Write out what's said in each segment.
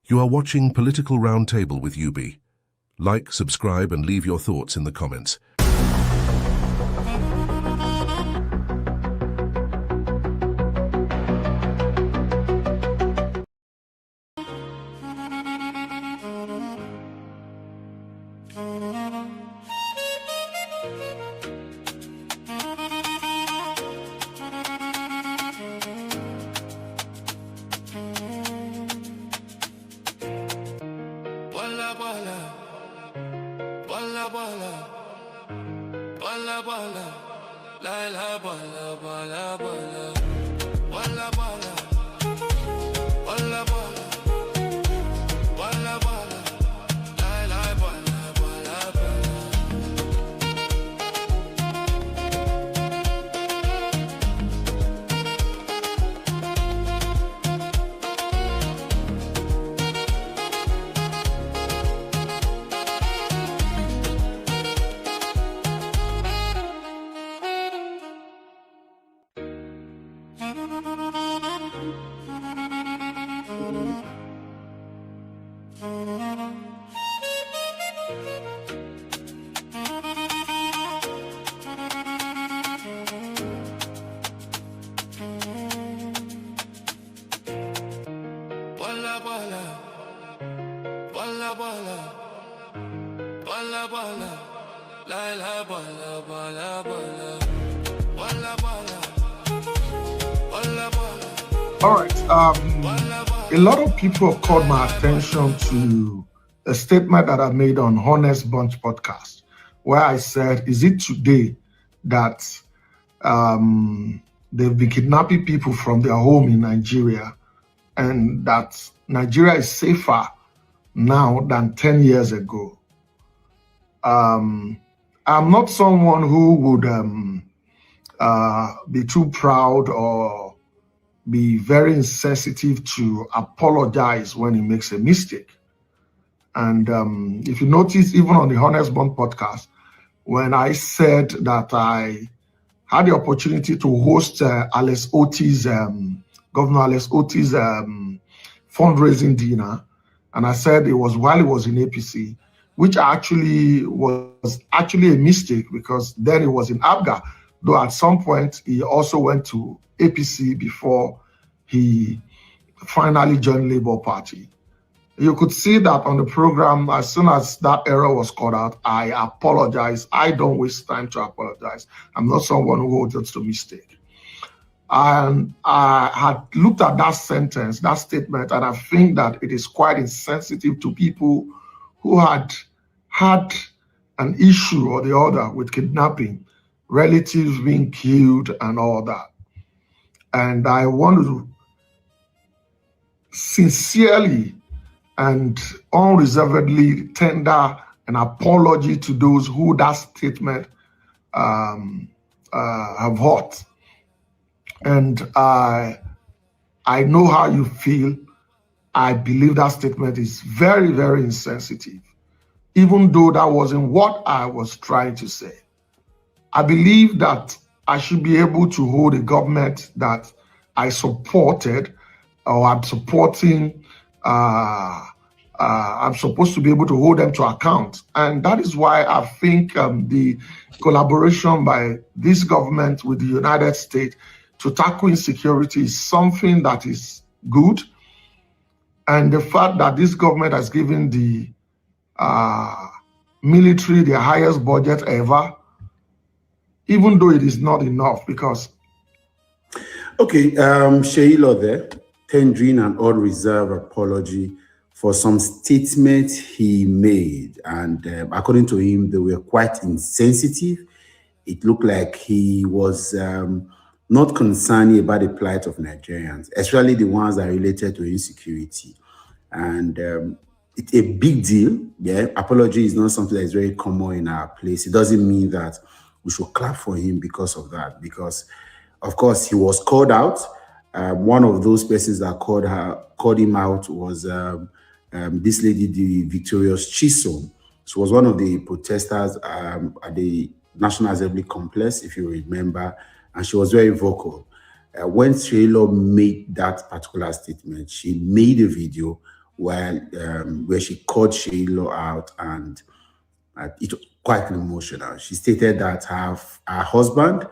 You are watching Political Roundtable with UB. Like, subscribe, and leave your thoughts in the comments. All right. A lot of people have called my attention to a statement that I made on Honest Bunch podcast, where I said, is it today that they've been kidnapping people from their home in Nigeria, and that Nigeria is safer now than 10 years ago? I'm not someone who would be too proud or be very insensitive to apologize when he makes a mistake. And if you notice, even on the Honest Bond podcast, when I said that I had the opportunity to host Governor Alex Otti's fundraising dinner, and I said it was while he was in APC, which actually was a mistake, because then he was in Abuja, though at some point he also went to APC before he finally joined Labour Party. You could see that on the program. As soon as that error was called out, I apologize. I don't waste time to apologize. I'm not someone who holds to mistake. And I had looked at that sentence, that statement, and I think that it is quite insensitive to people who had an issue or the other with kidnapping, relatives being killed and all that. And I want to sincerely and unreservedly tender an apology to those who that statement have hurt. And I know how you feel. I believe that statement is very, very insensitive, even though that wasn't what I was trying to say. I believe that I should be able to hold a government that I supported, or I'm supporting. I'm supposed to be able to hold them to account. And that is why I think the collaboration by this government with the United States to tackle insecurity is something that is good. And the fact that this government has given the military their highest budget ever, even though it is not enough, because... Okay, Sheila there, tendering an unreserved apology for some statements he made. And according to him, they were quite insensitive. It looked like he was not concerned about the plight of Nigerians, especially the ones that are related to insecurity. And it's a big deal. Yeah, apology is not something that is very common in our place. It doesn't mean that we should clap for him because of that, because of course he was called out. One of those persons that called him out was this lady, the Victorious Chisom. She was one of the protesters at the National Assembly complex, if you remember, and she was very vocal. When Sheila made that particular statement, she made a video where she called Sheilo out, and it was quite emotional. She stated that her husband,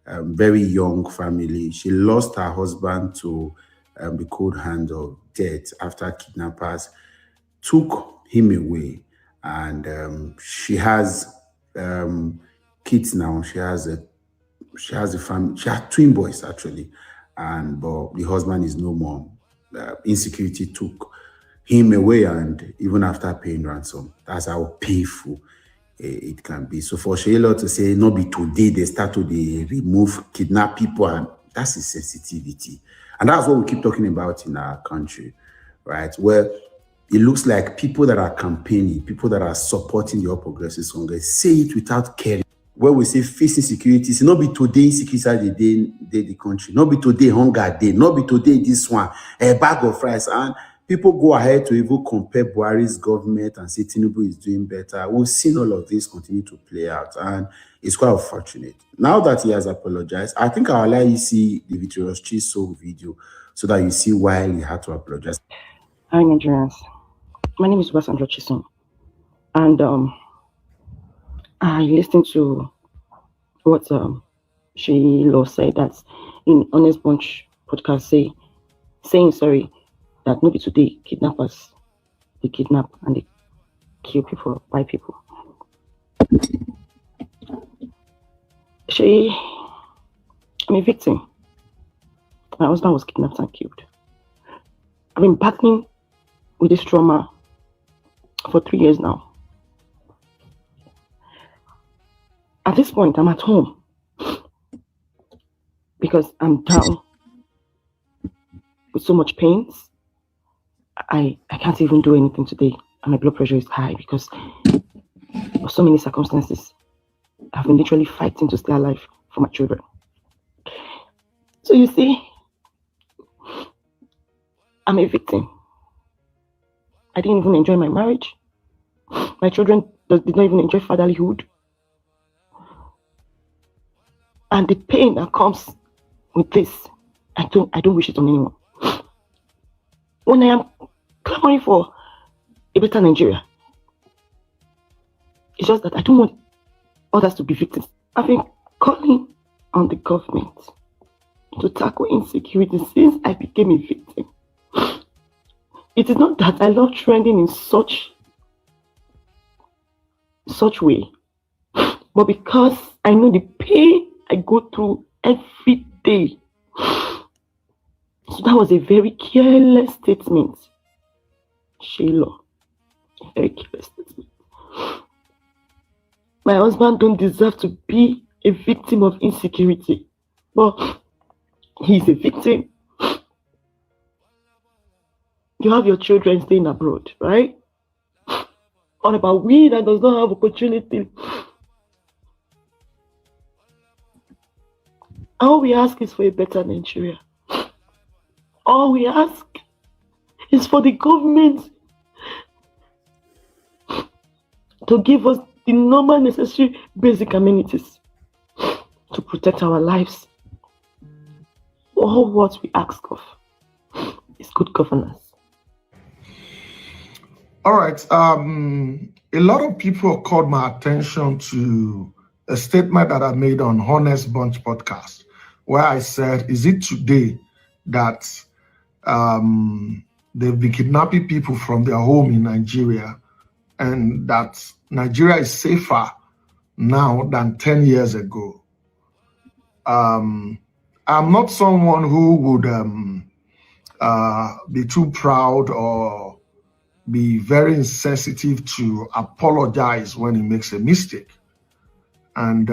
very young family, she lost her husband to the cold hand of death after kidnappers took him away, and she has kids now. She has a family. She had twin boys actually, but the husband is no more. Insecurity took him away, and even after paying ransom, that's how painful it can be. So for Sheila to say, "No, be today they start to remove, kidnap people," and that's the sensitivity, and that's what we keep talking about in our country, right? Where it looks like people that are campaigning, people that are supporting the All Progressives Congress say it without caring. Where we say facing security, it's not be today insecurity the country, not be today hunger day, not be today this one, a bag of rice. And people go ahead to even compare Buhari's government and say Tinubu is doing better. We've seen all of this continue to play out, and it's quite unfortunate. Now that he has apologized, I think I'll allow you see the Victorious Chiso video so that you see why he had to apologize. Hi, Nigerians. My name is Basandra Chisom, and I listened to what Sheilo said that in Honest Bunch podcast saying sorry that maybe today kidnappers, they kidnap and they kill people, buy people. I'm a victim. My husband was kidnapped and killed. I've been battling with this trauma for 3 years now. At this point, I'm at home because I'm down with so much pain. I can't even do anything today, and my blood pressure is high because of so many circumstances. I've been literally fighting to stay alive for my children. So you see, I'm a victim. I didn't even enjoy my marriage. My children did not even enjoy fatherhood. And the pain that comes with this, I don't wish it on anyone. When I am clamoring for a better Nigeria, it's just that I don't want others to be victims. I've been calling on the government to tackle insecurity since I became a victim. It is not that I love trending in such way, but because I know the pain I go through every day. So that was a very careless statement, Sheila. A very careless statement. My husband don't deserve to be a victim of insecurity, but he's a victim. You have your children staying abroad, right? What about we that does not have opportunity? All we ask is for a better Nigeria. All we ask is for the government to give us the normal, necessary, basic amenities to protect our lives. All what we ask of is good governance. All right. A lot of people called my attention to a statement that I made on Honest Bunch podcast, where I said, is it today that they've been kidnapping people from their home in Nigeria, and that Nigeria is safer now than 10 years ago? I'm not someone who would be too proud or be very insensitive to apologize when he makes a mistake. And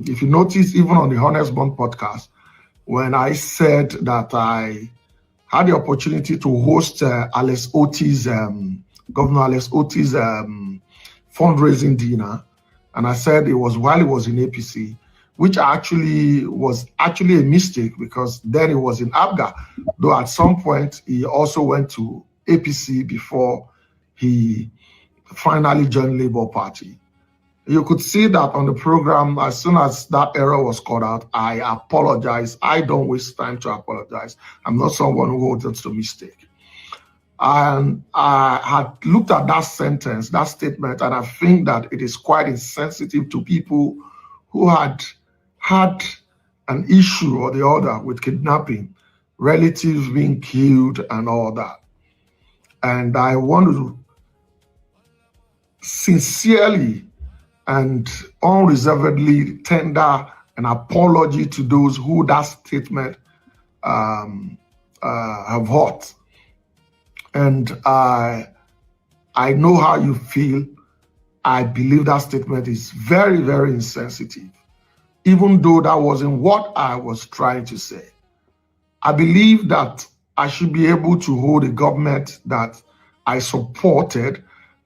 if you notice, even on the Honest Bond podcast, when I said that I had the opportunity to host Governor Alex Otti's fundraising dinner, and I said it was while he was in APC, which was actually a mistake because then he was in Abuja, though at some point he also went to APC before he finally joined Labour Party. You could see that on the program. As soon as that error was called out, I apologize. I don't waste time to apologize. I'm not someone who holds to mistake. And I had looked at that sentence, that statement, and I think that it is quite insensitive to people who had had an issue or the other with kidnapping, relatives being killed and all that. And I want to sincerely and unreservedly tender an apology to those who that statement have hurt. And I know how you feel. I believe that statement is very, very insensitive, even though that wasn't what I was trying to say. I believe that I should be able to hold a government that I supported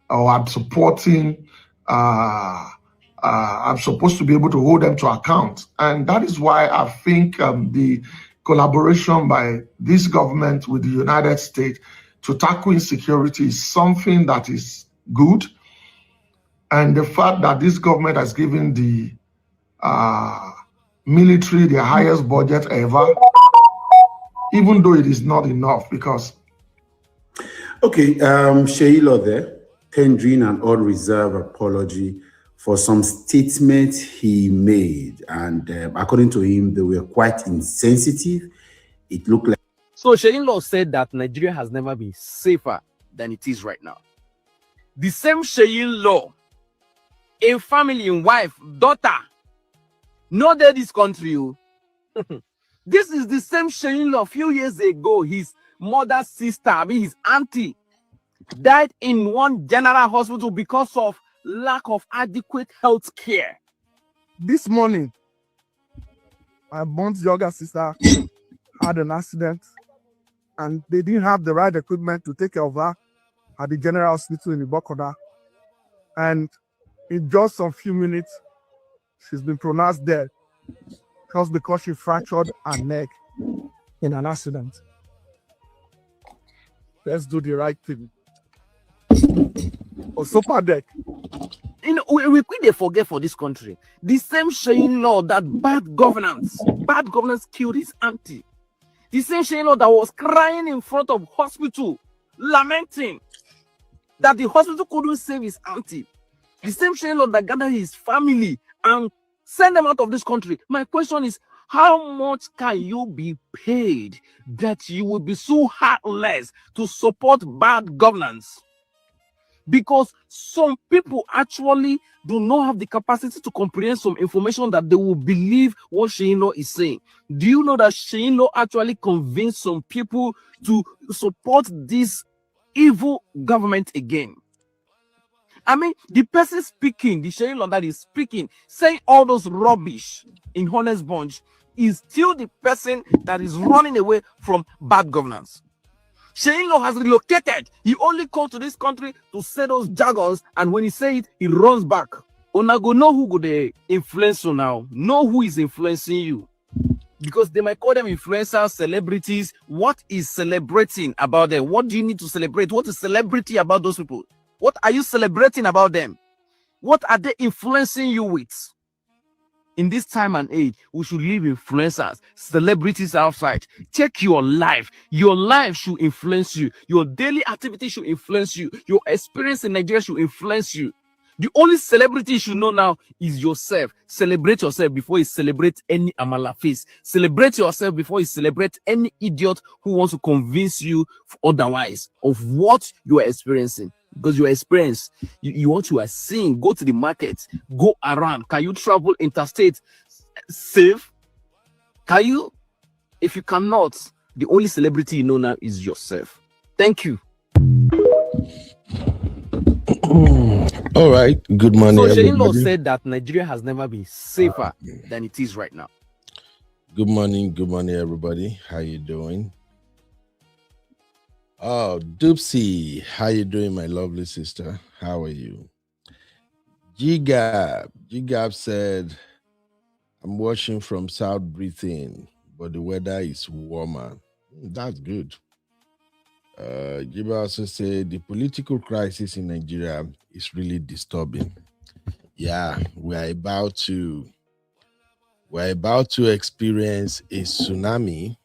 or I'm supporting. I'm supposed to be able to hold them to account. And that is why I think the collaboration by this government with the United States to tackle insecurity is something that is good. And the fact that this government has given the military the highest budget ever, even though it is not enough, because... Okay, Sheila there, tendering an unreserved apology for some statements he made. And according to him, they were quite insensitive. It looked like... So Sheila said that Nigeria has never been safer than it is right now. The same Sheila, a family, wife, daughter, not that this country. This is the same Sheila. A few years ago, his mother's sister, his auntie, died in one general hospital because of lack of adequate health care. This morning, my mom's younger sister had an accident and they didn't have the right equipment to take care of her at the general hospital in Ibokoda. And in just a few minutes, she's been pronounced dead just because she fractured her neck in an accident. Let's do the right thing. Or super deck. You know, we forget for this country. The same Shein law that bad governance killed his auntie. The same Shein law that was crying in front of hospital, lamenting that the hospital couldn't save his auntie. The same Shein law that gathered his family and sent them out of this country. My question is, how much can you be paid that you will be so heartless to support bad governance? Because some people actually do not have the capacity to comprehend some information that they will believe what Shein is saying. Do you know that Shein actually convinced some people to support this evil government again? I mean, the person speaking, the Shein that is speaking, saying all those rubbish in Honest Bunch, is still the person that is running away from bad governance. Shein has relocated. He only comes to this country to say those jargons, and when he say it, he runs back. Una go know who go dey influence you now. Know who is influencing you. Because they might call them influencers, celebrities. What is celebrating about them? What do you need to celebrate? What is celebrity about those people? What are you celebrating about them? What are they influencing you with? In this time and age, we should leave influencers, celebrities outside. Check your life. Your life should influence you. Your daily activity should influence you. Your experience in Nigeria should influence you. The only celebrity you should know now is yourself. Celebrate yourself before you celebrate any amala face. Celebrate yourself before you celebrate any idiot who wants to convince you otherwise of what you are experiencing. Because your experience, you want to seeing, go to the market, go around. Can you travel interstate safe? Can you? If you cannot, the only celebrity you know now is yourself. Thank you. All right. Good morning, So Shein everybody. said that Nigeria has never been safer than it is right now. Good morning, everybody. How you doing? Oh, Doopsy, how you doing, my lovely sister? How are you? Gigab said, I'm watching from South Britain, but the weather is warmer. That's good. Giba also said the political crisis in Nigeria is really disturbing. Yeah, we're about to experience a tsunami.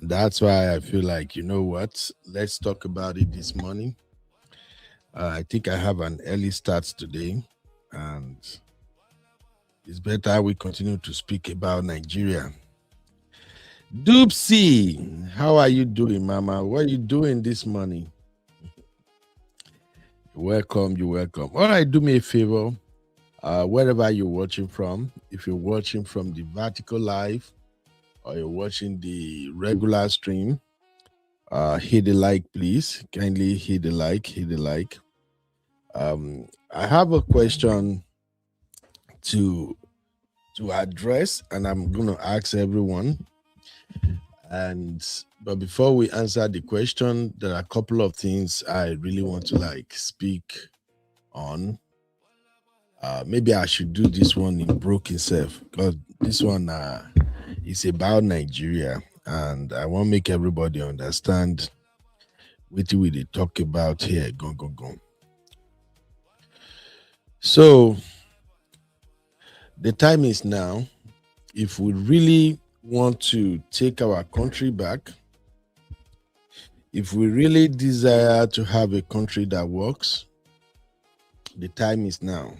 That's why I feel like, you know what? Let's talk about it this morning. I think I have an early start today, and it's better we continue to speak about Nigeria. Doopsy, how are you doing, Mama? What are you doing this morning? You're welcome. You're welcome. All right, do me a favor. Wherever you're watching from, if you're watching from the vertical live or you're watching the regular stream, hit the like, please. Kindly hit the like, hit the like. I have a question to address, and I'm going to ask everyone. But before we answer the question, there are a couple of things I really want to speak on. Maybe I should do this one in broken self, because this one is about Nigeria, and I want to make everybody understand what we talk about here. Go. So the time is now. If we really want to take our country back, if we really desire to have a country that works, the time is now.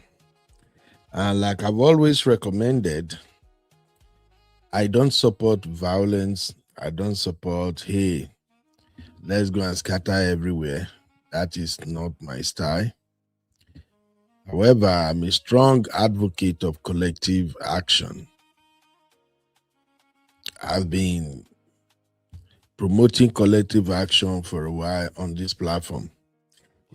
And like I've always recommended, I don't support violence. I don't support, hey, let's go and scatter everywhere. That is not my style. However, I'm a strong advocate of collective action. I've been promoting collective action for a while on this platform.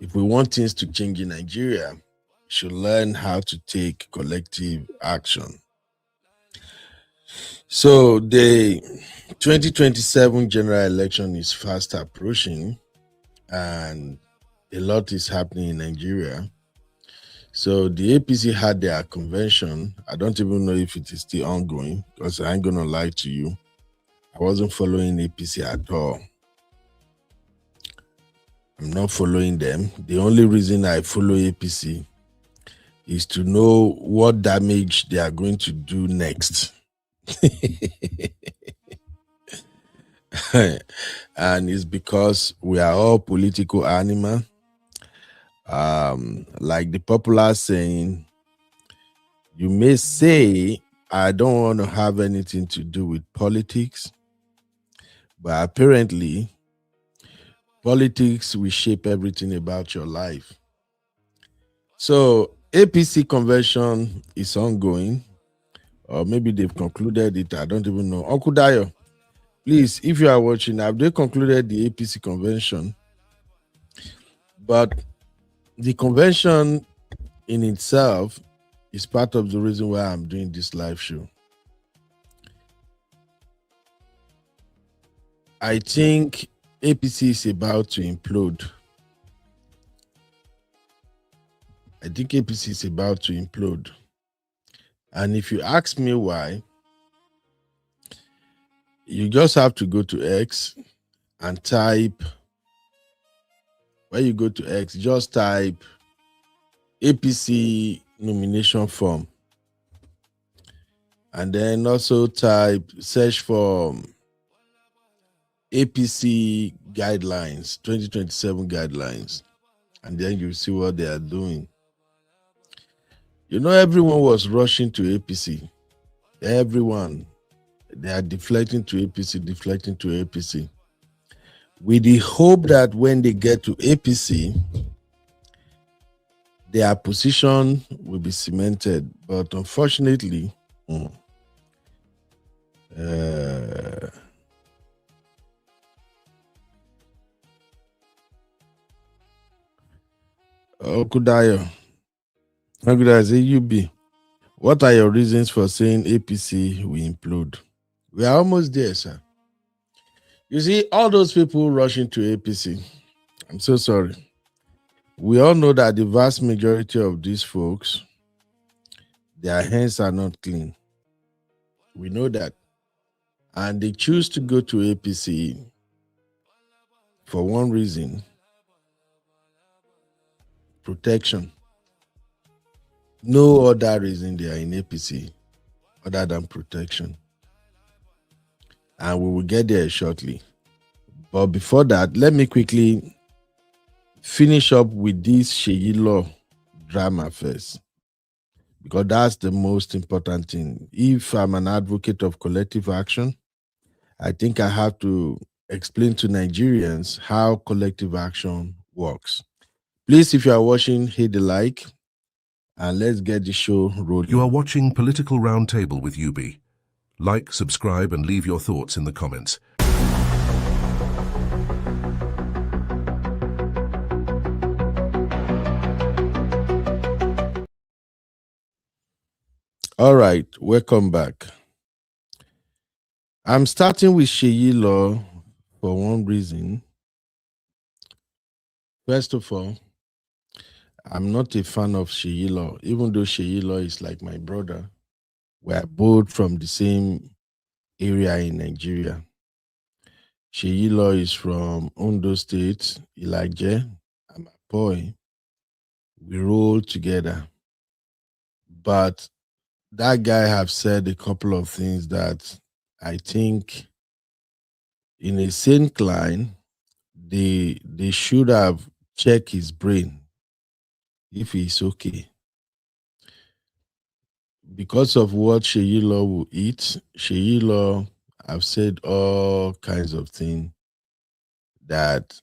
If we want things to change in Nigeria, we should learn how to take collective action. So the 2027 general election is fast approaching, and a lot is happening in Nigeria. So the APC had their convention. I don't even know if it is still ongoing, because I ain't gonna lie to you, I wasn't following APC at all. I'm not following them. The only reason I follow APC is to know what damage they are going to do next. And it's because we are all political animals. Like the popular saying, you may say, I don't want to have anything to do with politics, but apparently politics will shape everything about your life. So APC convention is ongoing, or maybe they've concluded it. I don't even know. Uncle Dayo, please, if you are watching, have they concluded the APC convention? But the convention in itself is part of the reason why I'm doing this live show. I think APC is about to implode. I think APC is about to implode. And if you ask me why, you just have to go to X and type, when you go to X, just type APC nomination form. And then also search for APC guidelines, 2027 guidelines. And then you see what they are doing. You know, everyone was rushing to APC. Everyone. They are deflecting to APC. With the hope that when they get to APC, their position will be cemented. But unfortunately, Okudayo, how could I say you be? What are your reasons for saying APC will implode? We are almost there, sir. You see, all those people rushing to APC, I'm so sorry. We all know that the vast majority of these folks, their hands are not clean. We know that. And they choose to go to APC for one reason: protection. No other reason they are in APC other than protection. and we will get there shortly. But before that, let me quickly finish up with this Seyi Law drama first, because that's the most important thing. If I'm an advocate of collective action, I think I have to explain to Nigerians how collective action works. Please, if you are watching, hit the like and let's get the show rolling. You are watching Political Roundtable with UB. Like, subscribe, and leave your thoughts in the comments. All right, welcome back. I'm starting with Seyi Law for one reason. First of all, I'm not a fan of Seyi Law, even though Seyi Law is like my brother. We're both from the same area in Nigeria. Seyi Law is from Ondo State, Allege. I'm a boy. We roll together. But that guy have said a couple of things that I think in a sane line, they should have checked his brain if he's okay. Because of what Seyi Law will eat, Seyi Law have said all kinds of things that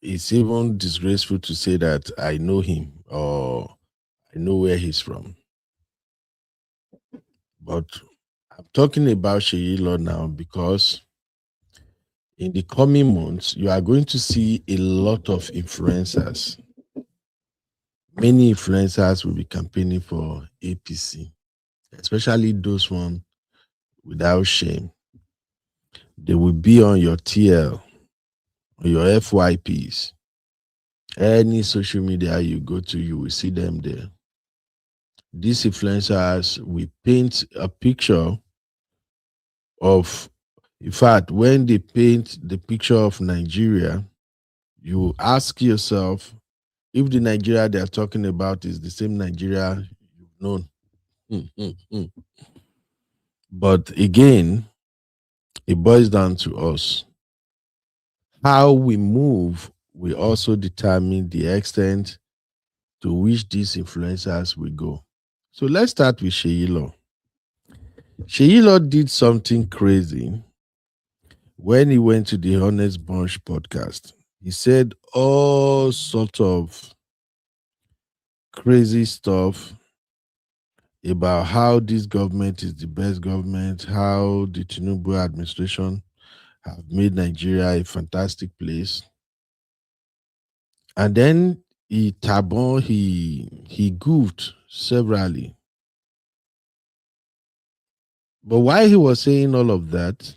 it's even disgraceful to say that I know him or I know where he's from. But I'm talking about Seyi Law now because in the coming months, you are going to see a lot of influencers. Many influencers will be campaigning for APC, especially those ones without shame. They will be on your TL, on your FYPs. Any social media you go to, you will see them there. These influencers will paint a picture of, in fact, when they paint the picture of Nigeria, you ask yourself if the Nigeria they are talking about is the same Nigeria you've known. But again, it boils down to us. How we move will also determine the extent to which these influencers will go. So let's start with Seyi Law. Seyi Law did something crazy when he went to the Honest Bunch podcast. He said all sorts of crazy stuff about how this government is the best government, how the Tinubu administration have made Nigeria a fantastic place. And then he goofed severally. But while he was saying all of that,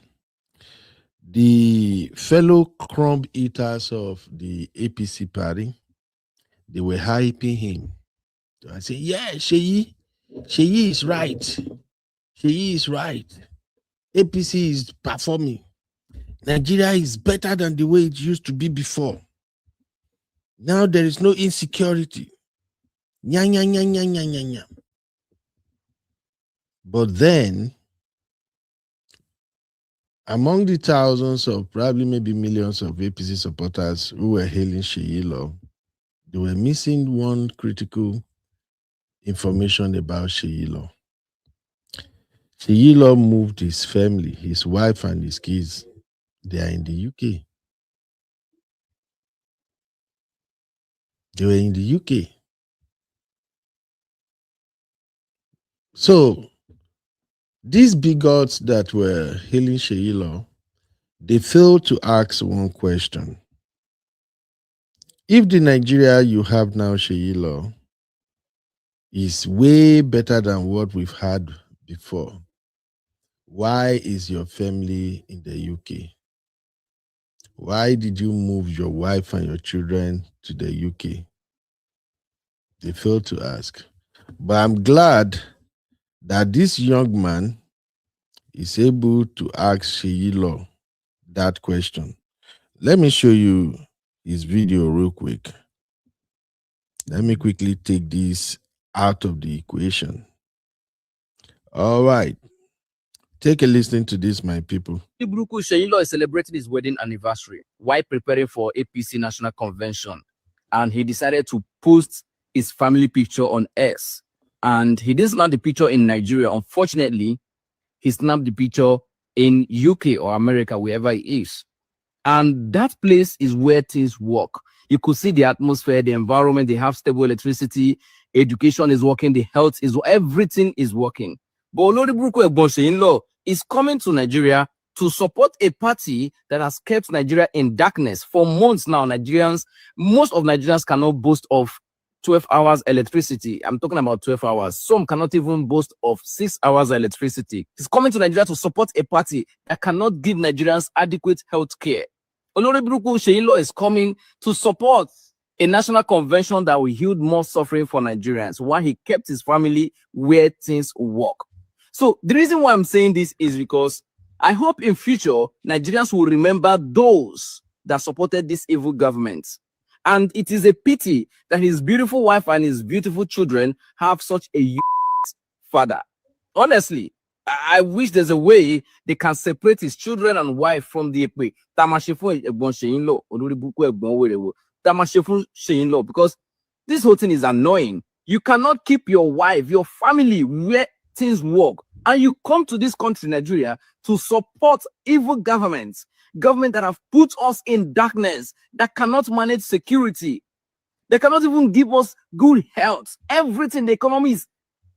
the fellow crumb eaters of the APC party, they were hyping him. I say, yeah, Seyi is right. Seyi is right. APC is performing. Nigeria is better than the way it used to be before. Now there is no insecurity. Nya, nya, nya, nya, nya, nya, nya. But then, among the thousands of probably maybe millions of APC supporters who were hailing Seyi Law, they were missing one critical information about Seyi Law. Seyi Law moved his family, his wife and his kids. They are in the UK. They were in the UK. So, these bigots that were hailing Seyi Law, they failed to ask one question. If the Nigeria you have now, Seyi Law, is way better than what we've had before, why is your family in the UK? Why did you move your wife and your children to the UK? They failed to ask. But I'm glad that this young man is able to ask Seyi Law that question. Let me show you his video real quick. Let me quickly take this out of the equation. All right. Take a listen to this, my people. Tinubu Sheyinlo is celebrating his wedding anniversary while preparing for APC National Convention, and he decided to post his family picture on X. And he didn't snap the picture in Nigeria. Unfortunately, he snapped the picture in UK or America, wherever he is. And that place is where things work. You could see the atmosphere, the environment, they have stable electricity, education is working, the health is, everything is working. But Oloriburuku Egbon Sheyinlo is coming to Nigeria to support a party that has kept Nigeria in darkness for months now. Most of Nigerians cannot boast of 12 hours electricity. I'm talking about 12 hours. Some cannot even boast of 6 hours electricity. He's coming to Nigeria to support a party that cannot give Nigerians adequate health care. Oloriburuku Sheyinlo is coming to support a national convention that will yield more suffering for Nigerians while he kept his family where things work. So the reason why I'm saying this is because I hope in future Nigerians will remember those that supported this evil government. And it is a pity that his beautiful wife and his beautiful children have such a father. Honestly, I wish there's a way they can separate his children and wife from the Epe. Tamashefun Egbon Sheyinlo, Oloriburuku Egbon Werewo, Tamashefun Sheyinlo, because this whole thing is annoying. You cannot keep your wife, your family where things work, and you come to this country, Nigeria, to support evil governments that have put us in darkness, that cannot manage security. They cannot even give us good health. Everything, the economy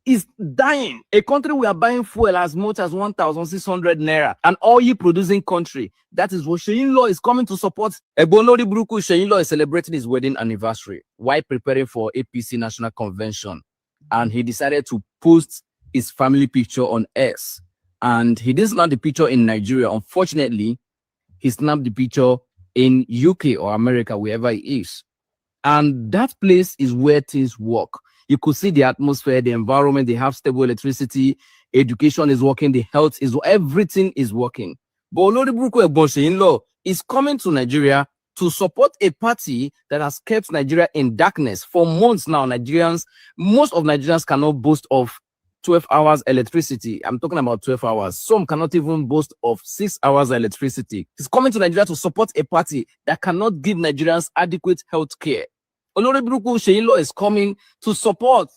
is dying. A country we are buying fuel as much as 1,600 naira, an oil producing country. That is what Sheyinlo is coming to support. Oloriburuku Sheyinlo is celebrating his wedding anniversary while preparing for APC National Convention, and he decided to post his family picture on X. And he didn't snap the picture in Nigeria. Unfortunately, he snapped the picture in UK or America, wherever he is. And that place is where things work. You could see the atmosphere, the environment, they have stable electricity, education is working, the health is, everything is working. But Oloriburuku Egbon Sheyinlo is coming to Nigeria to support a party that has kept Nigeria in darkness for months now. Most of Nigerians cannot boast of 12 hours electricity. I'm talking about 12 hours. Some cannot even boast of 6 hours electricity. He's coming to Nigeria to support a party that cannot give Nigerians adequate health care. Oloriburuku Sheyinlo is coming to support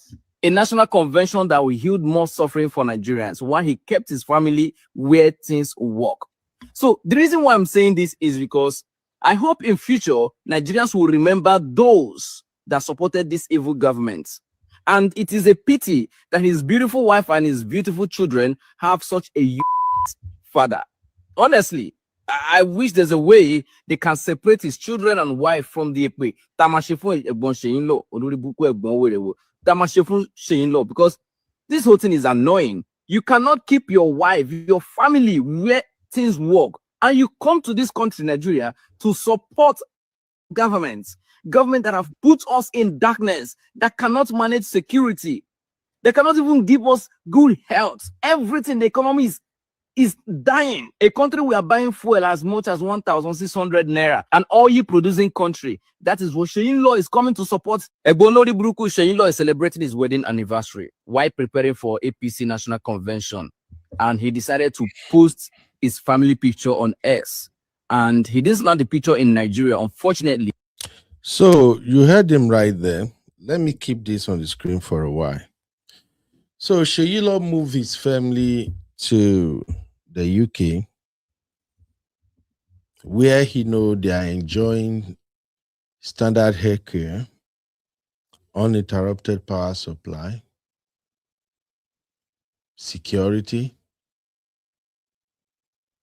a national convention that will yield more suffering for Nigerians while he kept his family where things work. So the reason why I'm saying this is because I hope in future Nigerians will remember those that supported this evil government. And it is a pity that his beautiful wife and his beautiful children have such a father. Honestly, I wish there's a way they can separate his children and wife from the Epe. Tamashefun Egbon Sheyinlo, Oloriburuku Egbon Werewo, Tamashefun Sheyinlo, because this whole thing is annoying. You cannot keep your wife, your family where things work, and you come to this country, Nigeria, to support governments that have put us in darkness, that cannot manage security. They cannot even give us good health. Everything, the economy is dying. A country we are buying fuel as much as 1,600 naira, an oil producing country. That is what Sheyinlo is coming to support. Oloriburuku Sheyinlo is celebrating his wedding anniversary while preparing for APC National Convention, and he decided to post his family picture on X. And he didn't snap the picture in Nigeria, unfortunately. So you heard him right there. Let me keep this on the screen for a while. So Sheyinlo moved his family to the UK, where he know they are enjoying standard hair care, uninterrupted power supply, security,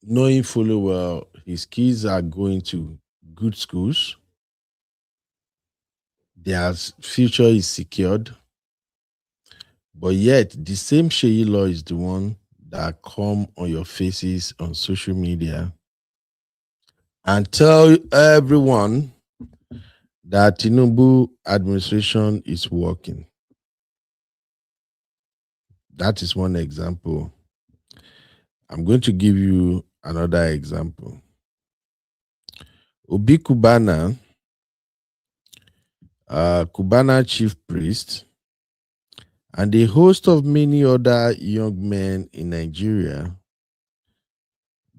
knowing fully well his kids are going to good schools, their future is secured, but yet the same Sheyinlo is the one that come on your faces on social media and tell everyone that Tinubu administration is working. That is one example. I'm going to give you another example. Obi Kubana, Kubana chief priest, and a host of many other young men in Nigeria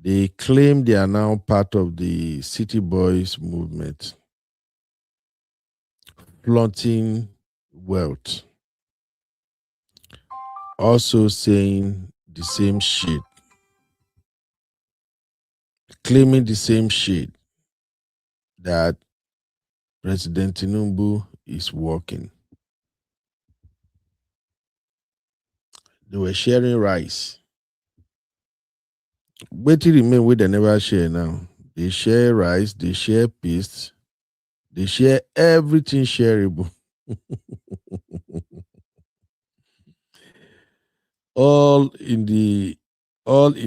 They claim they are now part of the City Boys movement, flaunting wealth, also saying the same shit, claiming the same shit that President Tinubu is working. They were sharing rice. Wait till remain where they never share now. They share rice, they share paste, they share everything shareable. all in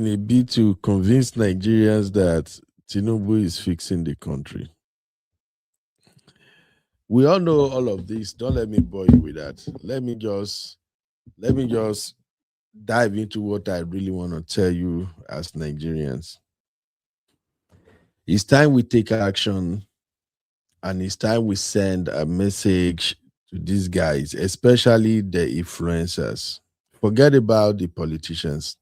a bid to convince Nigerians that Tinubu is fixing the country. We all know all of this. Don't let me bore you with that. Let me just dive into what I really want to tell you as Nigerians. It's time we take action, and it's time we send a message to these guys, especially the influencers. Forget about the politicians.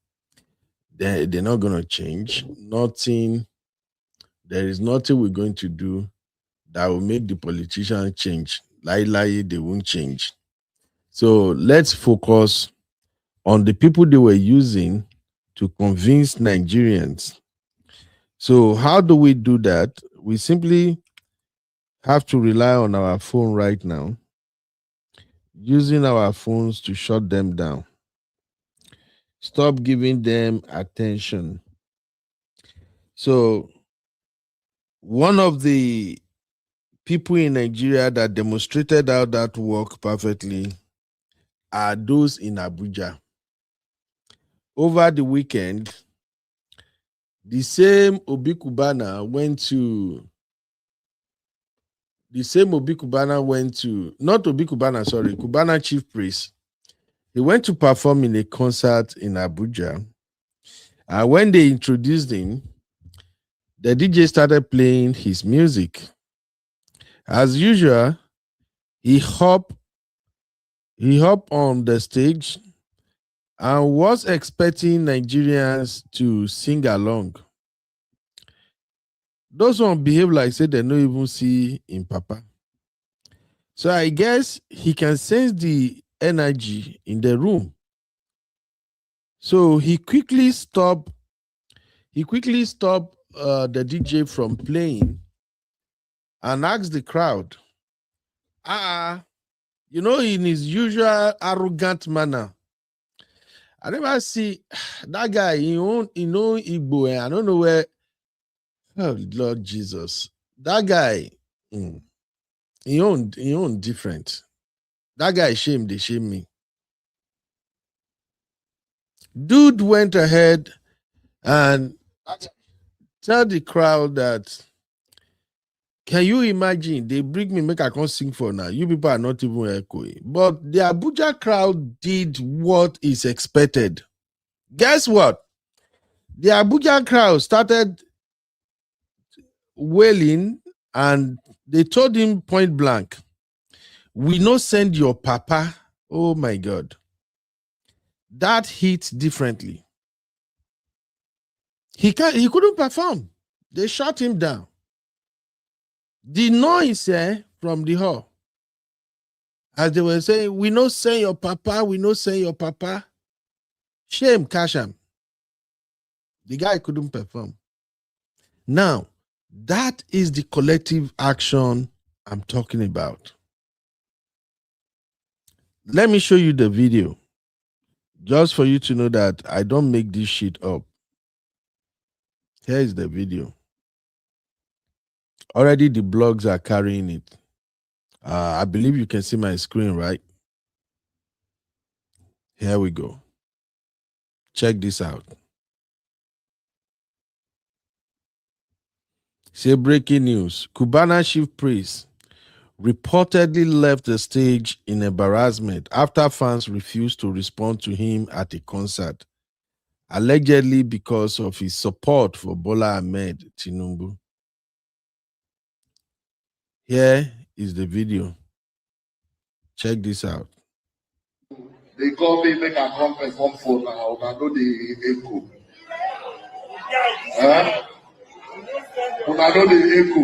They're not going to change. Nothing. There is nothing we're going to do that will make the politicians change. They won't change. So let's focus on the people they were using to convince Nigerians. So how do we do that? We simply have to rely on our phone right now, using our phones to shut them down. Stop giving them attention. So one of the people in Nigeria that demonstrated how that work perfectly are those in Abuja. Over the weekend, the same Obi Kubana went to, not Obi Kubana, sorry, Kubana Chief Priest. He went to perform in a concert in Abuja. And when they introduced him, the DJ started playing his music. As usual, he hopped on the stage and was expecting Nigerians to sing along. Those one behave like say they don't even see him papa. So I guess he can sense the energy in the room. So he quickly stopped the DJ from playing and asked the crowd, in his usual arrogant manner, I never see that guy, he know Igbo, and I don't know where. Oh, Lord Jesus. That guy, he own different. That guy they shame me. Dude went ahead and tell the crowd that, can you imagine, they bring me, make I can't sing for now. You people are not even echoing. But the Abuja crowd did what is expected. Guess what? The Abuja crowd started wailing, and they told him point blank, we no send your papa. Oh my God. That hit differently. He couldn't perform. They shut him down. The noise from the hall, as they were saying, we no send your papa, we no send your papa. Shame, Kasham. The guy couldn't perform. Now, that is the collective action I'm talking about. Let me show you the video, just for you to know that I don't make this shit up. Here is the video. Already the blogs are carrying it. I believe you can see my screen, right? Here we go. Check this out. Say breaking news. Cubana chief priest reportedly left the stage in embarrassment after fans refused to respond to him at a concert, allegedly because of his support for Bola Ahmed Tinubu. Here is the video. Check this out. They call me, make I come perform for now. I know the echo. Una know the echo.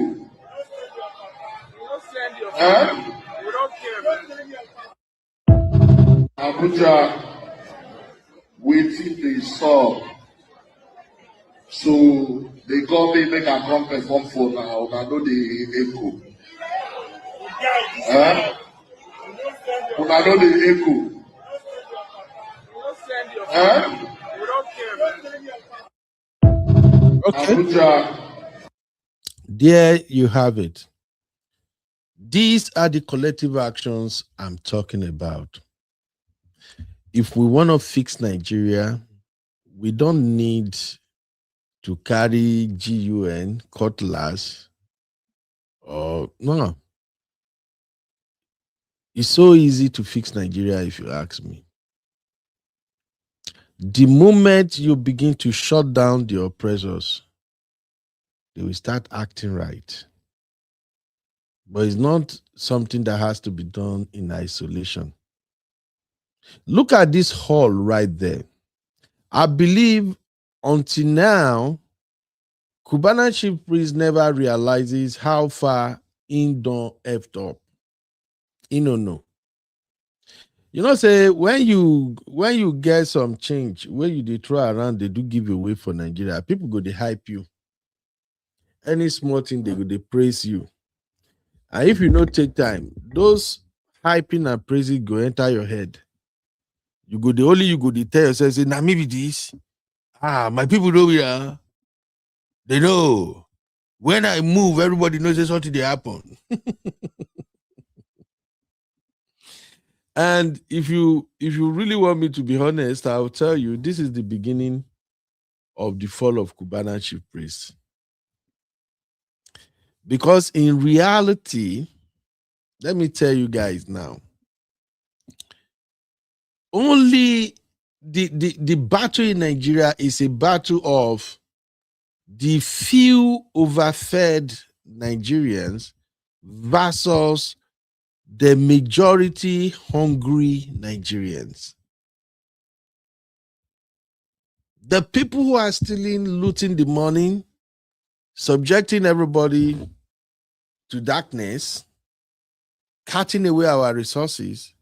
Abuja, waiting they saw. So they call me make a come perform for now. Una know the echo. Una know the echo. Okay. Abuja. There you have it. These are the collective actions I'm talking about. If we want to fix Nigeria, we don't need to carry GUN, cutlass, or no. It's so easy to fix Nigeria if you ask me. The moment you begin to shut down the oppressors, they will start acting right. But it's not something that has to be done in isolation. Look at this hall right there. I believe until now, Cubana chief priest never realizes how far in done effed up. You know. You know, say when you get some change, when you dey throw around, they do give away for Nigeria. People go they hype you. Any small thing they go they praise you. And if you not take time, those hyping and praising go enter your head. You go the tell yourself, say, now maybe this. My people know we are. They know. When I move, everybody knows there's something they happen. And if you really want me to be honest, I'll tell you this is the beginning of the fall of Cubana chief priest. Because in reality, let me tell you guys now, only the battle in Nigeria is a battle of the few overfed Nigerians versus the majority hungry Nigerians. The people who are stealing, looting the money, subjecting everybody to darkness, cutting away our resources,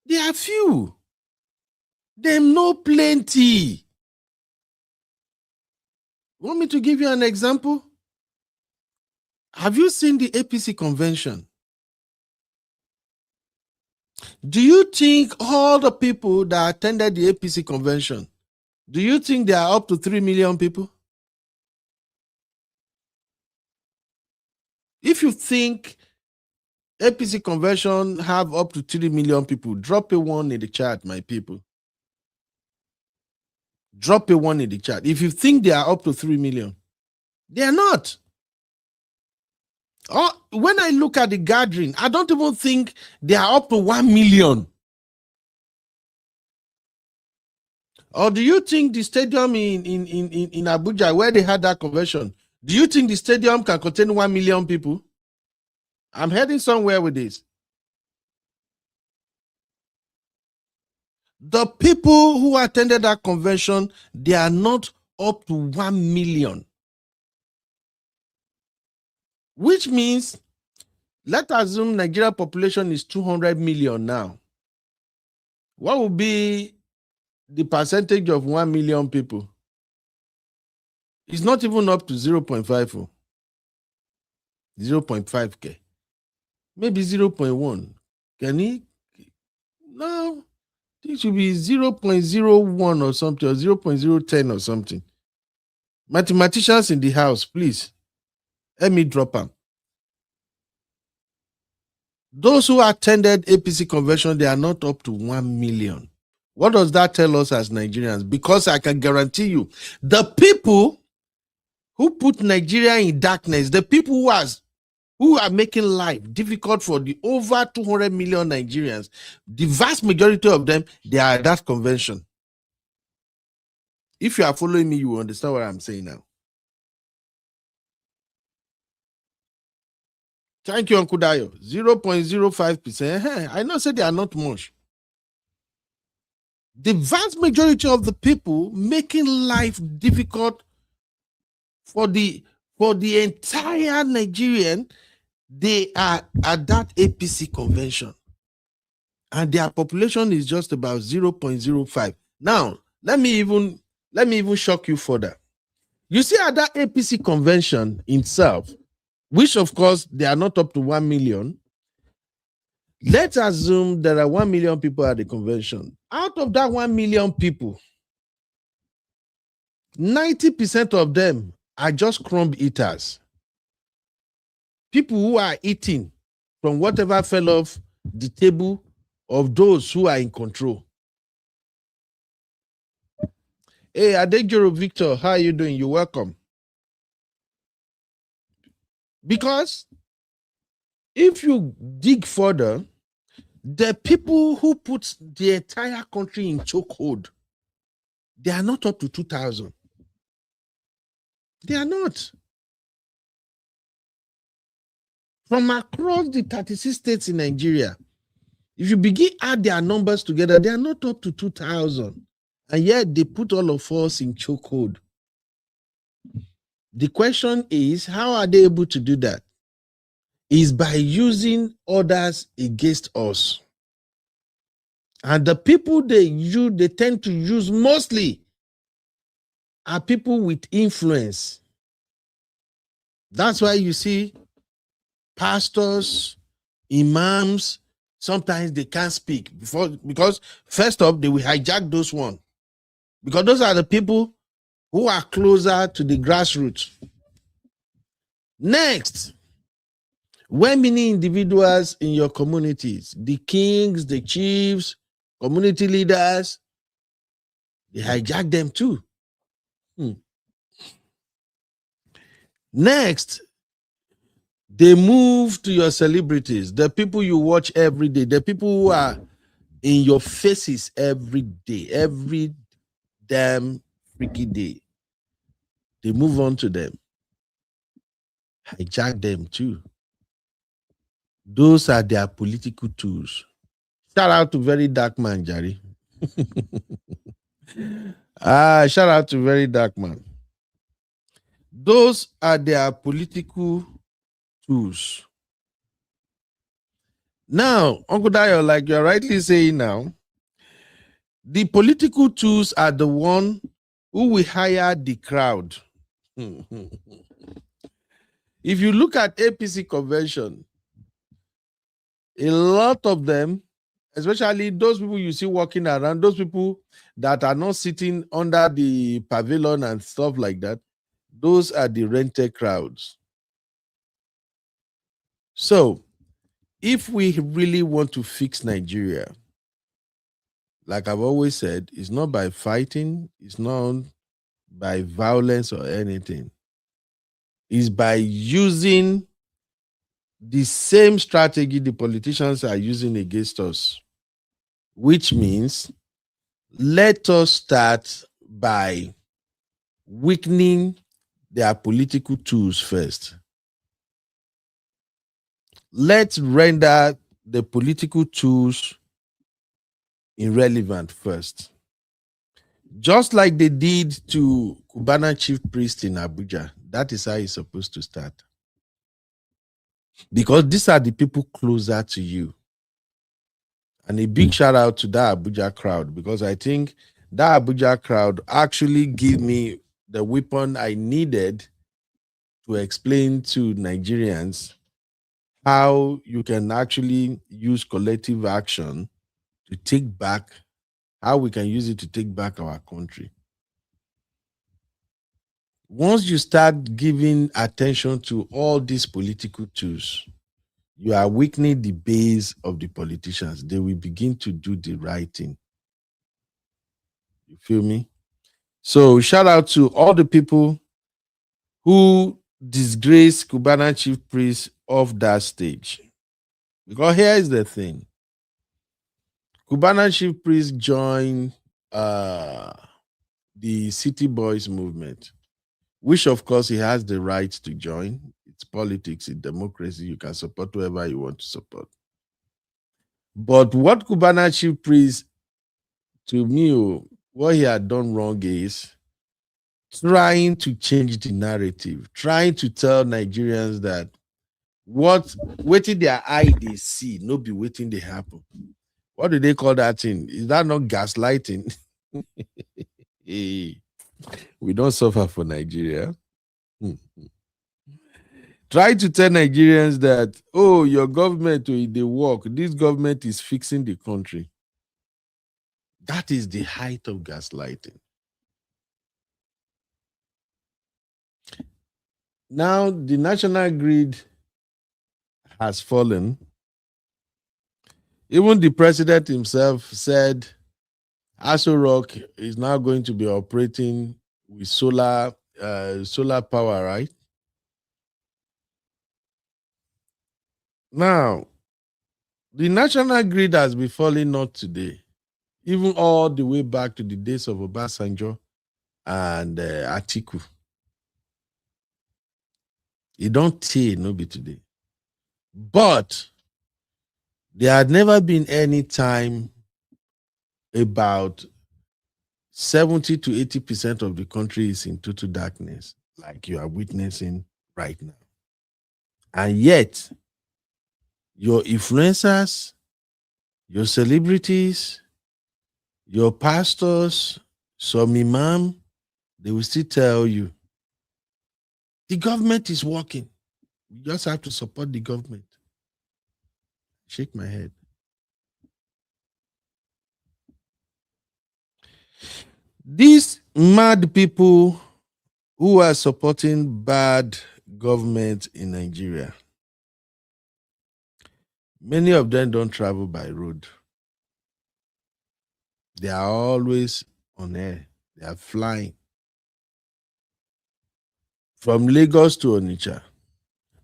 they are few. Them know plenty. Want me to give you an example? Have you seen the APC convention? Do you think all the people that attended the APC convention, do you think there are up to 3 million people? If you think APC convention have up to 3 million people, drop a 1 in the chat, my people. Drop a 1 in the chat. If you think they are up to 3 million, they are not. Oh, when I look at the gathering, I don't even think they are up to 1 million. Or do you think the stadium in Abuja, where they had that convention, do you think the stadium can contain 1 million people? I'm heading somewhere with this. The people who attended that convention, they are not up to 1 million. Which means, let's assume Nigeria population is 200 million now. What would be the percentage of 1 million people? It's not even up to 0.5. 0.5K. Maybe 0.1. Can he? No. It should be 0.01 or something, or 0.010 or something. Mathematicians in the house, please. Let me drop them. Those who attended APC convention, they are not up to 1 million. What does that tell us as Nigerians? Because I can guarantee you, the people who put Nigeria in darkness, the people who are making life difficult for the over 200 million Nigerians, the vast majority of them, they are at that convention. If you are following me, you will understand what I'm saying now. Thank you, Uncle Dayo. 0.05%. I know say they are not much. The vast majority of the people making life difficult For the entire Nigerian, they are at that APC convention, and their population is just about 0.05. Now, let me even shock you further. You see, at that APC convention itself, which of course they are not up to 1 million. Let's assume there are 1 million people at the convention. Out of that 1 million people, 90% of them are just crumb eaters. People who are eating from whatever fell off the table of those who are in control. Hey, Adejoro Victor, how are you doing? You're welcome. Because if you dig further, the people who put the entire country in chokehold, they are not up to 2,000. They are not. From across the 36 states in Nigeria, if you begin add their numbers together, they are not up to 2,000. And yet they put all of us in chokehold. The question is, how are they able to do that? Is by using others against us. And the people they tend to use mostly are people with influence. That's why you see pastors, imams, sometimes they can't speak because first up, they will hijack those ones. Because those are the people who are closer to the grassroots. Next, when many individuals in your communities, the kings, the chiefs, community leaders, they hijack them too. Next, they move to your celebrities, the people you watch every day, the people who are in your faces every day, every damn freaky day. They move on to them, hijack them too. Those are their political tools. Shout out to Very Dark Man, Jerry. Shout out to Very Dark Man. Those are their political tools. Now, Uncle Dayo, like you're rightly saying now, the political tools are the one who will hire the crowd. If you look at APC convention, a lot of them, especially those people you see walking around, those people that are not sitting under the pavilion and stuff like that, those are the rented crowds. So, if we really want to fix Nigeria, like I've always said, it's not by fighting, it's not by violence or anything. It's by using the same strategy the politicians are using against us, which means let us start by weakening their political tools first. Let's render the political tools irrelevant first. Just like they did to Cubana chief priest in Abuja. That is how it's supposed to start. Because these are the people closer to you. And a big shout out to that Abuja crowd, because I think that Abuja crowd actually gave me the weapon I needed to explain to Nigerians how you can actually use collective action to take back, how we can use it to take back our country. Once you start giving attention to all these political tools, you are weakening the base of the politicians. They will begin to do the right thing. You feel me? So shout out to all the people who disgrace Cubana chief priest off that stage. Because here is the thing. Cubana chief priest joined the City Boys movement, which of course he has the right to join. It's politics, it's democracy. You can support whoever you want to support. But what Cubana chief priest, to me, what he had done wrong is trying to change the narrative, trying to tell Nigerians that what waiting their eye they see, no be waiting they happen. What do they call that thing? Is that not gaslighting? Hey, we don't suffer for Nigeria. Try to tell Nigerians that, oh, your government, they work. This government is fixing the country. That is the height of gaslighting. Now, the national grid has fallen. Even the president himself said Aso Rock is now going to be operating with solar power, right? Now, the national grid has been falling not today, even all the way back to the days of Obasanjo and Atiku. It don't take no be today. But there had never been any time about 70 to 80% of the country is in total darkness, like you are witnessing right now. And yet, your influencers, your celebrities, your pastors, some imam, they will still tell you, the government is working. You just have to support the government. Shake my head. These mad people who are supporting bad government in Nigeria, many of them don't travel by road. They are always on air. They are flying. From Lagos to Onitsha,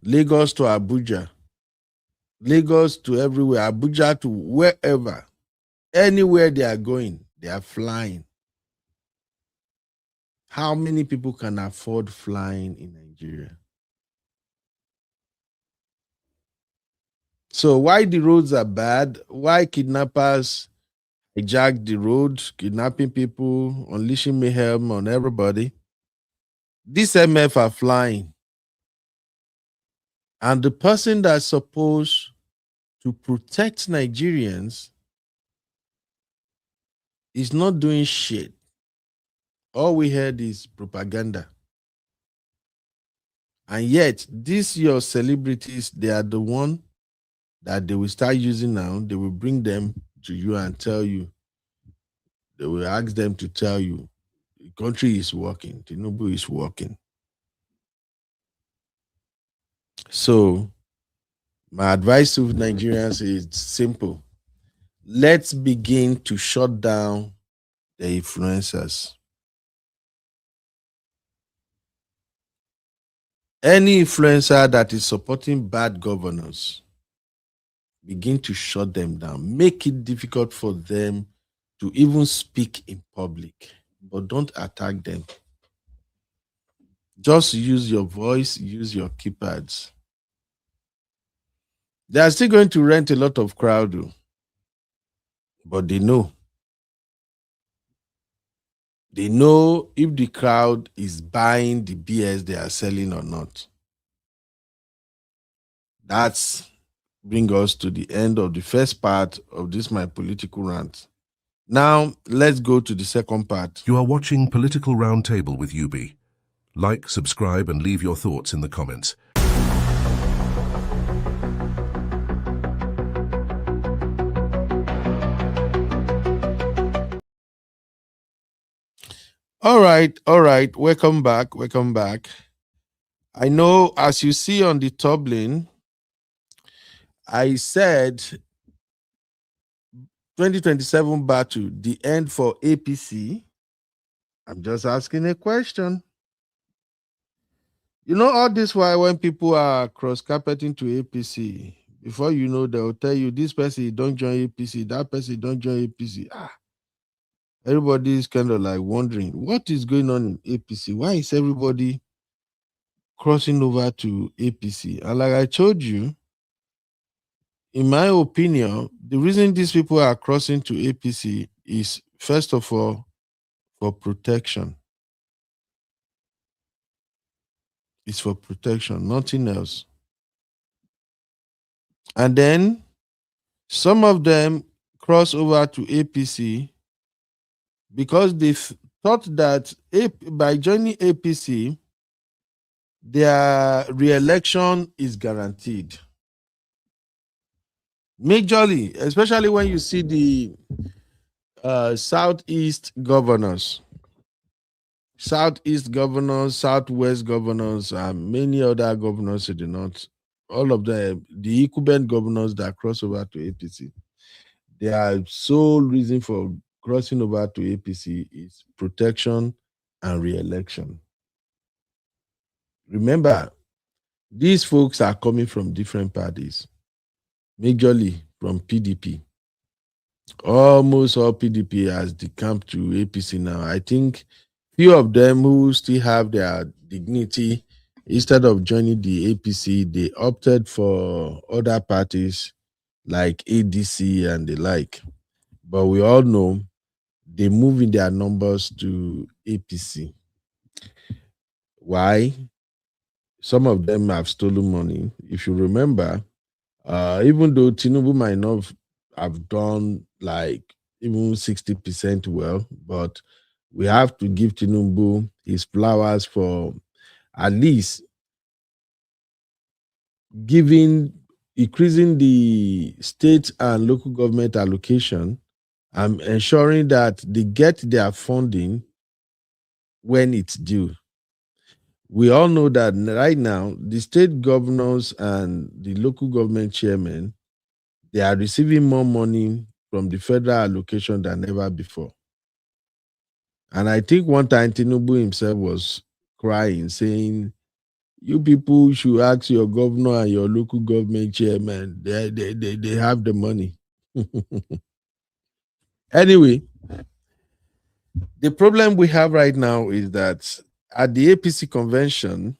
Lagos to Abuja, Lagos to everywhere, Abuja to wherever. Anywhere they are going, they are flying. How many people can afford flying in Nigeria? So why the roads are bad? Why kidnappers hijack the road, kidnapping people, unleashing mayhem on everybody? These MF are flying. And the person that's supposed to protect Nigerians is not doing shit. All we heard is propaganda. And yet, these your celebrities, they are the one that they will start using now. They will bring them to you and tell you. They will ask them to tell you, the country is working. Tinubu is working. So, my advice to Nigerians is simple. Let's begin to shut down the influencers. Any influencer that is supporting bad governance, begin to shut them down. Make it difficult for them to even speak in public, but don't attack them. Just use your voice, use your keypads. They are still going to rent a lot of crowd, but they know. They know if the crowd is buying the BS they are selling or not. That's bring us to the end of the first part of this my political rant. Now, let's go to the second part. You are watching Political Roundtable with UB. Like, subscribe, and leave your thoughts in the comments. All right. Welcome back. I know, as you see on the top lane, I said 2027 battle, the end for APC. I'm just asking a question. You know, all this while when people are cross-carpeting to APC, before you know, they'll tell you, this person don't join APC, that person don't join APC. Everybody is kind of like wondering, what is going on in APC? Why is everybody crossing over to APC? And like I told you, in my opinion, the reason these people are crossing to APC is, first of all, for protection. It's for protection, nothing else. And then some of them cross over to APC because they thought that by joining APC, their re-election is guaranteed. Majorly, especially when you see the Southeast governors, Southwest governors, and many other governors in the North, all of them, the incumbent governors that cross over to APC, their sole reason for crossing over to APC is protection and re-election. Remember, these folks are coming from different parties, majorly from PDP. Almost all PDP has decamped to APC now. I think few of them who still have their dignity, instead of joining the APC, they opted for other parties like ADC and the like. But we all know they move in their numbers to APC. Why? Some of them have stolen money. If you remember, even though Tinubu might not have done like even 60% well, but we have to give Tinubu his flowers for at least increasing the state and local government allocation and ensuring that they get their funding when it's due. We all know that right now, the state governors and the local government chairmen, they are receiving more money from the federal allocation than ever before. And I think one time Tinubu himself was crying, saying, you people should ask your governor and your local government chairman. They have the money. Anyway, the problem we have right now is that at the APC convention,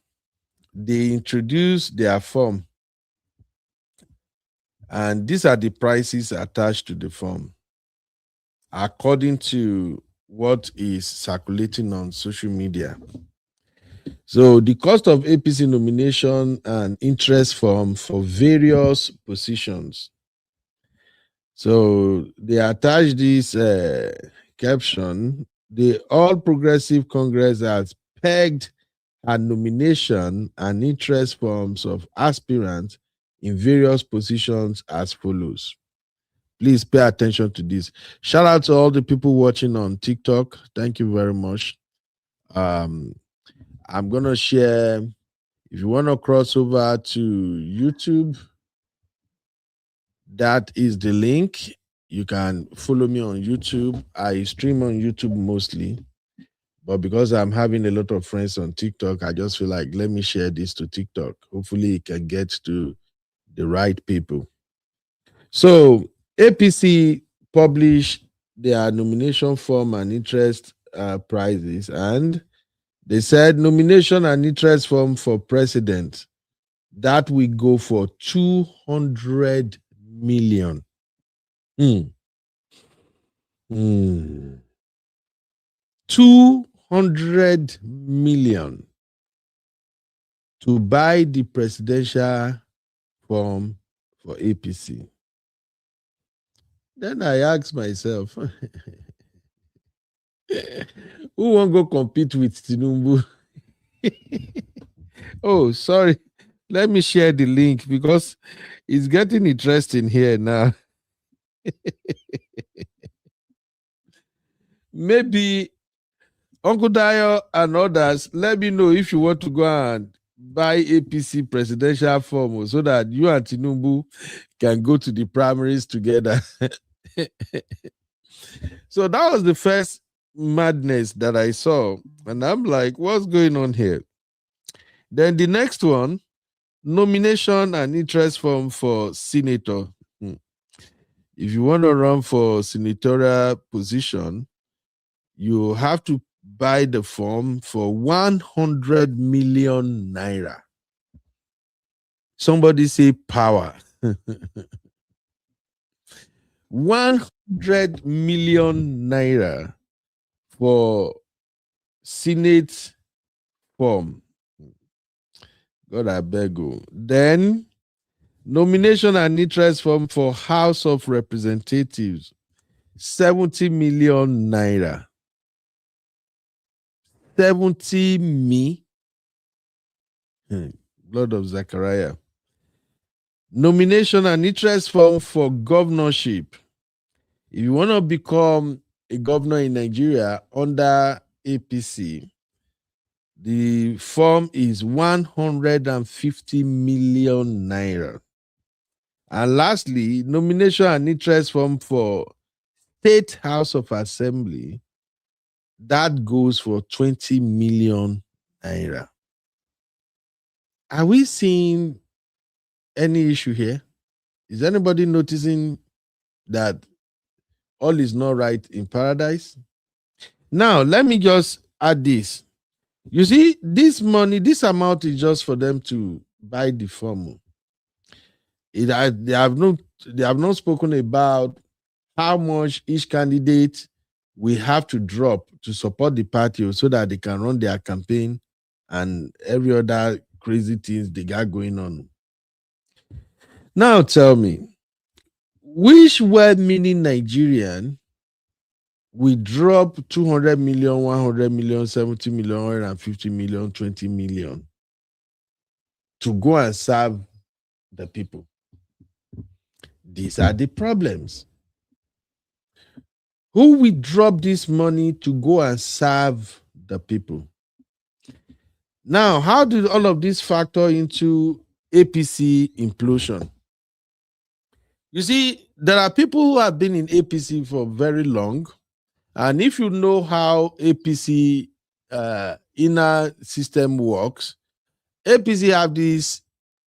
they introduced their form. And these are the prices attached to the form, according to what is circulating on social media. So the cost of APC nomination and interest form for various positions. So they attach this caption: the All Progressive Congress has pegged a nomination and interest forms of aspirants in various positions as follows. Please pay attention to this. Shout out to all the people watching on TikTok. Thank you very much. I'm going to share, if you want to cross over to YouTube, that is the link. You can follow me on YouTube. I stream on YouTube mostly, but because I'm having a lot of friends on TikTok, I just feel like, let me share this to TikTok. Hopefully it can get to the right people. So APC published their nomination form and interest prizes, and they said nomination and interest form for president, that will go for 200 million. 200 million to buy the presidential form for APC. Then I asked myself, who won't go compete with Tinubu? Oh, sorry. Let me share the link because it's getting interesting here now. Maybe Uncle Dayo and others, let me know if you want to go and buy APC presidential form so that you and Tinubu can go to the primaries together. So that was the first madness that I saw. And I'm like, what's going on here? Then the next one, nomination and interest form for senator. If you want to run for senatorial position, you have to buy the form for 100 million naira. Somebody say power. 100 million naira for Senate form. God, I beg you. Then, nomination and interest form for House of Representatives, 70 million naira. 70 me. Blood of Zachariah. Nomination and interest form for governorship. If you want to become a governor in Nigeria under APC, the form is 150 million naira. And lastly, nomination and interest form for State House of Assembly, that goes for 20 million naira. Are we seeing any issue here? Is anybody noticing that all is not right in paradise? Now, let me just add this. You see, this money, this amount is just for them to buy the form. They have not spoken about how much each candidate will have to drop to support the party so that they can run their campaign and every other crazy things they got going on. Now tell me, which well-meaning Nigerian will drop 200 million, 100 million, 70 million, 150 million, 20 million to go and serve the people? These are the problems. Who will drop this money to go and serve the people? Now, how did all of this factor into APC implosion? You see, there are people who have been in APC for very long. And if you know how APC inner system works, APC have this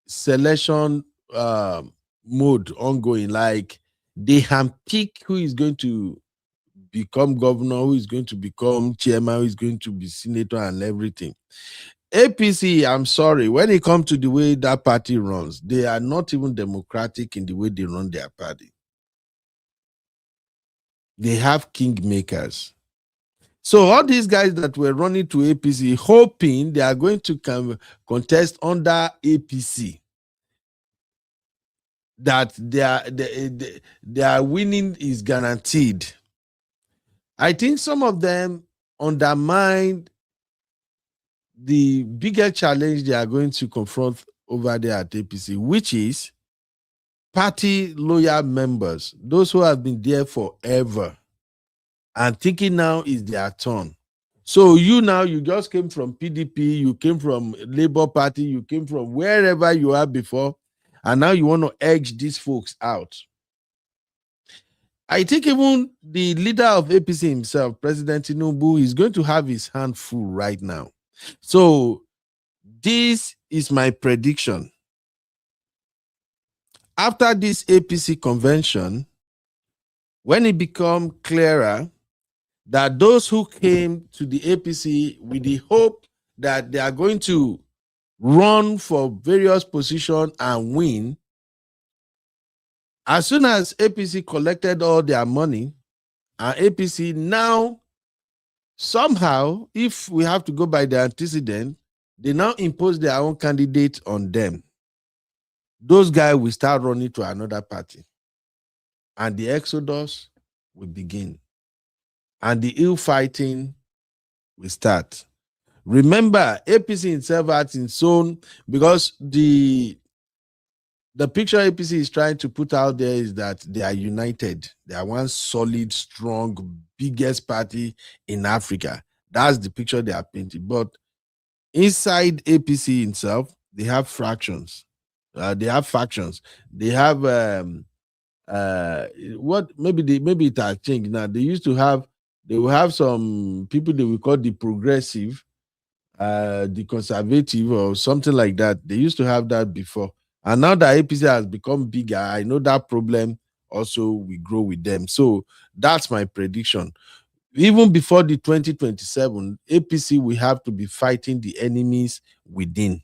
selection mode ongoing. Like they handpick who is going to become governor, who is going to become chairman, who is going to be senator and everything. APC, I'm sorry, when it comes to the way that party runs, they are not even democratic in the way they run their party. They have kingmakers. So all these guys that were running to APC, hoping they are going to contest under APC, that their winning is guaranteed. I think some of them undermined the bigger challenge they are going to confront over there at APC, which is party loyal members, those who have been there forever and thinking now is their turn. So you just came from PDP, you came from Labour Party, you came from wherever you are before, and now you want to edge these folks out. I think even the leader of APC himself, President Tinubu, is going to have his hand full right now. So this is my prediction. After this APC convention, when it becomes clearer that those who came to the APC with the hope that they are going to run for various positions and win, as soon as APC collected all their money, and APC now, somehow, if we have to go by the antecedent, they now impose their own candidate on them. Those guys will start running to another party. And the exodus will begin. And the ill fighting will start. Remember, APC itself has its own, because the picture APC is trying to put out there is that they are united. They are one solid, strong, biggest party in Africa. That's the picture they are painting. But inside APC itself, they have fractions. They have factions. They have maybe it has changed now. They will have some people they will call the progressive, the conservative, or something like that. They used to have that before. And now that APC has become bigger, I know that problem also will grow with them. So that's my prediction. Even before the 2027, APC will have to be fighting the enemies within.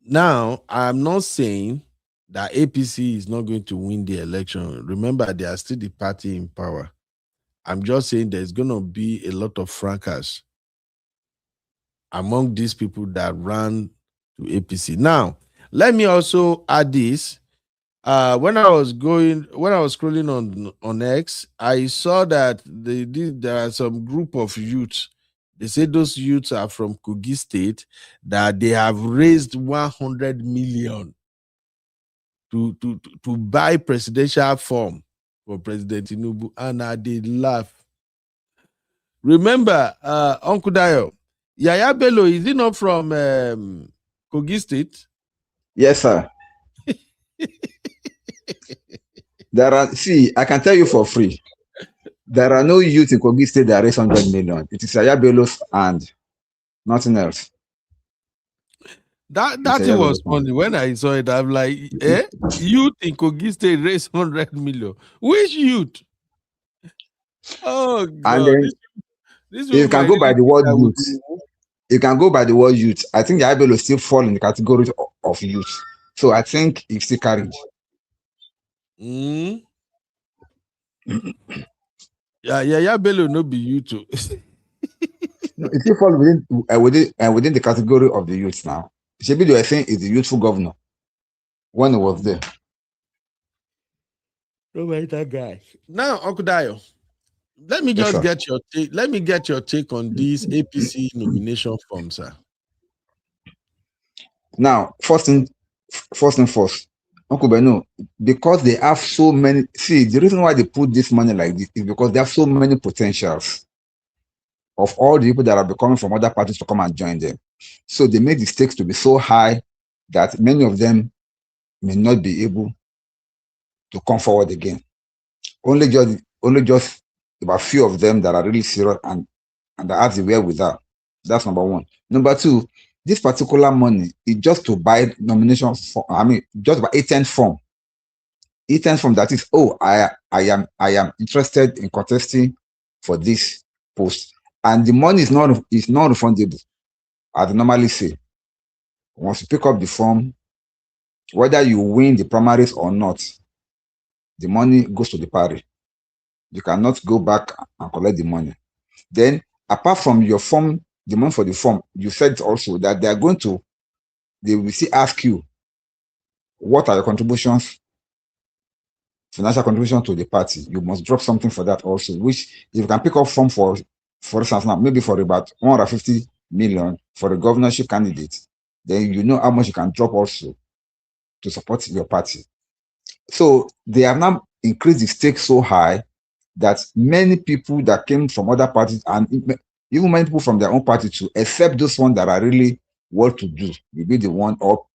Now, I'm not saying that APC is not going to win the election. Remember, they are still the party in power. I'm just saying there's going to be a lot of fracas. among these people that ran to APC. Now, let me also add this. When I was scrolling on X, I saw that there are some group of youths. They say those youths are from Kogi State, that they have raised 100 million to buy presidential form for President Tinubu, and they laugh. Remember, Uncle Dayo, Yaya Bello, is he not from Kogi State? Yes, sir. I can tell you for free, there are no youth in Kogi State that raise 100 million. It is Yaya Bello's and nothing else. That thing was funny. When I saw it, I'm like, youth in Kogi State raise 100 million. Which youth? Oh, God. And then you can go by the word youth. You can go by the word youth. I think Yaya Bello still fall in the category of youth. So I think it's still carried. Yeah, Bello no be you too. No, it still fall within the category of the youth now. Shebi they were saying is the youthful governor when he was there. Oh my that guy. Now, Uncle Dayo, let me just get your take. Let me get your take on these APC nomination forms, sir. Now, first thing first, Uncle Beno, because they have so many. See, the reason why they put this money like this is because they have so many potentials of all the people that are coming from other parties to come and join them. So they make the stakes to be so high that many of them may not be able to come forward again. Only just about few of them that are really serious and that have the wherewithal. That's number one. Number two, this particular money is just to buy nomination form. I mean, just by A10 form. A10 form that is, I am interested in contesting for this post. And the money is not refundable, as I normally say. Once you pick up the form, whether you win the primaries or not, the money goes to the party. You cannot go back and collect the money. Then, apart from your form, the money for the form, you said also that they will still ask you, what are your contributions, financial contributions to the party? You must drop something for that also, which if you can pick up form for instance now, maybe for about 150 million for a governorship candidate, then you know how much you can drop also to support your party. So they have now increased the stakes so high that many people that came from other parties and even many people from their own party too, except those ones that are really well to do, will be the one or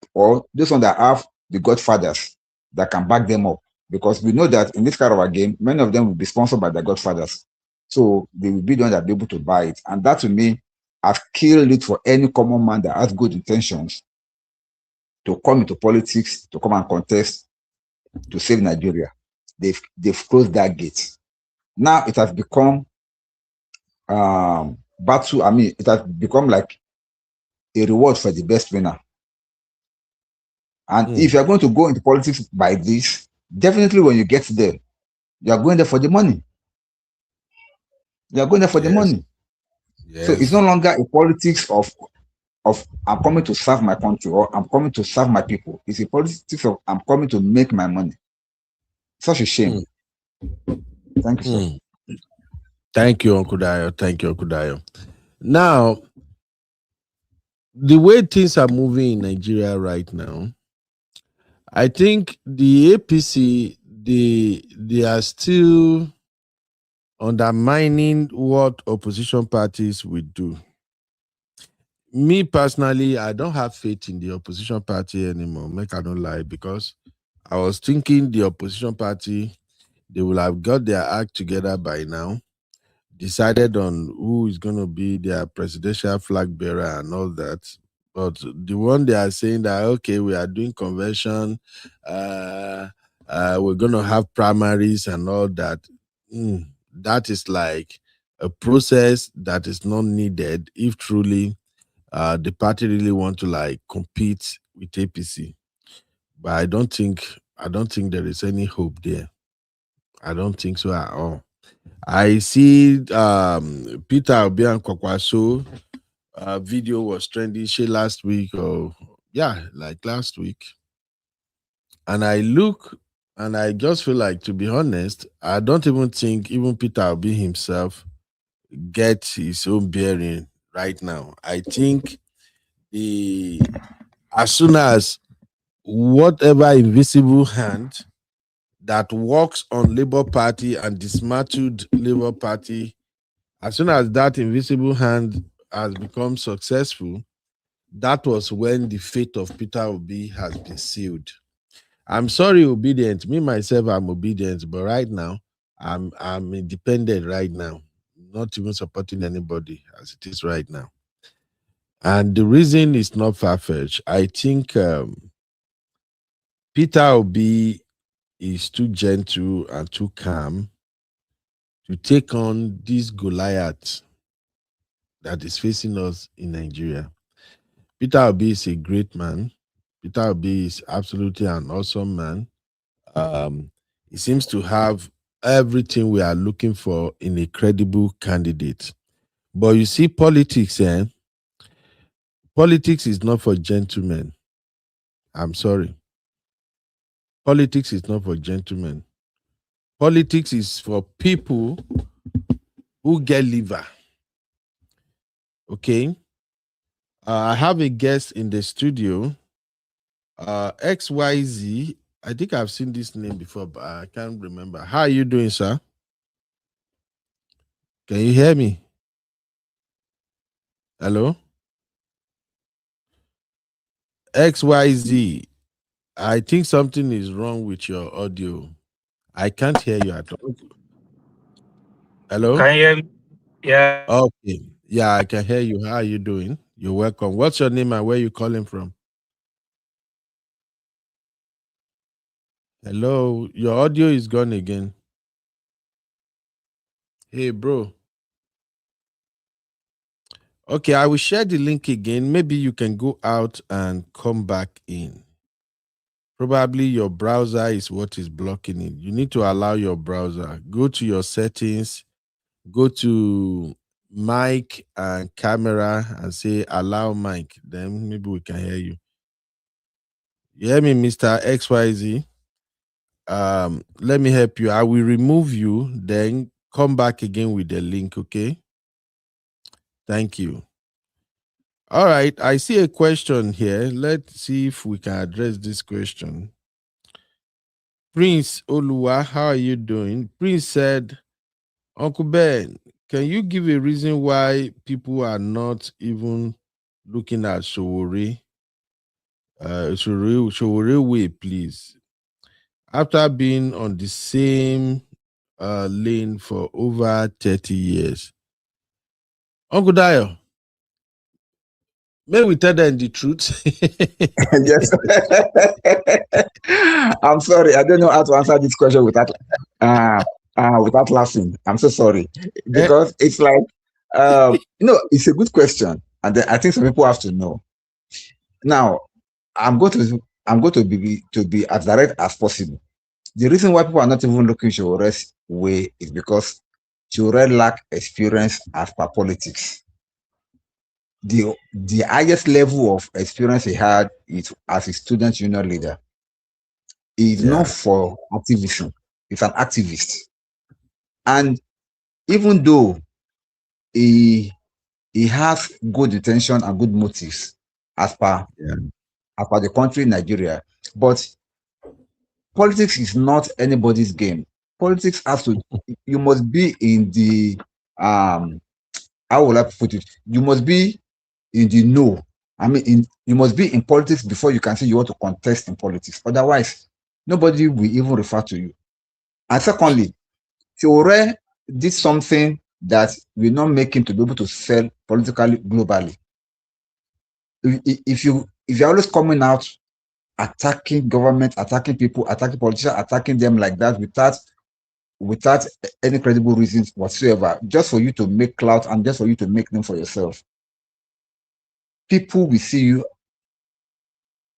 those ones that have the godfathers that can back them up. Because we know that in this kind of a game, many of them will be sponsored by their godfathers. So they will be the ones that will be able to buy it. And that to me has killed it for any common man that has good intentions to come into politics, to come and contest, to save Nigeria. They've closed that gate. Now it has become battle. I mean, it has become like a reward for the best winner. And if you're going to go into politics by this, definitely when you get there, you are going there for the money. You are going there for the money. Yes. So it's no longer a politics of I'm coming to serve my country or I'm coming to serve my people. It's a politics of I'm coming to make my money. Such a shame. Thank you, sir. Thank you, Uncle Dayo. Thank you, Uncle Dayo. Now, the way things are moving in Nigeria right now, I think the APC, they are still undermining what opposition parties will do. Me personally, I don't have faith in the opposition party anymore. Make I don't lie, because I was thinking the opposition party, they will have got their act together by now, decided on who is going to be their presidential flag bearer and all that. But the one they are saying that, okay, we are doing convention, we're going to have primaries and all that. That is like a process that is not needed if truly the party really want to like compete with APC. But I don't think there is any hope there. I don't think so at all. I see Peter Obi and Kwakwaso video was trending last week, or like last week. And I look and I just feel like, to be honest, I don't even think even Peter Obi himself gets his own bearing right now. I think as soon as whatever invisible hand that works on Labour Party and dismantled Labour Party, as soon as that invisible hand has become successful, that was when the fate of Peter Obi has been sealed. I'm sorry, obedient. Me myself, I'm obedient, but right now, I'm independent right now, not even supporting anybody as it is right now. And the reason is not far-fetched. I think Peter Obi is too gentle and too calm to take on this Goliath that is facing us in Nigeria. Peter Obi is a great man. Peter Obi is absolutely an awesome man. He seems to have everything we are looking for in a credible candidate. But you see, politics is not for gentlemen. I'm sorry. Politics is not for gentlemen. Politics is for people who get liver. Okay? I have a guest in the studio, XYZ. I think I've seen this name before, but I can't remember. How are you doing, sir? Can you hear me? Hello? XYZ. I think something is wrong with your audio. I can't hear you at all. Hello? Can you hear me? Yeah. Okay. Yeah, I can hear you. How are you doing? You're welcome. What's your name and where you calling from? Hello? Your audio is gone again. Hey, bro. Okay, I will share the link again. Maybe you can go out and come back in. Probably your browser is what is blocking it. You need to allow your browser. Go to your settings, go to mic and camera and say allow mic. Then maybe we can hear you. You hear me, Mr. XYZ? Let me help you. I will remove you, then come back again with the link, okay? Thank you. All right, I see a question here. Let's see if we can address this question. Prince Oluwa, how are you doing? Prince said, Uncle Ben, can you give a reason why people are not even looking at Showore? Showore way, please. After being on the same lane for over 30 years. Uncle Dayo, may we tell them the truth? Yes. I'm sorry. I don't know how to answer this question without laughing. I'm so sorry. Because it's like it's a good question. And I think some people have to know. Now, I'm going to be as direct as possible. The reason why people are not even looking Showore's way is because Showore lack experience as per politics. The highest level of experience he had is as a student union leader. He's not for activism. He's an activist. And even though he has good intention and good motives as per the country, Nigeria, but politics is not anybody's game. Politics has to, you must be in the, how will I put it? You must be in the know. I mean, you must be in politics before you can say you want to contest in politics. Otherwise, nobody will even refer to you. And secondly, Showore did something that will not make him to be able to sell politically globally. If you're always coming out attacking government, attacking people, attacking politicians, attacking them like that without any credible reasons whatsoever, just for you to make clout and just for you to make them for yourself, people will see you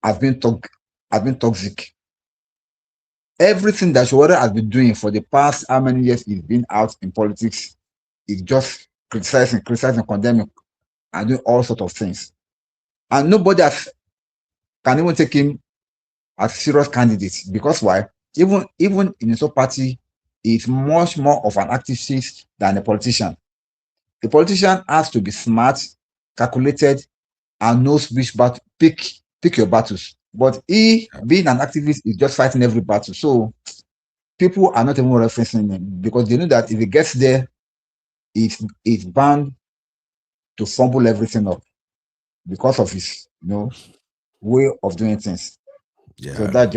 as being toxic. Everything that Showore has been doing for the past how many years he's been out in politics is just criticizing, condemning, and doing all sorts of things. And nobody can even take him as serious candidate because why? Even in his own party, he's much more of an activist than a politician. The politician has to be smart, calculated, and knows which battle pick your battles. But he, being an activist, is just fighting every battle. So people are not even referencing him because they know that if he gets there, it's bound to fumble everything up because of his way of doing things. So Yeah. that's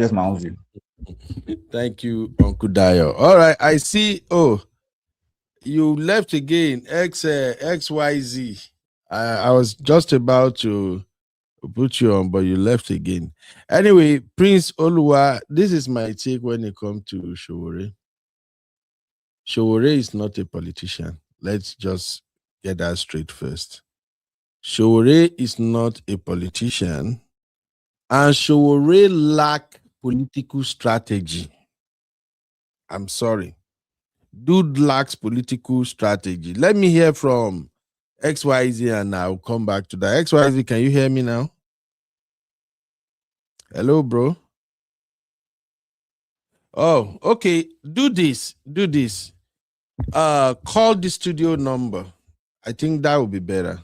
just my own view. Thank you, Uncle Dayo. All right, I see. Oh, you left again. XYZ. I was just about to put you on, but you left again. Anyway, Prince Oluwa, this is my take when it comes to Showore. Showore is not a politician. Let's just get that straight first. Showore is not a politician, and Showore lack political strategy. I'm sorry. Dude lacks political strategy. Let me hear from XYZ and I'll come back to that. XYZ, can you hear me now? Hello, bro. Oh, okay. Do this. Do this. Call the studio number. I think that would be better.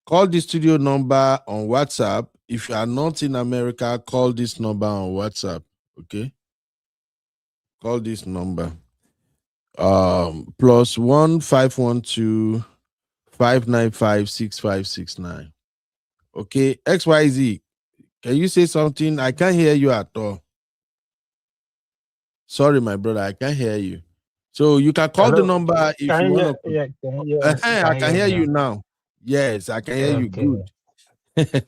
Call the studio number on WhatsApp. If you are not in America, call this number on WhatsApp. Okay. Call this number. Plus 1512 595 6569. Okay. XYZ. Can you say something? I can't hear you at all. Sorry, my brother, I can't hear you. So you can call the number if you want to. I can hear you now. Yes, I can hear you. Good.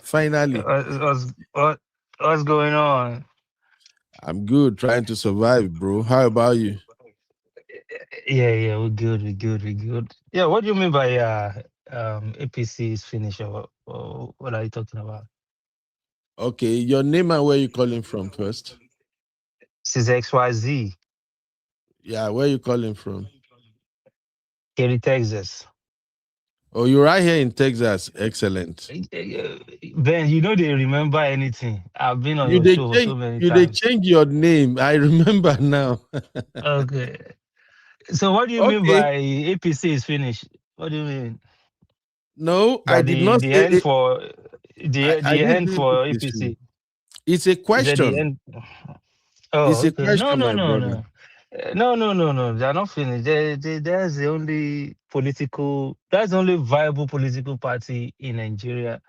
Finally. What's going on? I'm good, trying to survive, bro. How about you? Yeah, we're good, we're good. Yeah, what do you mean by APC is finished, or what are you talking about? Okay, your name and where you calling from first? This is XYZ, Yeah, where you calling from? Katy, Texas. Oh, you're right here in Texas. Excellent. Ben, you know they remember anything. I've been on You your they show for change so many you they times. change your name. I remember now. Okay. So what do you mean Okay. by APC is finished? What do you mean? No, I That did the not the say end it. for I the didn't end say it for is finished. APC? It's a Is that the question. end? Oh, It's a okay. No, question, no, my no, brother. no. No. They're not finished. That's the only political. That's the only viable political party in Nigeria.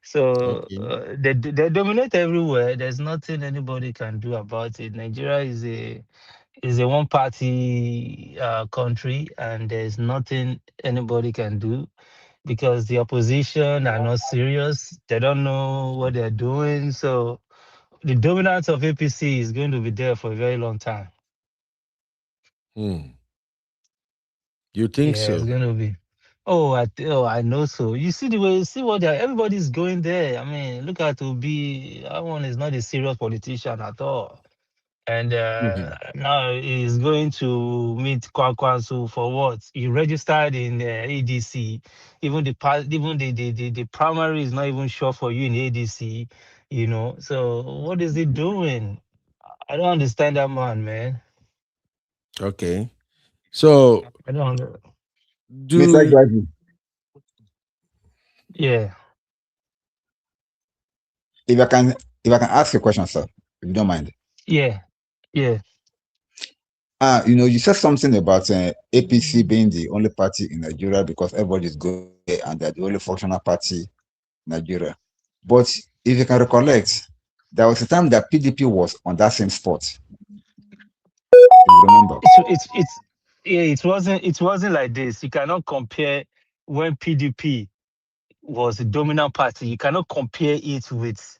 So Okay. they dominate everywhere. There's nothing anybody can do about it. Nigeria is a one party country, and there's nothing anybody can do because the opposition are not serious. They don't know what they're doing. So the dominance of APC is going to be there for a very long time. Hmm. You think Yeah, it's so? going to be. I know so. You see the way, see what everybody's going there. I mean, look at Obi. That one is not a serious politician at all. And Mhm. now he's going to meet Kwankwaso for what? He registered in ADC. Even the primary is not even sure for you in ADC. So what is he doing? I don't understand that man. Okay. So I don't. under- Mr. do Gwaji, Yeah, if I can ask a question, sir, if you don't mind. yeah, yeah. You said something about APC being the only party in Nigeria because everybody's good there and they're the only functional party in Nigeria. But if you can recollect, there was a time that PDP was on that same spot, if you remember. It's yeah. It wasn't like this. You cannot compare when PDP was the dominant party. You cannot compare it with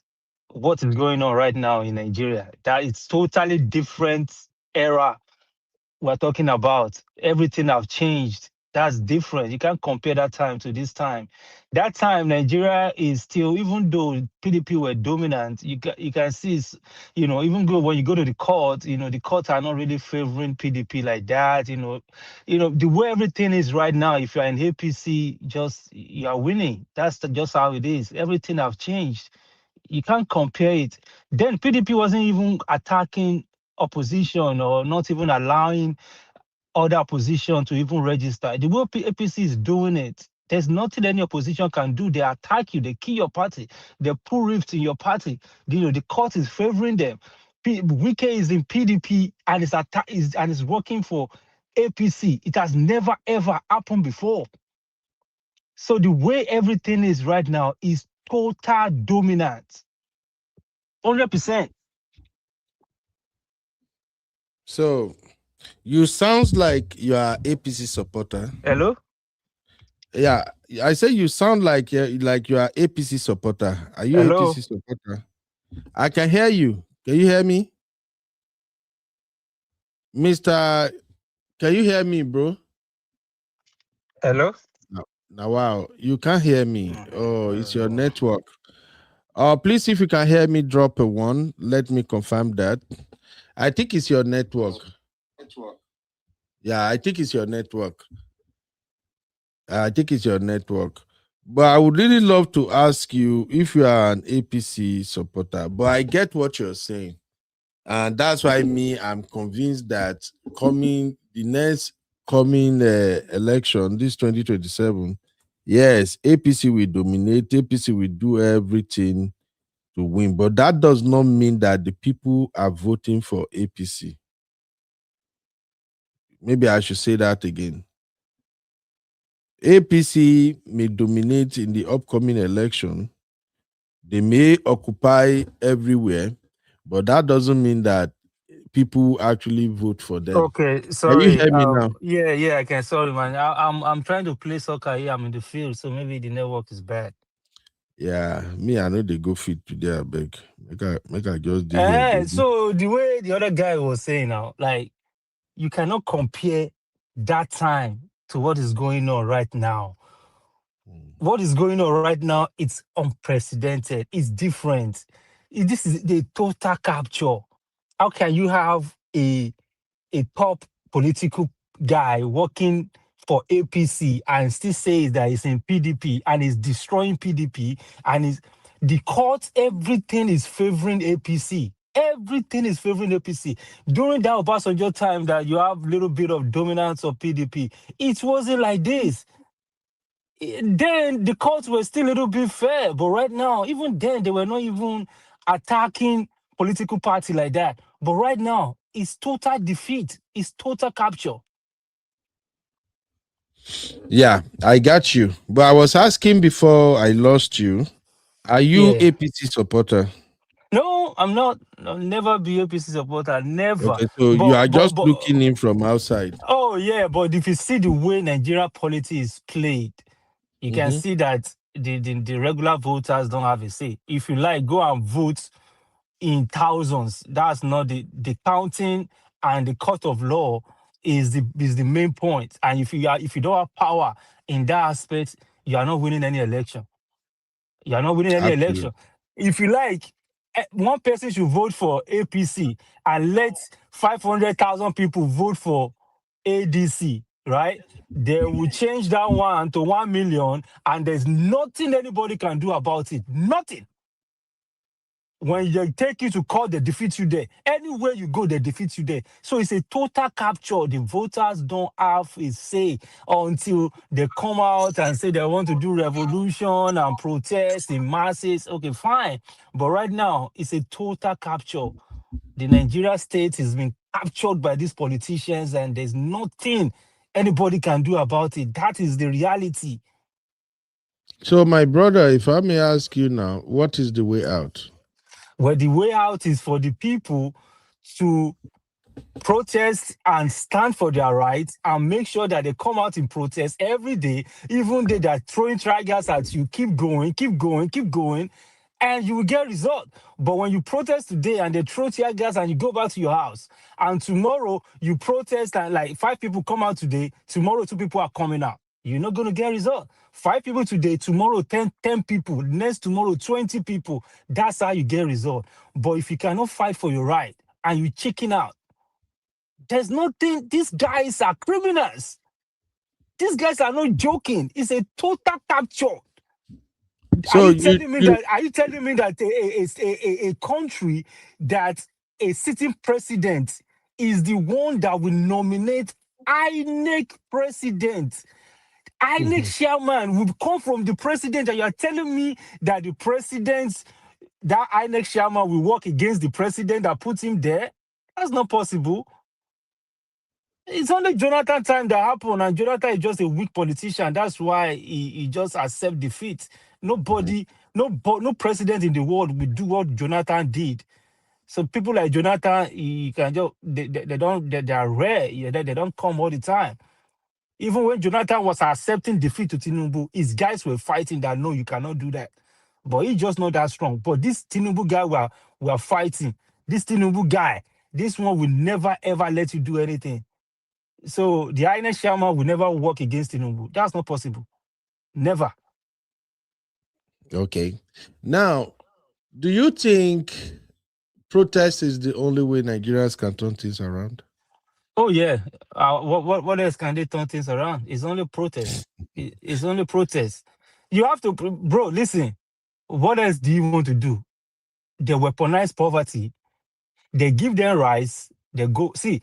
what is going on right now in Nigeria. That it's totally different era we're talking about. Everything have changed. That's different. You can't compare that time to this time. That time, Nigeria is still, even though PDP were dominant, you can see, even when you go to the court, the courts are not really favoring PDP like that. The way everything is right now, if you're in APC, you are winning. That's just how it is. Everything have changed. You can't compare it. Then PDP wasn't even attacking opposition or not even allowing other opposition to even register. The way APC is doing it, there's nothing any opposition can do. They attack you, they kill your party, they pull rifts in your party. The court is favoring them. Wike is in PDP and is working for APC. It has never ever happened before. So the way everything is right now is total dominance. 100%. So you sounds like you are APC supporter. Hello? Yeah, I say you sound like you are APC supporter. Are you Hello? APC supporter? I can hear you. Can you hear me? Mr. Can you hear me, bro? Hello? Now, wow, you can't hear me. Oh, it's your network. Please, if you can hear me, drop a 1. Let me confirm that. I think it's your network. Yeah, I think it's your network. But I would really love to ask you if you are an APC supporter. But I get what you're saying. And that's why I'm convinced that the next coming election, this 2027, yes, APC will dominate. APC will do everything to win. But that does not mean that the people are voting for APC. Maybe I should say that again. APC may dominate in the upcoming election. They may occupy everywhere, but that doesn't mean that people actually vote for them. Okay, sorry. Can you hear me now? Yeah, I can. Sorry, man. I'm trying to play soccer here. I'm in the field, so maybe the network is bad. Yeah, I know they go fit today. I beg. Make I just do here. So the way the other guy was saying now, like, you cannot compare that time to what is going on right now. What is going on right now, it's unprecedented. It's different. This is the total capture. How can you have a top political guy working for APC and still say that he's in PDP and is destroying PDP and the court, everything is favoring APC. Everything is favoring APC. During that Obasanjo time that you have a little bit of dominance of PDP, it wasn't like this. Then the courts were still a little bit fair, but right now, even then, they were not even attacking political party like that. But right now, it's total defeat. It's total capture. Yeah, I got you. But I was asking before I lost you, are you APC supporter? No, I'm not. I'll never be APC supporter. Never. Okay, so you are just looking in from outside. Oh, yeah, but if you see the way Nigeria politics is played, you can see that the regular voters don't have a say. If you like, go and vote in thousands. That's not the counting, and the court of law is the main point. And if you don't have power in that aspect, you are not winning any election. You are not winning any election. If you like, one person should vote for APC and let 500,000 people vote for ADC, right? They will change that one to 1 million, and there's nothing anybody can do about it. Nothing. When they take you to court, they defeat you there. Anywhere you go, they defeat you there. So it's a total capture. The voters don't have a say until they come out and say they want to do revolution and protest in masses. Okay, fine. But right now, it's a total capture. The Nigeria state has been captured by these politicians, and there's nothing anybody can do about it. That is the reality. So, my brother, if I may ask you now, what is the way out? Well, the way out is for the people to protest and stand for their rights and make sure that they come out in protest every day, even though they're throwing triggers at you. Keep going, keep going, keep going. and you will get result. But when you protest today and they throw tear gas and you go back to your house, and tomorrow you protest and like 5 people come out today, tomorrow 2 people are coming out, you're not going to get result. 5 people today, tomorrow 10 people, next tomorrow 20 people. That's how you get result. But if you cannot fight for your right and you chicken out, there's nothing. These guys are criminals. These guys are not joking. It's a total capture. So Are you telling me that a country that a sitting president is the one that will nominate INEC president? INEC chairman will come from the president, and you are telling me that the president, that INEC chairman will work against the president that put him there? That's not possible. It's only Jonathan time that happened, and Jonathan is just a weak politician. That's why he just accept defeat. Nobody, no president in the world will do what Jonathan did. So people like Jonathan, he can just they are rare. They don't come all the time. Even when Jonathan was accepting defeat to Tinubu, his guys were fighting that no, you cannot do that. But he's just not that strong. But this Tinubu guy we are fighting. This Tinubu guy, this one will never ever let you do anything. So the INEC chairman will never work against Tinubu. That's not possible. Never. Okay. Now, do you think protest is the only way Nigerians can turn things around? Oh yeah. What else can they turn things around? It's only protest. It's only protest. You have to, bro. Listen. What else do you want to do? They weaponize poverty. They give them rights. They go see.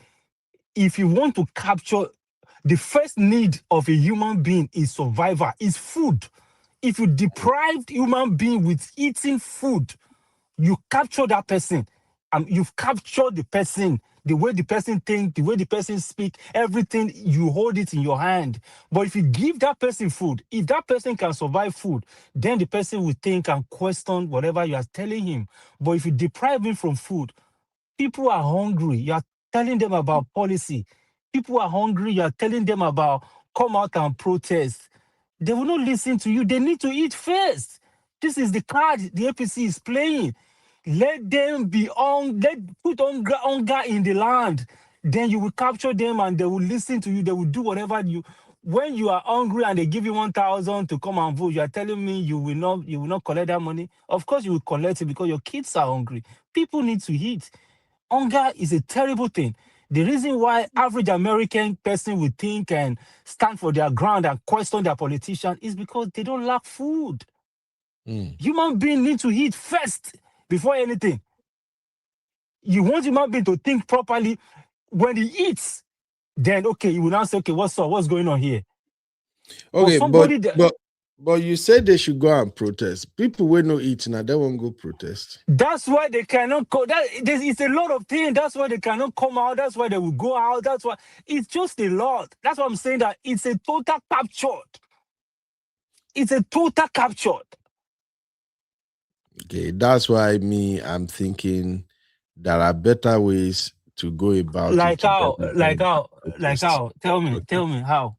If you want to capture, the first need of a human being is survival, is food. If you deprive human being with eating food, you capture that person. You've captured the person, the way the person thinks, the way the person speaks, everything, you hold it in your hand. But if you give that person food, if that person can survive food, then the person will think and question whatever you are telling him. But if you deprive him from food, people are hungry. You are telling them about policy. People are hungry. You are telling them about come out and protest. They will not listen to you. They need to eat first. This is the card the APC is playing. Let them be on. Put hunger in the land. Then you will capture them and they will listen to you. They will do whatever you. When you are hungry and they give you 1,000 to come and vote, you are telling me you will not collect that money. Of course you will collect it because your kids are hungry. People need to eat. Hunger is a terrible thing. The reason why average American person will think and stand for their ground and question their politician is because they don't lack food. Human beings need to eat first before anything. You want human being to think properly. When he eats, then okay, you will now say, okay, what's up? What's going on here? Okay, but you said they should go and protest. People will not eat now, they won't go protest. That's why they cannot go. It's a lot of things. That's why they cannot come out. That's why they will go out. That's why it's just a lot. That's why I'm saying that it's a total captured. It's a total captured. Okay, that's why I'm thinking there are better ways to go about like it. How? Tell me how.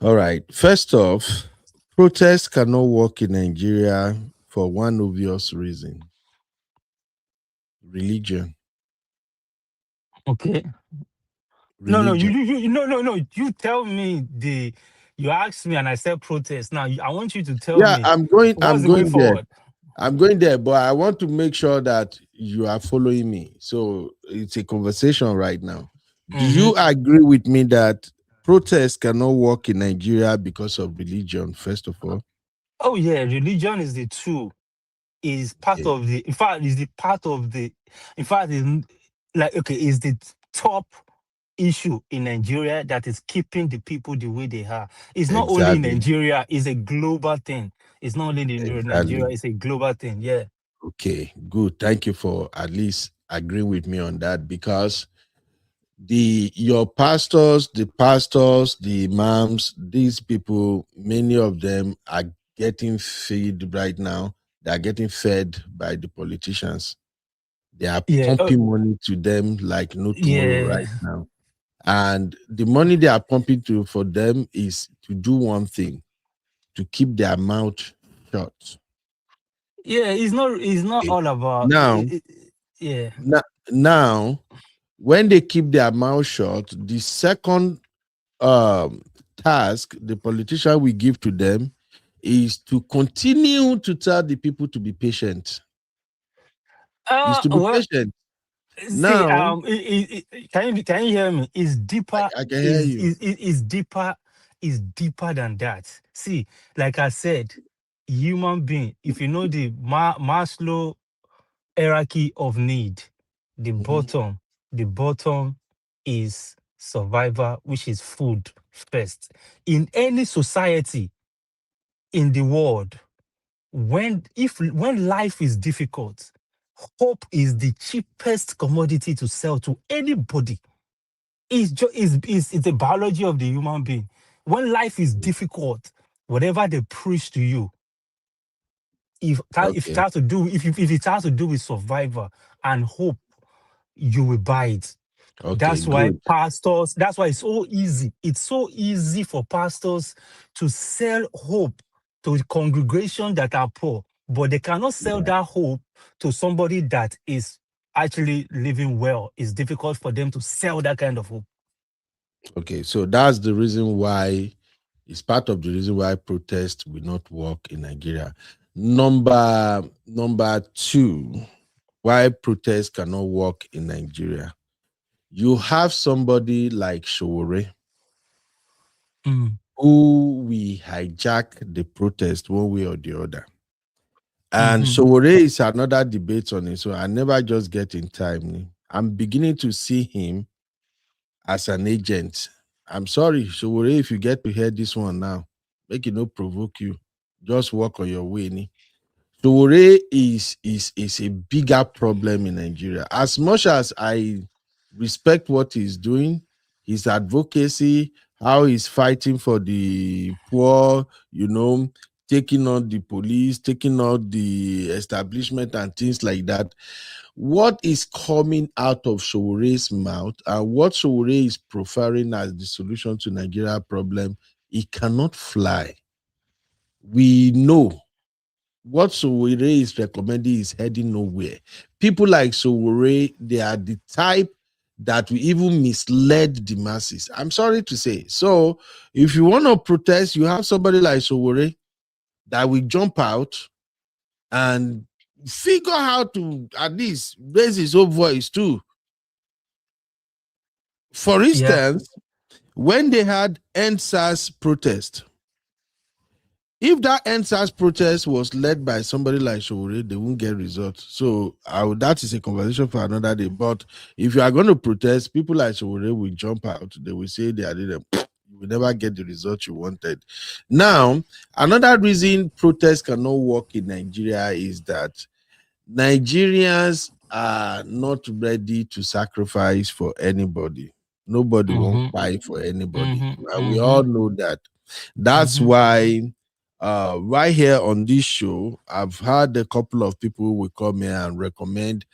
All right. First off, protests cannot work in Nigeria for one obvious reason. Religion. Okay. Religion. No. You tell me you asked me and I said protest. Now I want you to tell me. I'm going there. Forward. I'm going there, but I want to make sure that you are following me. So it's a conversation right now. Do you agree with me that protests cannot work in Nigeria because of religion, first of all? Oh yeah, religion is the tool. Is part of the. In fact, is the part of the. In fact, is the top issue in Nigeria that is keeping the people the way they are. It's not only in Nigeria. It's a global thing. It's not only in Nigeria. It's a global thing. Yeah. Okay, good. Thank you for at least agreeing with me on that, because your pastors, the imams, these people, many of them are getting fed right now. They are getting fed by the politicians. They are pumping money to them like no tomorrow right now. And the money they are pumping for them is to do one thing, to keep their mouth shut. Yeah, it's not all about Now, yeah. now, when they keep their mouth shut, the second task the politician will give to them is to continue to tell the people to be patient. Is to be Well, patient. see, Now, can you hear me? It's deeper. I can hear you. Is deeper. Is deeper than that. See, like I said, human being. If you know the Maslow hierarchy of need, the bottom is survival, which is food first. In any society in the world, when life is difficult, hope is the cheapest commodity to sell to anybody. It's the biology of the human being. When life is difficult, whatever they preach to you, if it Okay. has to do if it has to do with survival and hope, you will buy it. Okay, That's why good. pastors. That's why it's so easy. It's so easy for pastors to sell hope to the congregation that are poor, but they cannot sell that hope to somebody that is actually living well. It's difficult for them to sell that kind of hope. Okay, so that's the reason why it's part of the reason why protests will not work in Nigeria. Number two, why protests cannot work in Nigeria. You have somebody like Showore who we hijack the protest one way or the other. And Showore is another debate on it, so I never just get in time. I'm beginning to see him as an agent. I'm sorry, Showore, if you get to hear this one now, make it no provoke you. Just walk on your way. Showore is a bigger problem in Nigeria. As much as I respect what he's doing, his advocacy, how he's fighting for the poor, taking on the police, taking on the establishment and things like that. What is coming out of Showore's mouth and what Showore is profiling as the solution to Nigeria problem, it cannot fly. We know what Showore is recommending is heading nowhere. People like Showore, they are the type that will even mislead the masses. I'm sorry to say. So if you want to protest, you have somebody like Showore that will jump out and figure how to at least raise his own voice too. For instance, when they had NSAS protest, if that NSAS protest was led by somebody like Showore, they won't get results. So that is a conversation for another day. But if you are going to protest, people like Showore will jump out. They will say they are leader. You will never get the result you wanted. Now, another reason protests cannot work in Nigeria is that Nigerians are not ready to sacrifice for anybody. Nobody won't fight for anybody. We all know that. That's why right here on this show, I've had a couple of people who will come here and recommend,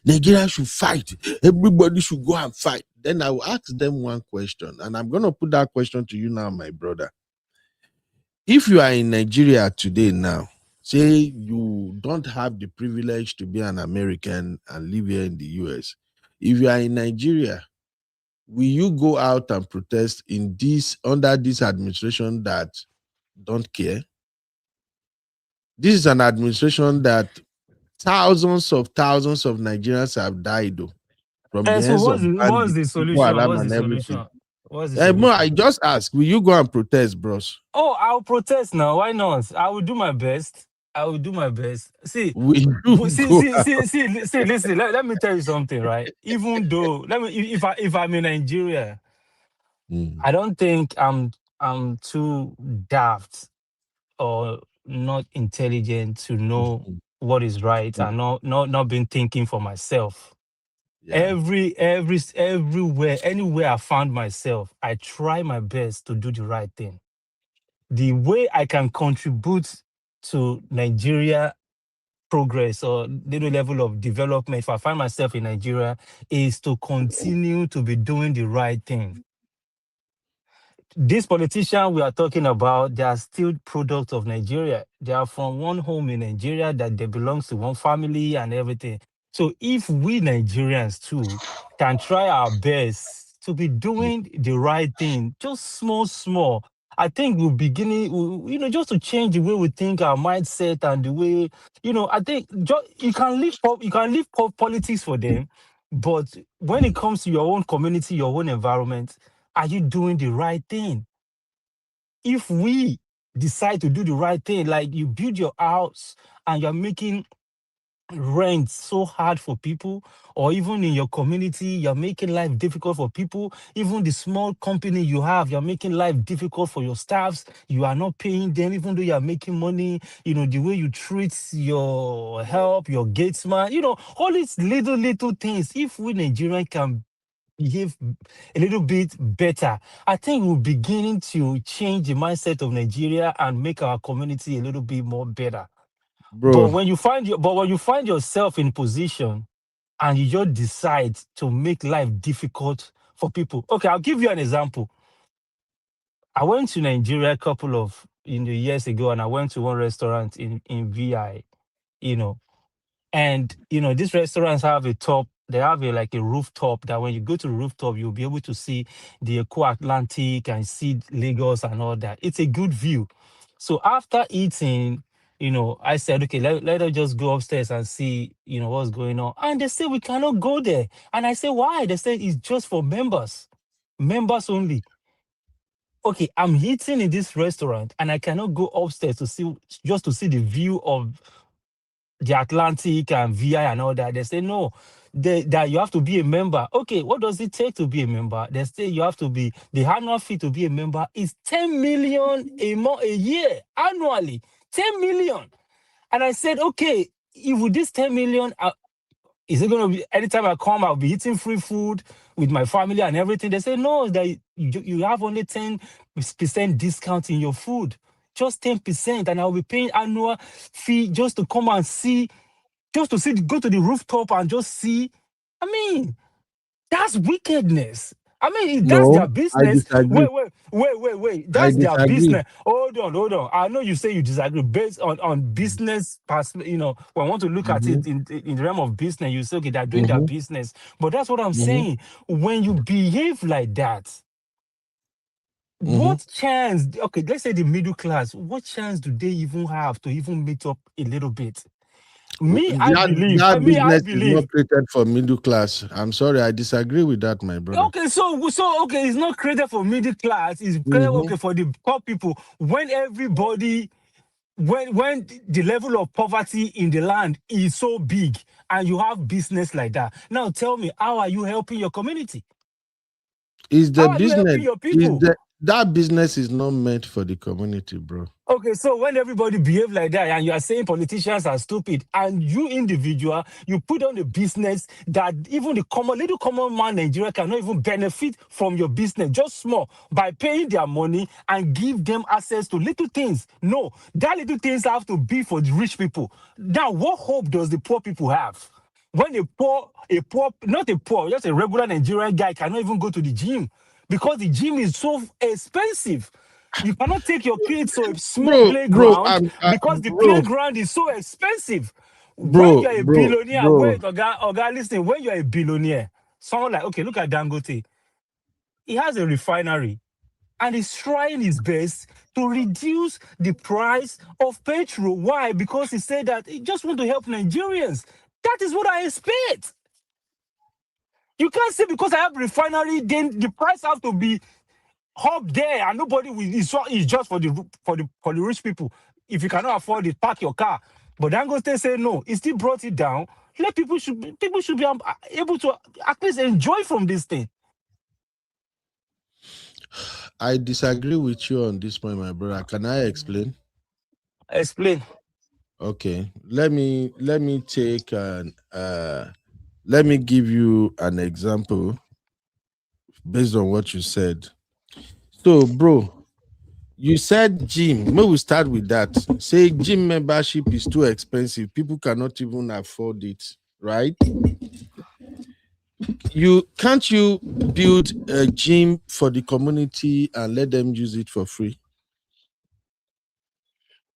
Nigeria should fight. Everybody should go and fight. Then I will ask them one question, and I'm going to put that question to you now, my brother. If you are in Nigeria today now, say you don't have the privilege to be an American and live here in the US. If you are in Nigeria, will you go out and protest under this administration that don't care? This is an administration that thousands of Nigerians have died from the So hands of what's the bandits, Boko solution? Haram What's the and everything. solution? What's the solution? I just ask, will you go and protest, bros? Oh, I'll protest now. Why not? I will do my best. I will do my best. See, will you listen. Let me tell you something, right? Even though, if I'm in Nigeria, I don't think I'm too daft or not intelligent to know what is right and not been thinking for myself. Everywhere, anywhere I found myself, I try my best to do the right thing. The way I can contribute to Nigeria progress or little level of development, if I find myself in Nigeria, is to continue to be doing the right thing. these politicians we are talking about, they are still products of Nigeria. They are from one home in Nigeria that they belong to one family and everything. So if we Nigerians too can try our best to be doing the right thing, just small, I think we're beginning, just to change the way we think, our mindset, and the way, I think you can leave politics for them, but when it comes to your own community, your own environment, are you doing the right thing? If we decide to do the right thing, like you build your house and you're making rent so hard for people, or even in your community, you're making life difficult for people, even the small company you have, you're making life difficult for your staffs, you are not paying them, even though you're making money, the way you treat your help, your gatesman, all these little things. If we Nigerians can behave a little bit better, I think we're beginning to change the mindset of Nigeria and make our community a little bit more better. But Bro, when you find yourself in position and you just decide to make life difficult for people. Okay, I'll give you an example. I went to Nigeria a couple of years ago, and I went to one restaurant in VI, you know, and these restaurants have they have like a rooftop that when you go to the rooftop, you'll be able to see the Eco Atlantic and see Lagos and all that. It's a good view. So after eating, I said, okay, let us just go upstairs and see, what's going on. And they say we cannot go there. And I say, why? They say it's just for members only. Okay, I'm eating in this restaurant and I cannot go upstairs to see the view of the Atlantic and VI and all that. They say no, that you have to be a member. Okay, what does it take to be a member? They say you have to be, the annual fee to be a member is 10 million a year, annually, 10 million. And I said, okay, if with this 10 million, is it going to be, anytime I come, I'll be eating free food with my family and everything? They say, no, that you have only 10% discount in your food. Just 10%, and I'll be paying annual fee just to come and see, go to the rooftop and just see. I mean, that's wickedness. I mean, that's their no, I business. disagree. Wait. I That's their disagree. business. Hold on. I know you say you disagree based on business. When I want to look at Mm-hmm. it in the realm of business, you say, okay, they're doing their Mm-hmm. business. But that's what I'm Mm-hmm. saying. When you behave like that, Mm-hmm. what chance? Okay, let's say the middle class. What chance do they even have to even meet up a little bit? I That business is believe. not created for middle class. I'm sorry, I disagree with that, my brother. Okay, so okay, it's not created for middle class. It's created Mm-hmm. for the poor people. When everybody, when the level of poverty in the land is so big, and you have business like that. Now tell me, how are you helping your community? Is the How are you helping business your people? that business is not meant for the community, bro. Okay, so when everybody behave like that and you are saying politicians are stupid, and you individual, you put on the business that even the little common man in Nigeria cannot even benefit from your business, just small, by paying their money and give them access to little things. No, that little things have to be for the rich people. Now, what hope does the poor people have? When just a regular Nigerian guy cannot even go to the gym because the gym is so expensive. You cannot take your kids to a small playground because the playground is so expensive. When you're a billionaire, wait, Oga, listen, when you're a billionaire, someone like, okay, look at Dangote. He has a refinery and he's trying his best to reduce the price of petrol. Why? Because he said that he just want to help Nigerians. That is what I expect. You can't say because I have refinery, then the price have to be up there and nobody will. It's just for the rich people. If you cannot afford it, park your car. But Dangote say no. He still brought it down. People should be able to at least enjoy from this thing. I disagree with you on this point, my brother. Can I explain? Explain. Okay. Let me take let me give you an example based on what you said. So, bro, you said gym. May we start with that. Say gym membership is too expensive. People cannot even afford it, right? can't you build a gym for the community and let them use it for free?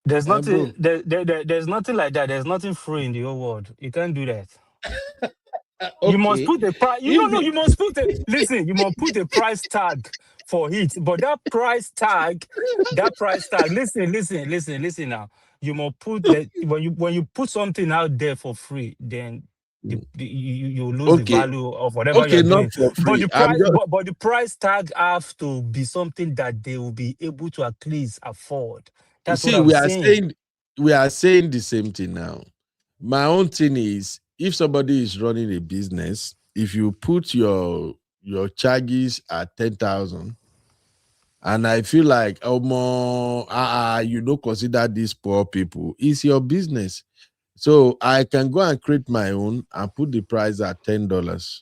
There's Bro. nothing. There's nothing like that. There's nothing free in the whole world. You can't do that. You must Okay. put a price. You must put a listen. You must put a price tag for it. But that price tag. Listen now. You must put that when you put something out there for free, then you lose the Okay. value of whatever Okay, you're not doing. for But free. the I'm price, just but the price tag have to be something that they will be able to at least afford. That's what see, I'm saying. we are saying the same thing now. My own thing is, if somebody is running a business, if you put your charges at 10,000, and I feel like, oh, more, you don't consider these poor people, it's your business. So I can go and create my own and put the price at $10.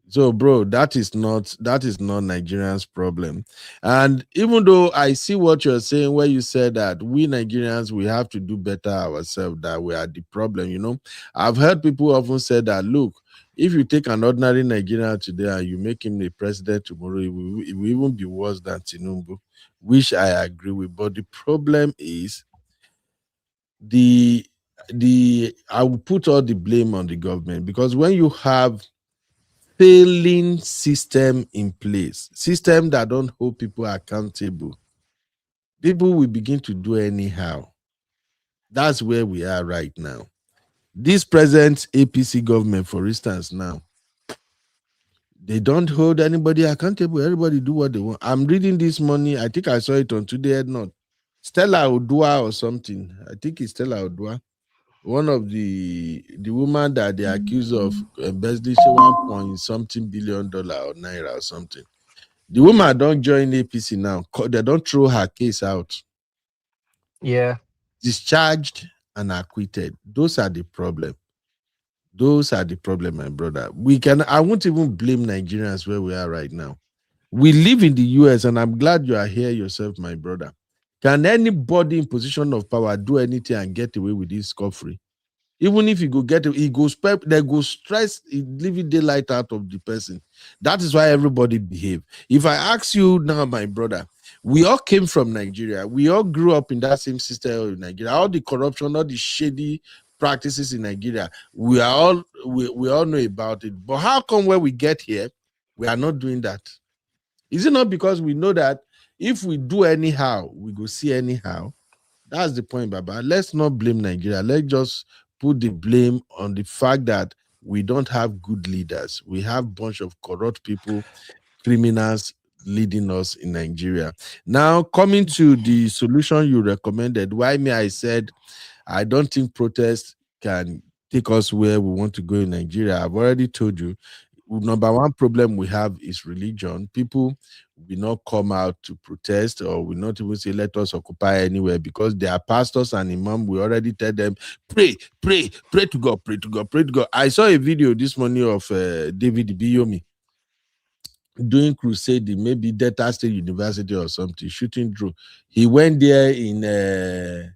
So, bro, that is not Nigerians' problem. And even though I see what you're saying, where you said that we Nigerians, we have to do better ourselves, that we are the problem. I've heard people often say that, look, if you take an ordinary Nigerian today and you make him the president tomorrow, it will even be worse than Tinubu, which I agree with. But the problem is I will put all the blame on the government, because when you have failing system in place, system that don't hold people accountable, people will begin to do anyhow. That's where we are right now. This present APC government, for instance, now, they don't hold anybody accountable. Everybody do what they want. I'm reading this morning, I think I saw it on Today Not Stella Odua or something. I think it's Stella Odua, one of the woman that they accuse of embezzling $1 billion or naira or something. The woman don't join APC now. They don't throw her case out. Yeah. Discharged and acquitted. Those are the problem. Those are the problem, my brother. I won't even blame Nigerians where we are right now. We live in the US, and I'm glad you are here yourself, my brother. Can anybody in position of power do anything and get away with this scot-free? Even if you go get it, they go stress, leaving daylight out of the person. That is why everybody behave. If I ask you now, my brother, we all came from Nigeria. We all grew up in that same system in Nigeria. All the corruption, all the shady practices in Nigeria, we all know about it. But how come when we get here, we are not doing that? Is it not because we know that if we do anyhow, we go see anyhow? That's the point, Baba. Let's not blame Nigeria. Let's just put the blame on the fact that we don't have good leaders. We have a bunch of corrupt people, criminals leading us in Nigeria. Now, coming to the solution you recommended, why me? I said, I don't think protest can take us where we want to go in Nigeria. I've already told you, number one problem we have is religion. People will not come out to protest, or will not even say, let us occupy anywhere, because their pastors and imam will already tell them, pray to God, pray to God, pray to God. I saw a video this morning of David Biyomi doing crusade in maybe Delta State University or something, shooting drone. He went there in a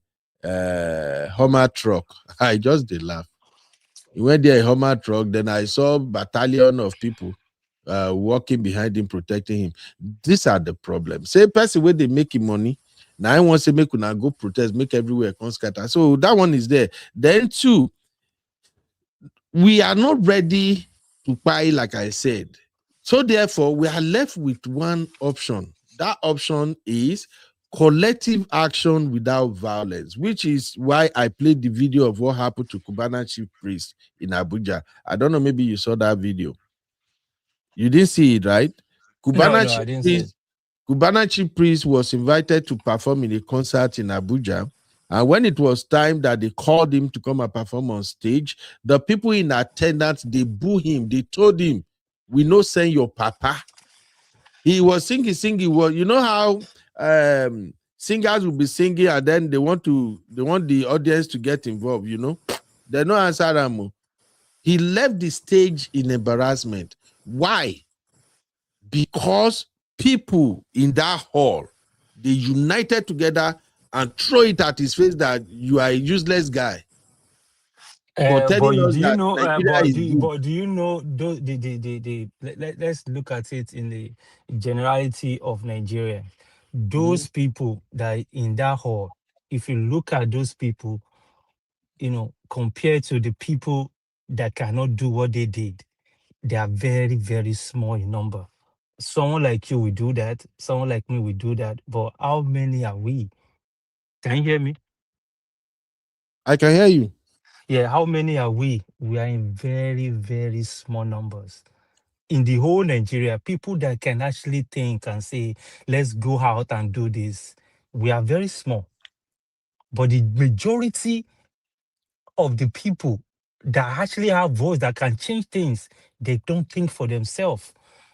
Hummer truck. I just did laugh. He went there in a Hummer truck. Then I saw a battalion of people walking behind him, protecting him. These are the problems. Say person where they making money. Now I want to make una go protest, make everywhere come scatter. So that one is there. Then two, we are not ready to buy, like I said. So therefore, we are left with one option. That option is collective action without violence, which is why I played the video of what happened to Cubana chief priest in Abuja. I don't know, maybe you saw that video. You didn't see it, right? No, I didn't see it. Cubana chief priest was invited to perform in a concert in Abuja. And when it was time that they called him to come and perform on stage, the people in attendance, they booed him. They told him, we no send your papa. He was singing. Well, you know how singers will be singing and then they want the audience to get involved, you know? They no answer them. He left the stage in embarrassment. Why? Because people in that hall, they united together and throw it at his face that you are a useless guy. for But telling us do you that know? Nigeria is doomed. But do you know? Let's look at it in the generality of Nigeria. Mhm. Those people that in that hall, if you look at those people, compared to the people that cannot do what they did, they are very, very small in number. Someone like you will do that. Someone like me will do that. But how many are we? Can you hear me? I can hear you. Yeah, how many are we? We are in very, very small numbers. In the whole Nigeria, people that can actually think and say, let's go out and do this, we are very small. But the majority of the people that actually have voice that can change things, they don't think for themselves.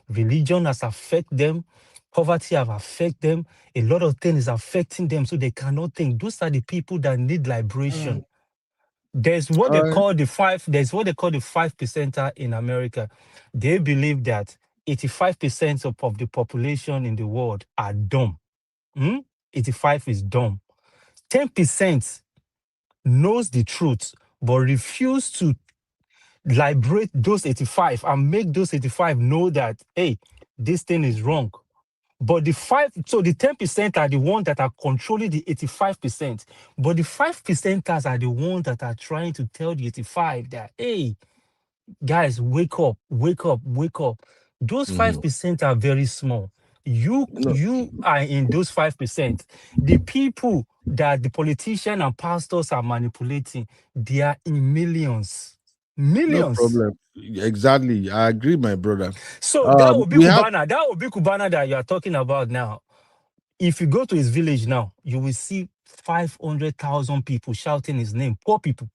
Religion has affected them, poverty have affected them, a lot of things is affecting them, so they cannot think. Those are the people that need liberation. There's what All they right. call the 5% in America. They believe that 85% of the population in the world are dumb. 85 is dumb. 10% knows the truth, but refuse to liberate those 85 and make those 85 know that, hey, this thing is wrong. But the 10% are the ones that are controlling the 85%. But the 5%ers are the ones that are trying to tell the 85 that, hey, guys, wake up, wake up, wake up. Those Mhm. 5% are very small. You No, you are in those 5%. The people that the politicians and pastors are manipulating, they are in millions. no Millions. problem. Exactly. I agree, my brother. So that We have Obi Kubana that you are talking about now. If you go to his village now, you will see 500,000 people shouting his name. Poor people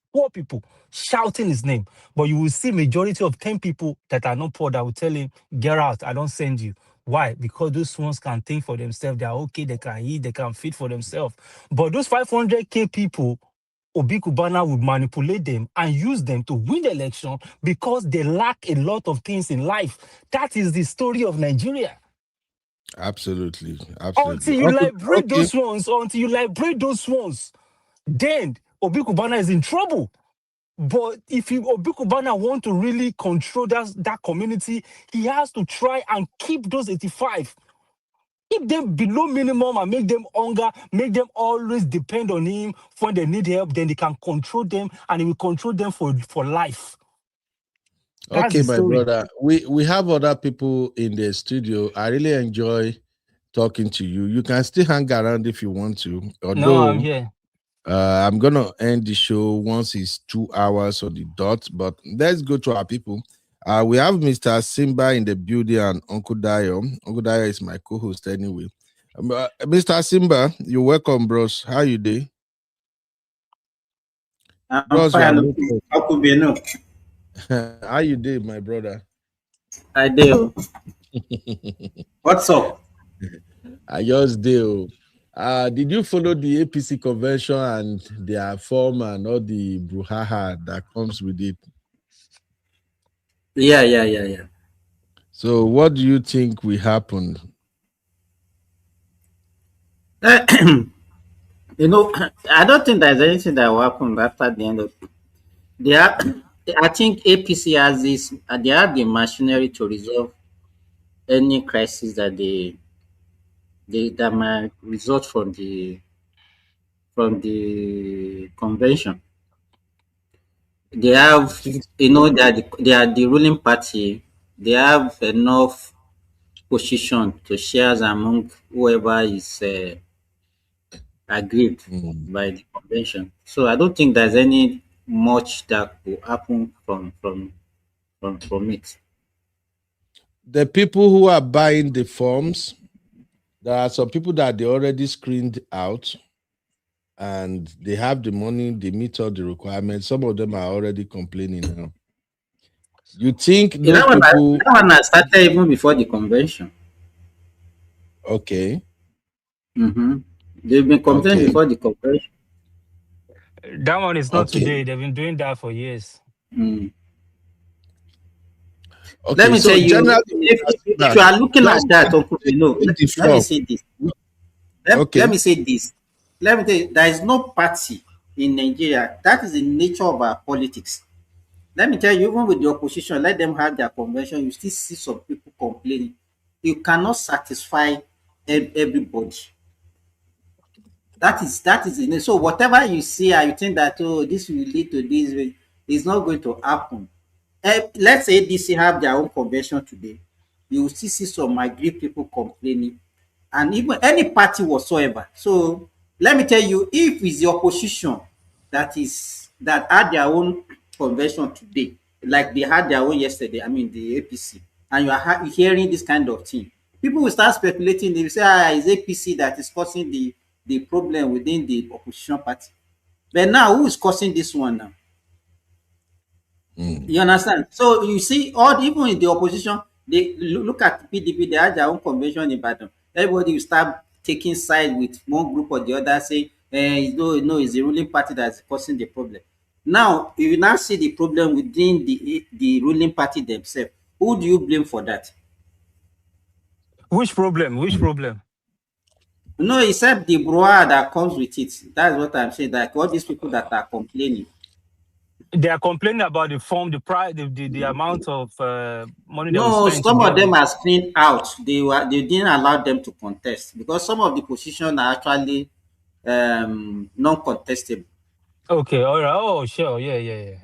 shouting his name. But you will see majority of 10 people that are not poor that will tell him, get out, I don't send you. Why? Because those ones can think for themselves. They are okay, they can eat, they can feed for themselves. But those 500K people, Obi Kubana would manipulate them and use them to win the election because they lack a lot of things in life. That is the story of Nigeria. absolutely. Until you liberate Okay. those ones, then Obi Kubana is in trouble. But if Obi Kubana want to really control that community, he has to try and keep those 85. Keep them below minimum and make them hunger, make them always depend on him when they need help, then they can control them and he will control them for life. That's Okay, the my story. brother. We have other people in the studio. I really enjoy talking to you. You can still hang around if you want to. No, I'm Although here. I'm gonna end the show once it's 2 hours on the dot. But let's go to our people. We have Mr. Simba in the building and Uncle Dayo. Uncle Dayo is my co-host anyway. Mr. Simba, you're welcome, bros. How you doing? I'm Bros, you are fine. muted. How could be no? How you doing, my brother? I do. What's up? I just do. Did you follow the APC convention and their form and all the brouhaha that comes with it? Yeah. So, what do you think will happen? I don't think there's anything that will happen after the end of. They are, I think APC has this. They have the machinery to resolve any crisis that might result from the convention. They have, they are the ruling party. They have enough position to shares among whoever is agreed Mm. by the convention. So I don't think there's any much that will happen from it. The people who are buying the forms, there are some people that they already screened out and they have the money, they meet all the requirements. Some of them are already complaining now. You think those people, That one I started even before the convention. okay, Mm-hmm. They've been complaining okay, before the convention. That one is not okay, today. They've been doing that for years. Mm. Let okay. me tell So, you, generally, if you are looking at just that, Uncle Beno, take the let me floor. say this. Let Okay. me say this. Let me tell you, there is no party in Nigeria. That is the nature of our politics. Let me tell you, even with the opposition, let them have their convention, you still see some people complaining. You cannot satisfy everybody. That is in it. So whatever you see and you think that, oh, this will lead to this, it's not going to happen. Let's say DC have their own convention today, you will still see some migrant people complaining, and even any party whatsoever. So let me tell you, if it's the opposition that had their own convention today, like they had their own yesterday, I mean the APC, and you are hearing this kind of thing, people will start speculating. They will say, it's APC that is causing the problem within the opposition party. But now, who is causing this one now? You understand? So you see, all even in the opposition, they look at PDP. They have their own convention in Ibadan. Everybody will start taking side with one group or the other, saying, no, it's the ruling party that's causing the problem. Now, if you now see the problem within the ruling party themselves, who do you blame for that? Which problem? Which problem? No, except the brouhaha that comes with it. That's what I'm saying. Like all these people that are complaining. They are complaining about the form, the price, the amount of money they will No, spend to some of get them the. are screened out. They didn't allow them to contest because some of the positions are actually non-contestable. Okay, all right. Oh, sure. Yeah.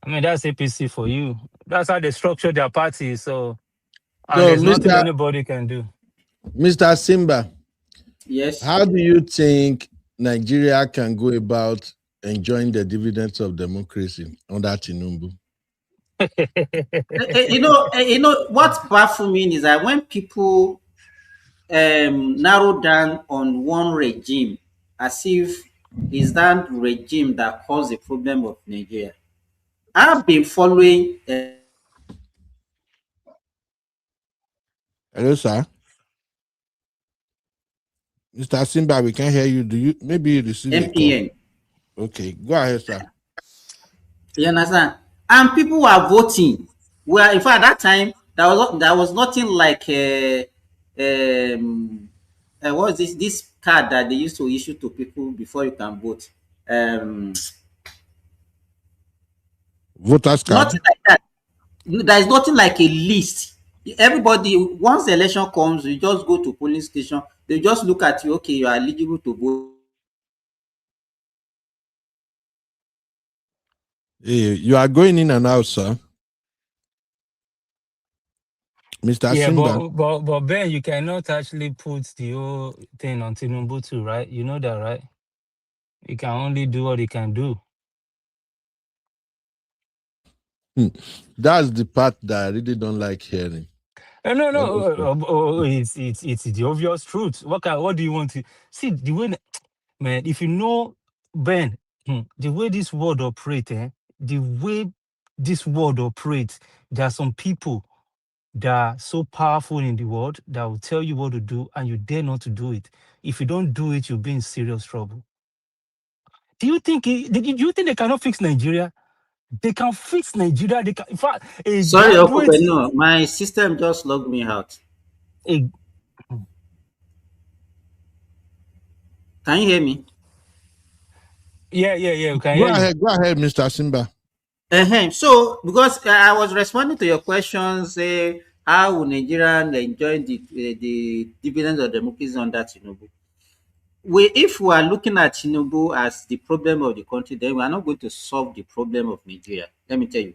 I mean, that's APC for you. That's how they structure their party. So, and So, there's nothing anybody can do. Mr. Simba, Yes. how do you think Nigeria can go about enjoying the dividends of democracy under Tinubu? You know what baffles me is that when people narrow down on one regime as if it's that regime that caused the problem of Nigeria. I've been following. Hello, sir. Mr. Simba, we can hear you. Do you maybe you receive a call? MPN. Okay, go ahead, sir. You understand? And people were voting. Well, in fact, at that time there was nothing like what is this card that they used to issue to people before you can vote. Voters card. Nothing like that. There is nothing like a list. Everybody, once the election comes, you just go to polling station. They just look at you. Okay, you are eligible to vote. Hey, you are going in and out, sir. Mr. Yeah, Simba. but Ben, you cannot actually put the whole thing on Tinubu too, right? You know that, right? He can only do what he can do. That's the part that I really don't like hearing. No. It's the obvious truth. What do you want to see? The way, man, if you know Ben, the way this world operates, there are some people that are so powerful in the world that will tell you what to do, and you dare not to do it. If you don't do it, you'll be in serious trouble. Do you think they cannot fix Nigeria? They can fix Nigeria. They can. In fact, Sorry, Okupe, no, my system just logged me out. Can you hear me? Yeah. We can Go hear ahead, Mr. Simba. So, because I was responding to your questions, how will Nigeria enjoy the dividends of democracy under Tinubu? If we are looking at Tinubu as the problem of the country, then we are not going to solve the problem of Nigeria. Let me tell you,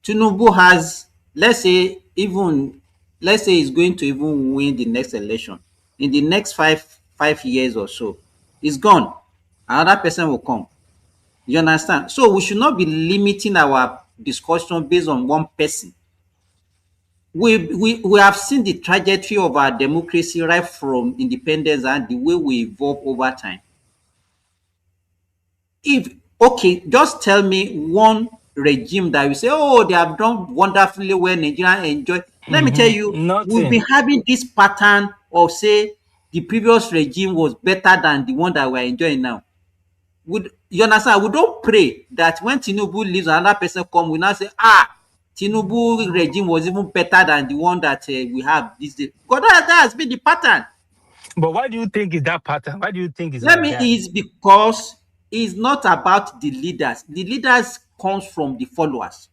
Tinubu has, let's say he's going to even win the next election in the next five years or so. He's gone. Another person will come. You understand? So we should not be limiting our discussion based on one person. We have seen the trajectory of our democracy right from independence and the way we evolve over time. Just tell me one regime that you say, oh, they have done wonderfully well, Nigeria enjoy. Let me tell you, we've been having this pattern of say the previous regime was better than the one that we're enjoying now. You understand? We don't pray that when Tinubu leaves, another person come, we now say, Tinubu regime was even better than the one that we have this day. Because that has been the pattern. But why do you think it's that pattern? Why do you think it's Let like me that? is because is not about the leaders. The leaders comes from the followers.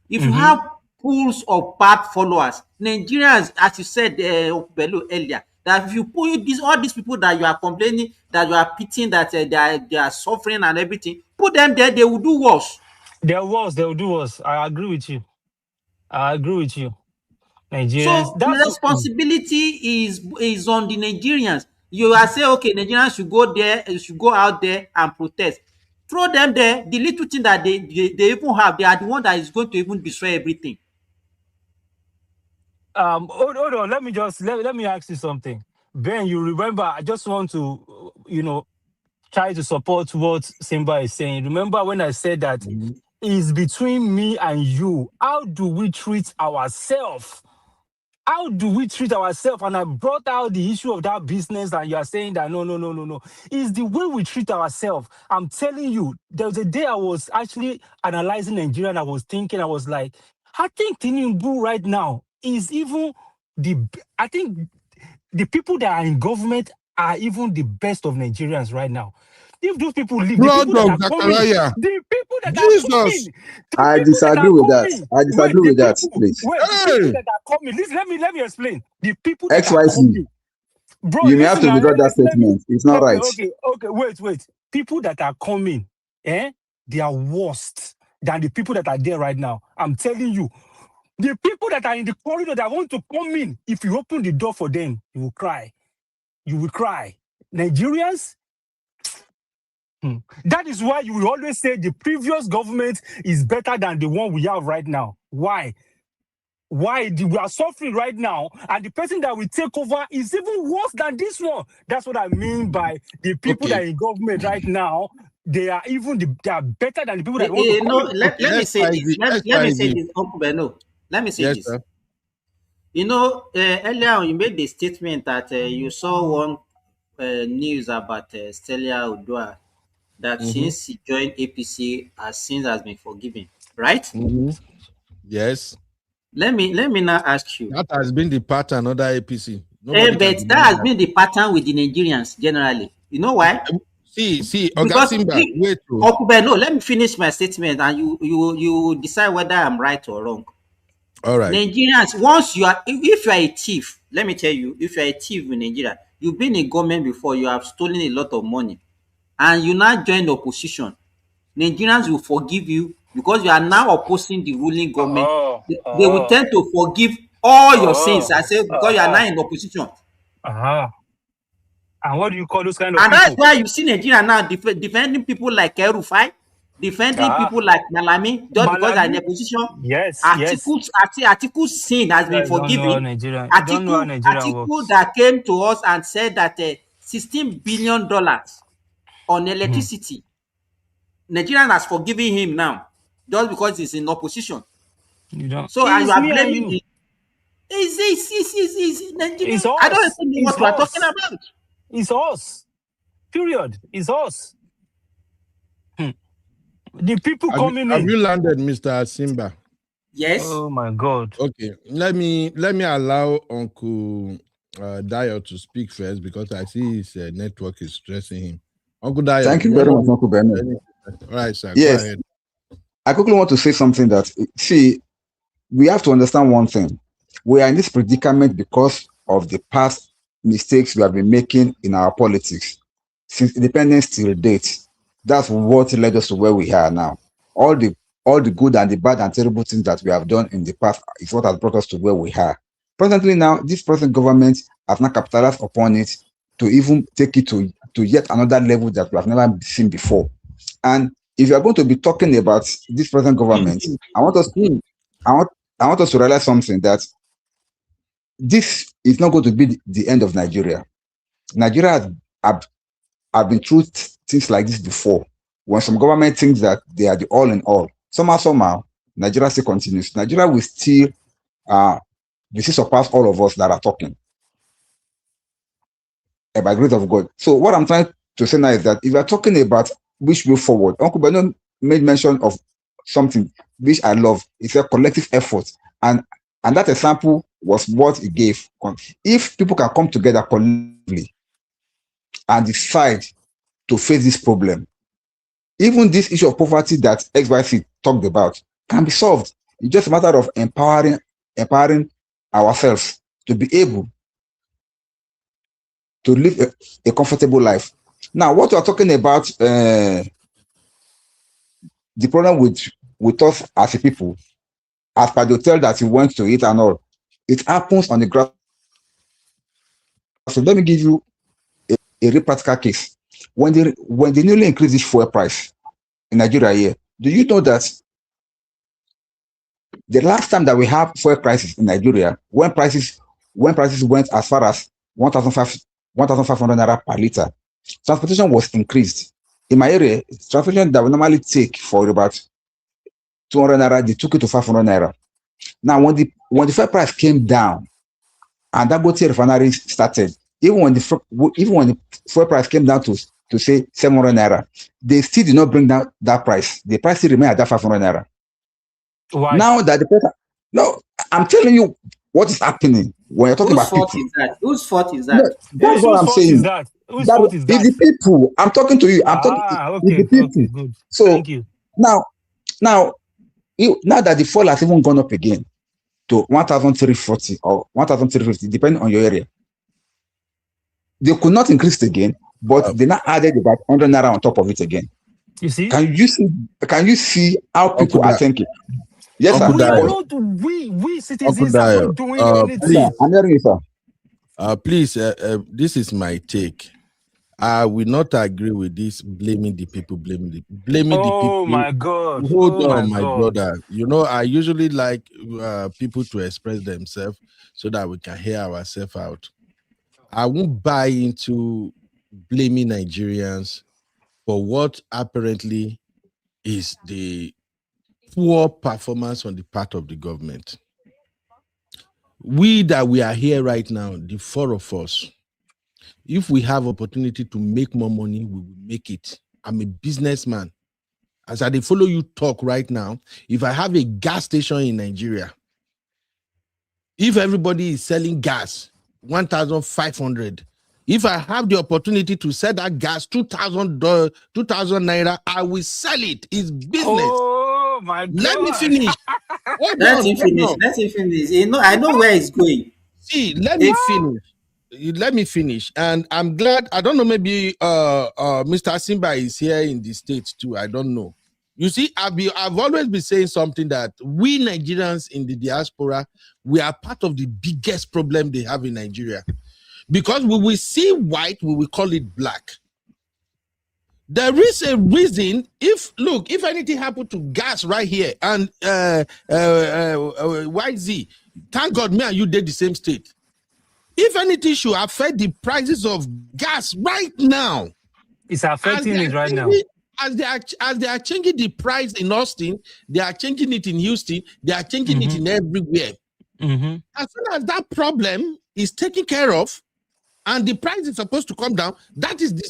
If you Mm-hmm. have pools of bad followers, Nigerians, as you said Bello earlier, that if you put all these people that you are complaining, that you are pitying, that they are suffering and everything, put them there, they will do worse. They will do worse. I agree with you. I agree with you. Nigerians, So the that's responsibility is on the Nigerians. You are saying, okay, Nigerians should go there, should go out there and protest. Throw them there. The little thing that they even have, they are the one that is going to even destroy everything. hold on. Let me ask you something. Ben, you remember? I just want to, try to support what Simba is saying. Remember when I said that it's between me and you? How do we treat ourselves? How do we treat ourselves? And I brought out the issue of that business, and you are saying that no. It's the way we treat ourselves. I'm telling you, there was a day I was actually analyzing Nigeria, and I was thinking, I was like, I think Tinubu right now is even I think the people that are in government are even the best of Nigerians right now. If those people leave, the Blood people that of are coming, Zachariah. the people that are Jesus. coming, I disagree with that. I disagree with that, please. Wait, the Hey. people that are coming. Listen, let me explain. The people that are XYZ, coming, bro. you may have Listen, to withdraw that statement. It's not right. Okay. Wait. People that are coming, they are worse than the people that are there right now. I'm telling you, the people that are in the corridor that want to come in, if you open the door for them, you will cry. You will cry. Nigerians. That is why you will always say the previous government is better than the one we have right now. Why? We are suffering right now, and the person that will take over is even worse than this one. That's what I mean by the people that are in government right now. They are better than the people that want to come in. Let me say this. Let me say this, Uncle Beno. Let me say Yes, this. sir. Earlier on, you made the statement that you saw one news about Stella Udua, that since he joined APC, her sins has been forgiven, right? Yes. Let me now ask you. That has been the pattern under APC. Nobody can But that has been the pattern with the Nigerians generally. You know why? See, Because Simba, wait. no, let me finish my statement, and you decide whether I'm right or wrong. All right. Nigerians, if you are a thief, let me tell you, if you are a thief in Nigeria, you've been in government before, you have stolen a lot of money, and you now join the opposition, Nigerians will forgive you because you are now opposing the ruling government. They will tend to forgive all your sins, I say, because you are now in opposition. And what do you call those kind of And people? that's why you see Nigeria now defending people like Erufai, defending people like Malami, just because they are in the position. Yes. Atiku's sin has been forgiven. Atiku that came to us and said that $16 billion on electricity, Nigerian has forgiven him now, just because he's in opposition. So and you are blaming the. It's Nigeria. It's us. I don't even know what we are talking about. It's us. Period. It's us. The people coming in. Have you landed, Mr. Simba? Yes. Oh my God. Okay. Let me allow Uncle Dayo to speak first, because I see his network is stressing him. Uncle Dayo. Thank you very much, Uncle Ben. All right, sir. Yes. Go ahead. I quickly want to say something that, see, we have to understand one thing. We are in this predicament because of the past mistakes we have been making in our politics since independence till date. That's what led us to where we are now. All the good and the bad and terrible things that we have done in the past is what has brought us to where we are. Presently now, this present government has not capitalized upon it to even take it to yet another level that we have never seen before. And if you are going to be talking about this present government, I want us to realize something, that this is not going to be the end of Nigeria. Nigeria have been through things like this before. When some government thinks that they are the all in all, somehow, Nigeria still continues. Nigeria will still surpass all of us that are talking. By grace of God. So what I'm trying to say now is that if you are talking about which way forward, Uncle Beno made mention of something which I love. It's a collective effort, and that example was what he gave. If people can come together collectively and decide to face this problem, even this issue of poverty that XYC talked about can be solved. It's just a matter of empowering ourselves to be able to live a comfortable life. Now, what we're talking about, the problem with us as a people, as per the hotel that you went to eat and all, it happens on the ground. So let me give you a real practical case. When they newly increased this fuel price in Nigeria here, do you know that the last time that we have fuel prices in Nigeria, when prices went as far as 1,500 naira per liter, transportation was increased. In my area, transportation that we normally take for about 200 naira, they took it to 500 naira. Now, when the fuel price came down and Dangote refinery started, even when the fuel price came down to say 700 naira, they still did not bring down that price. The price still remained at that 500 naira. Why? Now that the person, no, I'm telling you what is happening when you're talking about people. Whose fault is that? No, that's what I'm saying. Whose fault is that? It's the people. I'm talking to you. It's the people. Okay, good. So thank you. Now that the fuel has even gone up again to 1,340 or 1,350, depending on your area, they could not increase it again, but they now added about 100 naira on top of it again. You see? Can you see how people are thinking? Yes, sir. We citizens are not doing anything. I'm hearing you, sir. Please, this is my take. I will not agree with this blaming the people, blaming the people. Oh my God. Hold on, my brother. You know, I usually like people to express themselves so that we can hear ourselves out. I won't buy into blaming Nigerians for what apparently is the poor performance on the part of the government. We are here right now, the four of us, if we have opportunity to make more money, we will make it. I'm a businessman. As I follow you talk right now, if I have a gas station in Nigeria, if everybody is selling gas, 1,500, if I have the opportunity to sell that gas, 2,000 naira, I will sell it. It's business. Oh my God. Let me finish. Let him finish. You know, I know where it's going. See, let me finish. And I'm glad, I don't know, maybe Mr. Simba is here in the States too. I don't know. You see, I've always been saying something that we Nigerians in the diaspora, we are part of the biggest problem they have in Nigeria. Because we will see white, we will call it black. There is a reason. If anything happened to gas right here and YZ, thank God me and you did the same state. If anything should affect the prices of gas right now, it's affecting it right now. As they are changing the price in Austin, they are changing it in Houston, they are changing it in everywhere. As soon as that problem is taken care of, and the price is supposed to come down, that is the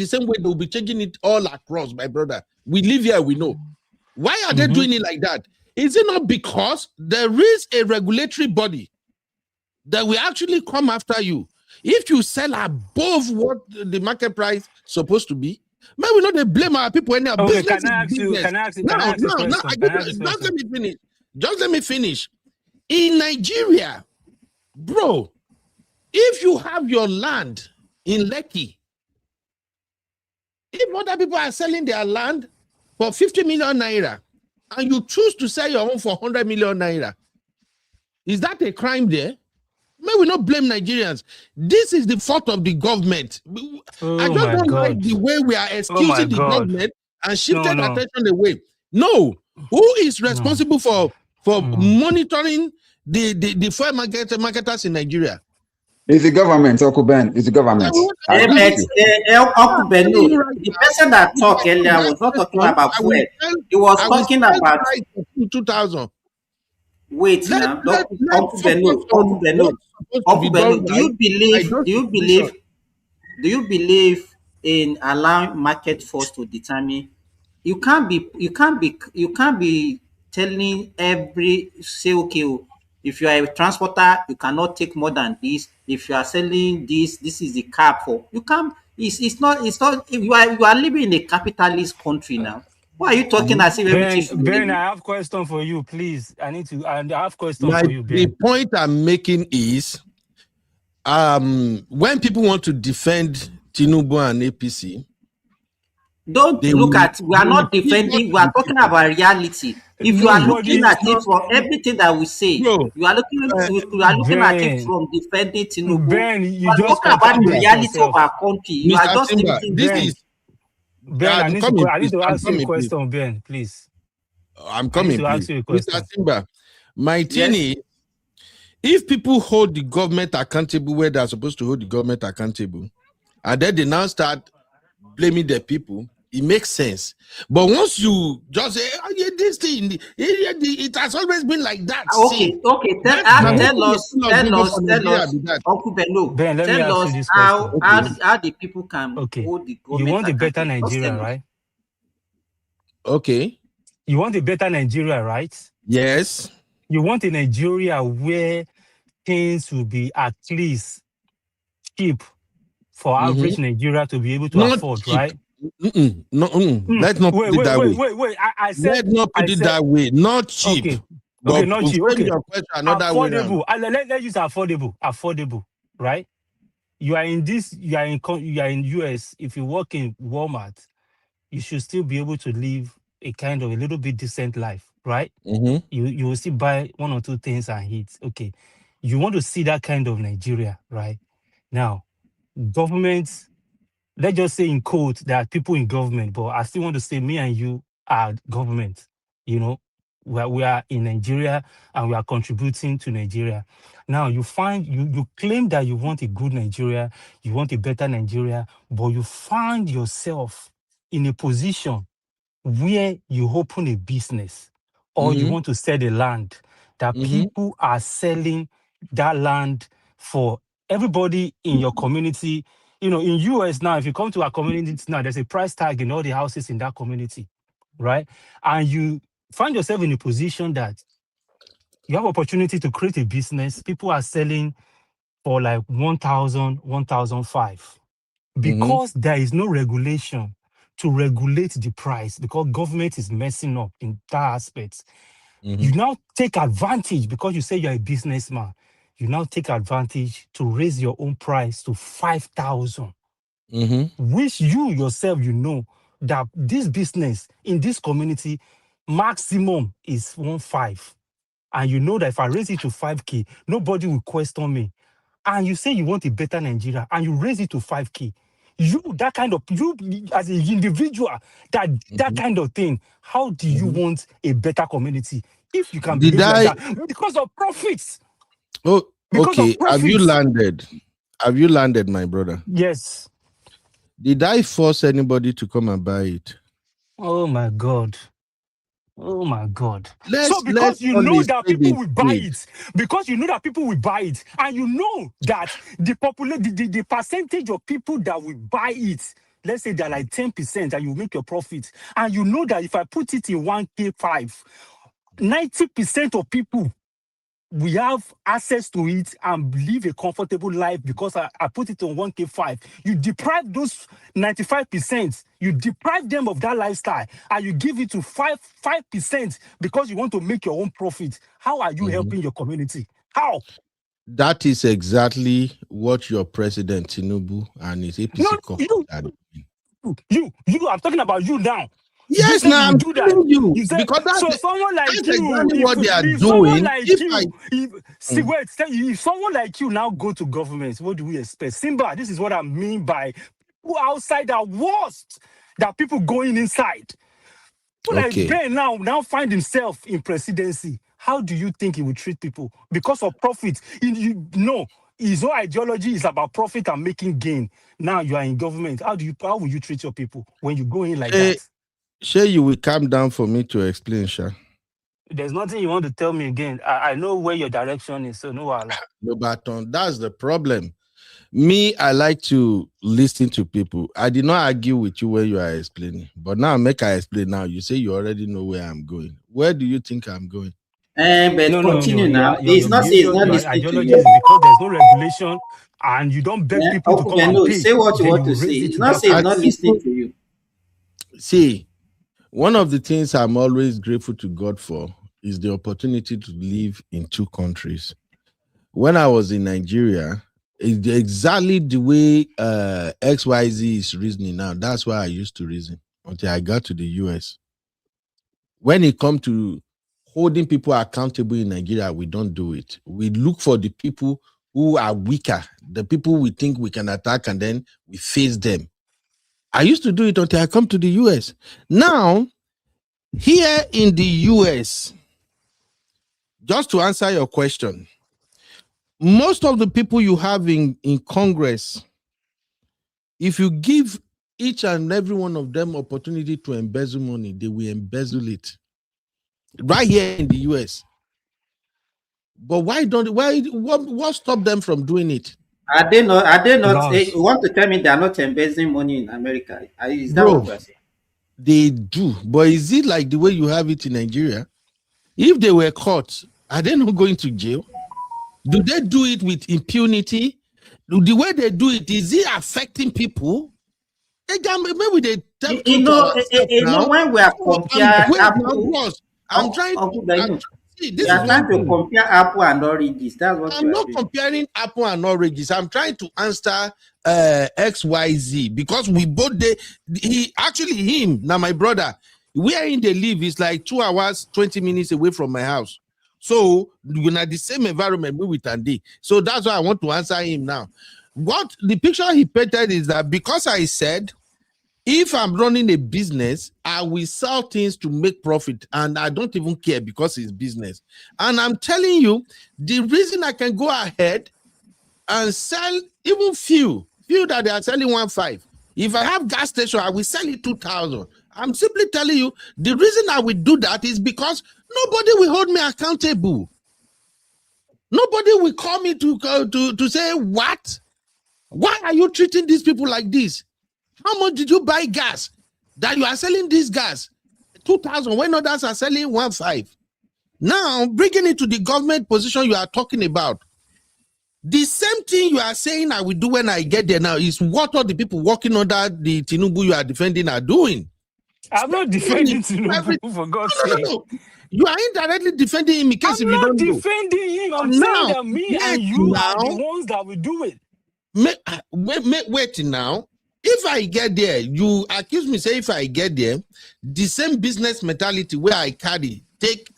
same way they'll be changing it all across, my brother. We live here, we know. Why are they doing it like that? Is it not because there is a regulatory body that will actually come after you? If you sell above what the market price is supposed to be, man, we know they blame our people when they are business. Just let me finish. In Nigeria, bro, if you have your land in Lekki, if other people are selling their land for 50 million naira and you choose to sell your own for 100 million naira, is that a crime there? May we not blame Nigerians. This is the fault of the government. I just don't like the way we are excusing the government and shifting attention away. No, who is responsible for monitoring the fuel marketers in Nigeria? It's the government, Uncle Ben. It's the government. Uncle Ben, the person that talked earlier was not talking about fuel. He was talking about 2,000. Wait now, Uncle Ben, do you believe in allowing market force to determine? You can't be telling say okay, if you are a transporter, you cannot take more than this. If you are selling this is the cap for. You It's not you are living in a capitalist country now. Why are you talking as if everything should be Ben, legal? I have question for you, please. I have question My, for you, the Ben. point I'm making is, when people want to defend Tinubu and APC, Don't they look will, at, we are not figure defending, to we are the talking people. about reality. If you are looking Nobody, at it no, from everything that we say, Bro, you are looking at it Ben, from defending Tinubu. Ben, You you are just talking about the contradict reality of our yourself. country. You are Mr. just Simba, limiting this yourself. Ben, is, Ben, I'm coming, I need please. to I'm ask you a coming, please. question, Ben, please. I'm I need coming, to ask please. you a Mr. question. Simba, my thing Yes. is, if people hold the government accountable where they're supposed to hold the government accountable, and then they now start blaming the people, it makes sense. But once you just say, oh, yeah, this thing, it has always been like that, Okay, see, okay. Tell, that's the Ben, tell whole us, philosophy for Nigeria be that. Uncle Bello, Ben, let me tell ask you us this question, please. how the people can Okay. hold the You government want a better accountable. Just Nigeria, tell us. right? Okay. You want a better Nigeria, right? Yes. You want a Nigeria where things will be at least cheap for Mm-hmm. average Nigeria to be able to Not afford, cheap. right? No, let's not put it that way. Wait. Let's not put it that way. Not cheap. Okay. Okay, But not cheap. frame Okay. your question another way around. Affordable. Let's use affordable, right? You are in US. If you work in Walmart, you should still be able to live a kind of a little bit decent life, right? Mm-hmm. You will still buy one or two things and eat. Okay. You want to see that kind of Nigeria, right? Now, government, let's just say in quote, there are people in government, but I still want to say me and you are government. You know, we are in Nigeria and we are contributing to Nigeria. Now you claim that you want a good Nigeria, you want a better Nigeria, but you find yourself in a position where you open a business or you Mm-hmm. want to sell the land, that Mm-hmm. people are selling that land for everybody in your community. You know, in US now, if you come to our community now, there's a price tag in all the houses in that community, right? And you find yourself in a position that you have opportunity to create a business. People are selling for like 1,000, 1,005 Mm-hmm. because there is no regulation to regulate the price because government is messing up in that aspect. Mm-hmm. You now take advantage because you say you're a businessman. You now take advantage to raise your own price to 5,000, which you yourself, you know that this business in this community maximum is 1.5. And you know that if I raise it to 5K, nobody will question me. And you say you want a better Nigeria and you raise it to 5K. You as an individual, that kind of thing, how do you want a better community if you can Did behave like I? that? Because of profits. Oh, Because okay. of profits. Have you landed, my brother? Yes. Did I force anybody to come and buy it? Oh my God. Oh my God. So Let's because you call know it that spade people a will buy spade. it, and you know that the percentage of people that will buy it, let's say they're like 10% and you make your profit, and you know that if I put it in 1K5, 90% of people we have access to it and live a comfortable life because I put it on 1K5. You deprive those 95%, you deprive them of that lifestyle, and you give it to 5% because you want to make your own profit. How are you helping your community? How? That is exactly what your president Tinubu and his APC No, caucus are doing. I'm talking about you now. You Yes, say now you I'm do that. telling you You say because so. Someone like that's you, exactly what they are if someone doing. like you, if someone like you now go to government, what do we expect? Simba, this is what I mean by people outside are worst than people going inside. People like Okay. Ben now find himself in presidency. How do you think he will treat people? Because of profit. His whole ideology is about profit and making gain. Now you are in government. How will you treat your people when you go in like that? Sure, you will calm down for me to explain, Sha. There's nothing you want to tell me again. I know where your direction is, so no wahala. No, but that's the problem. Me, I like to listen to people. I did not argue with you when you are explaining, but now make I explain now. You say you already know where I'm going. Where do you think I'm going? But No, continue now. your It's not say it's behavior, not your listening to ideology you. is because there's no regulation and you don't beg people to Uncle come and Beno, pay, say what you then want you to say. raise it It's to not that say it's I not price. listening think, to you. see, one of the things I'm always grateful to God for is the opportunity to live in two countries. When I was in Nigeria, exactly the way XYZ is reasoning now, that's why I used to reason until I got to the US. When it comes to holding people accountable in Nigeria, we don't do it. We look for the people who are weaker, the people we think we can attack, and then we face them. I used to do it until I come to the US. Now, here in the US, just to answer your question, most of the people you have in Congress, if you give each and every one of them opportunity to embezzle money, they will embezzle it right here in the US. But what stopped them from doing it? Are they not? You Laws. want to tell me they are not embezzling money in America? Is that what Bro, you are saying? they do. But is it like the way you have it in Nigeria? If they were caught, are they not going to jail? Do they do it with impunity? The way they do it, is it affecting people? Maybe they tell You truth to know, ourselves now. when we are compare Wait now, Apple, boss. I'm trying Uncle to Beno, see. you This is are one trying to thing. compare Apple and oranges. That's what I'm you are not doing. comparing apple and oranges. I'm trying to answer XYZ because we both him now my brother, where in they live is like 2 hours 20 minutes away from my house. So we're in the same environment with Andy. So that's why I want to answer him now. What the picture he painted is that because I said if I'm running a business, I will sell things to make profit, and I don't even care because it's business. And I'm telling you, the reason I can go ahead and sell even few that they are selling 1.5. If I have gas station, I will sell it 2,000. I'm simply telling you, the reason I will do that is because nobody will hold me accountable. Nobody will call me to say, what? Why are you treating these people like this? How much did you buy gas that you are selling this gas? 2,000 when others are selling 1.5. Now, bringing it to the government position you are talking about, the same thing you are saying I will do when I get there now is what all the people working under the Tinubu you are defending are doing. I'm not defending Tinubu, for God's sake. No. You are indirectly defending him in case if you don't know. I'm not defending him. I'm Now, saying that me and you are the ones that will do it. Wait now. If I get there, you accuse me, say if I get there, the same business mentality where I carry,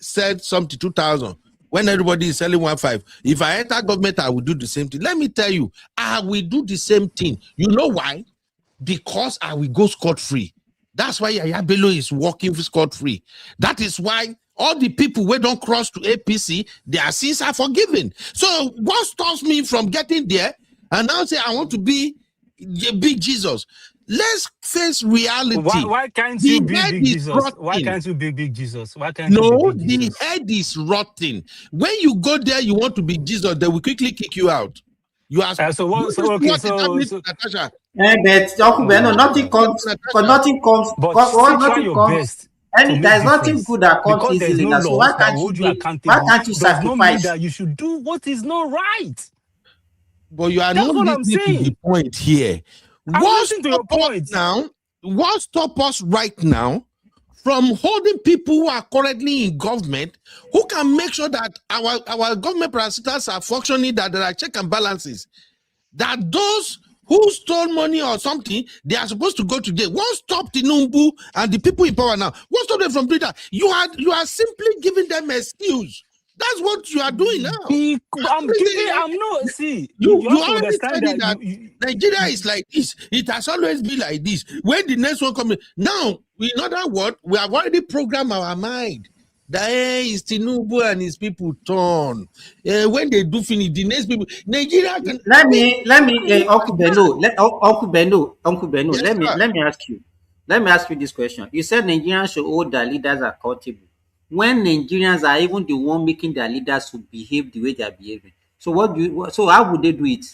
sell something 2,000 when everybody is selling 1.5. If I enter government, I will do the same thing. Let me tell you, I will do the same thing. You know why? Because I will go scot-free. That's why Yaya Bello is working scot-free. That is why all the people who don't cross to APC, their sins are forgiven. So what stops me from getting there and now say I want to be big Jesus? Let's face reality. Why can't you be big Jesus? Why can't you be big Jesus? Why can't you be big Jesus? The head is rotten. When you go there, you want to be Jesus, they will quickly kick you out. You are Natasha. But Uncle Beno, nothing comes. But still try your best. There's nothing good that comes because easily. There's no So why laws that can't hold you you be? accountable? Why can't you Does not mean sacrifice? that you should do what is not right. But you are That's not what I'm listening to saying. the point here. I'm listening to your point now. What stop us right now from holding people who are currently in government, who can make sure that our government parasitas are functioning, that there are check and balances, that those who stole money or something, they are supposed to go to jail. What stopped Tinubu and the people in power now? What stopped them from doing that? You are simply giving them excuse. That's what you are doing now. You have to understand that Nigeria is like this. It has always been like this. When the next one comes, now, in other words, we have already programmed our mind that is Tinubu and his people turn. When they do finish, the next people, Nigeria can. Let me, Uncle Beno, Yes, let me ask you this question. You said Nigerians should hold their leaders accountable. When Nigerians are even the one making their leaders to behave the way they are behaving, so how would they do it?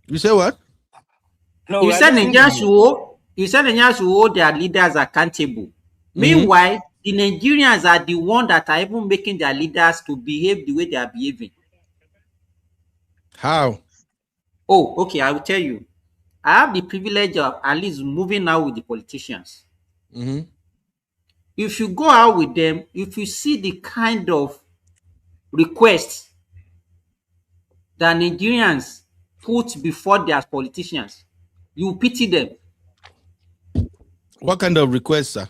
You say what? No, You said Nigerians should hold their leaders accountable. Meanwhile, the Nigerians are the one that are even making their leaders to behave the way they are behaving. How? Oh, okay, I will tell you. I have the privilege of at least moving out with the politicians. Mm-hmm. If you go out with them, if you see the kind of requests that Nigerians put before their politicians, you pity them. What kind of requests, sir?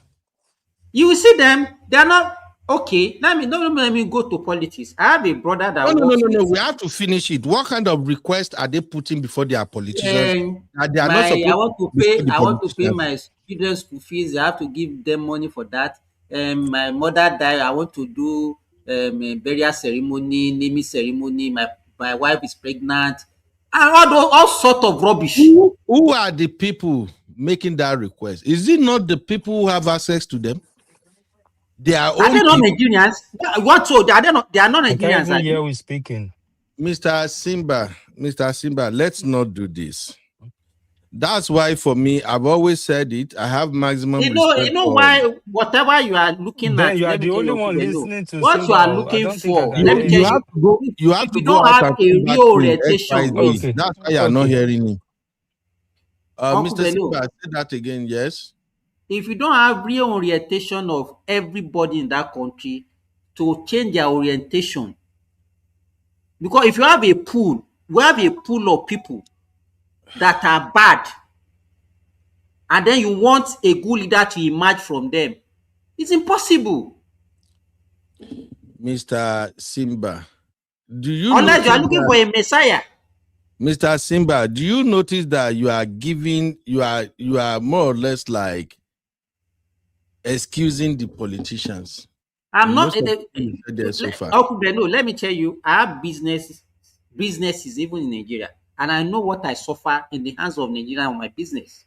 You will see them, they are not okay. Let me go to politics. I have a brother that No. We have to finish it. What kind of request are they putting before their politicians? They are not supposed I want to pay politicians. my students' school fees. I have to give them money for that. My mother died. I want to do a burial ceremony, naming ceremony. My wife is pregnant. And all sort of rubbish. Who are the people making that request? Is it not the people who have access to them? They are they not Nigerians? What so? They are not Nigerians. I can't hear who is speaking. Mr. Simba, let's not do this. That's why for me, I've always said it. I have maximum respect. You know why? Whatever you are looking Ben, at, you are the only one listening to what you are Simba. looking I don't think I for. can Let me hear tell you. You have to you go don't out have and a real orientation. Okay. That's why you are not hearing him. Uncle Mr. Bello, Simba, say that again, yes. if you don't have real orientation of everybody in that country to change their orientation, because if you have a pool, we have a pool of people that are bad, and then you want a good leader to emerge from them, it's impossible. Mr. Simba, do you Unless you are notice looking that, for a messiah. Mr. Simba, do you notice that you are more or less like excusing the politicians? I'm not. So far. Uncle Bello, let me tell you, I have businesses even in Nigeria, and I know what I suffer in the hands of Nigeria on my business.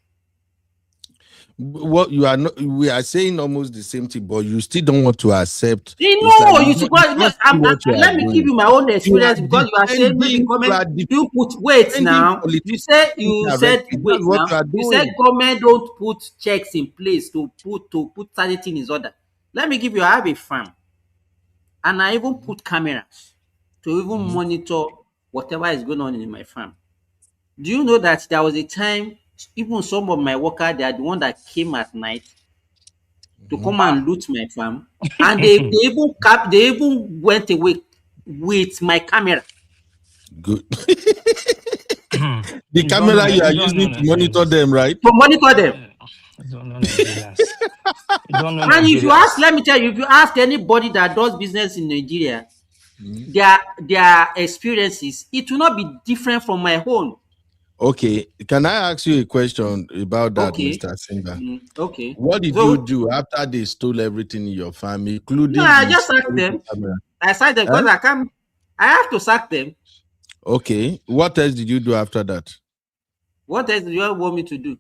What you are not, we are saying almost the same thing, but you still don't want to accept. Let me give you my own experience, because you are saying maybe government. You put wait now. You said wait now. You said government don't put checks in place to put certain things in order. Let me give you. I have a farm, and I even put cameras to even monitor whatever is going on in my farm. Do you know that there was a time even some of my workers, they are the one that came at night to come and loot my farm, and they even went away with my camera. Good. The camera you are using to monitor them, right? To monitor them. And if you ask, let me tell you, if you ask anybody that does business in Nigeria, their experiences, it will not be different from my own. Okay, can I ask you a question about that, Mr. Simba? Okay. What did you do after they stole everything in your farm, including? No, I just sacked them. I sacked them because I have to sack them. Okay. What else did you do after that? What else do you want me to do?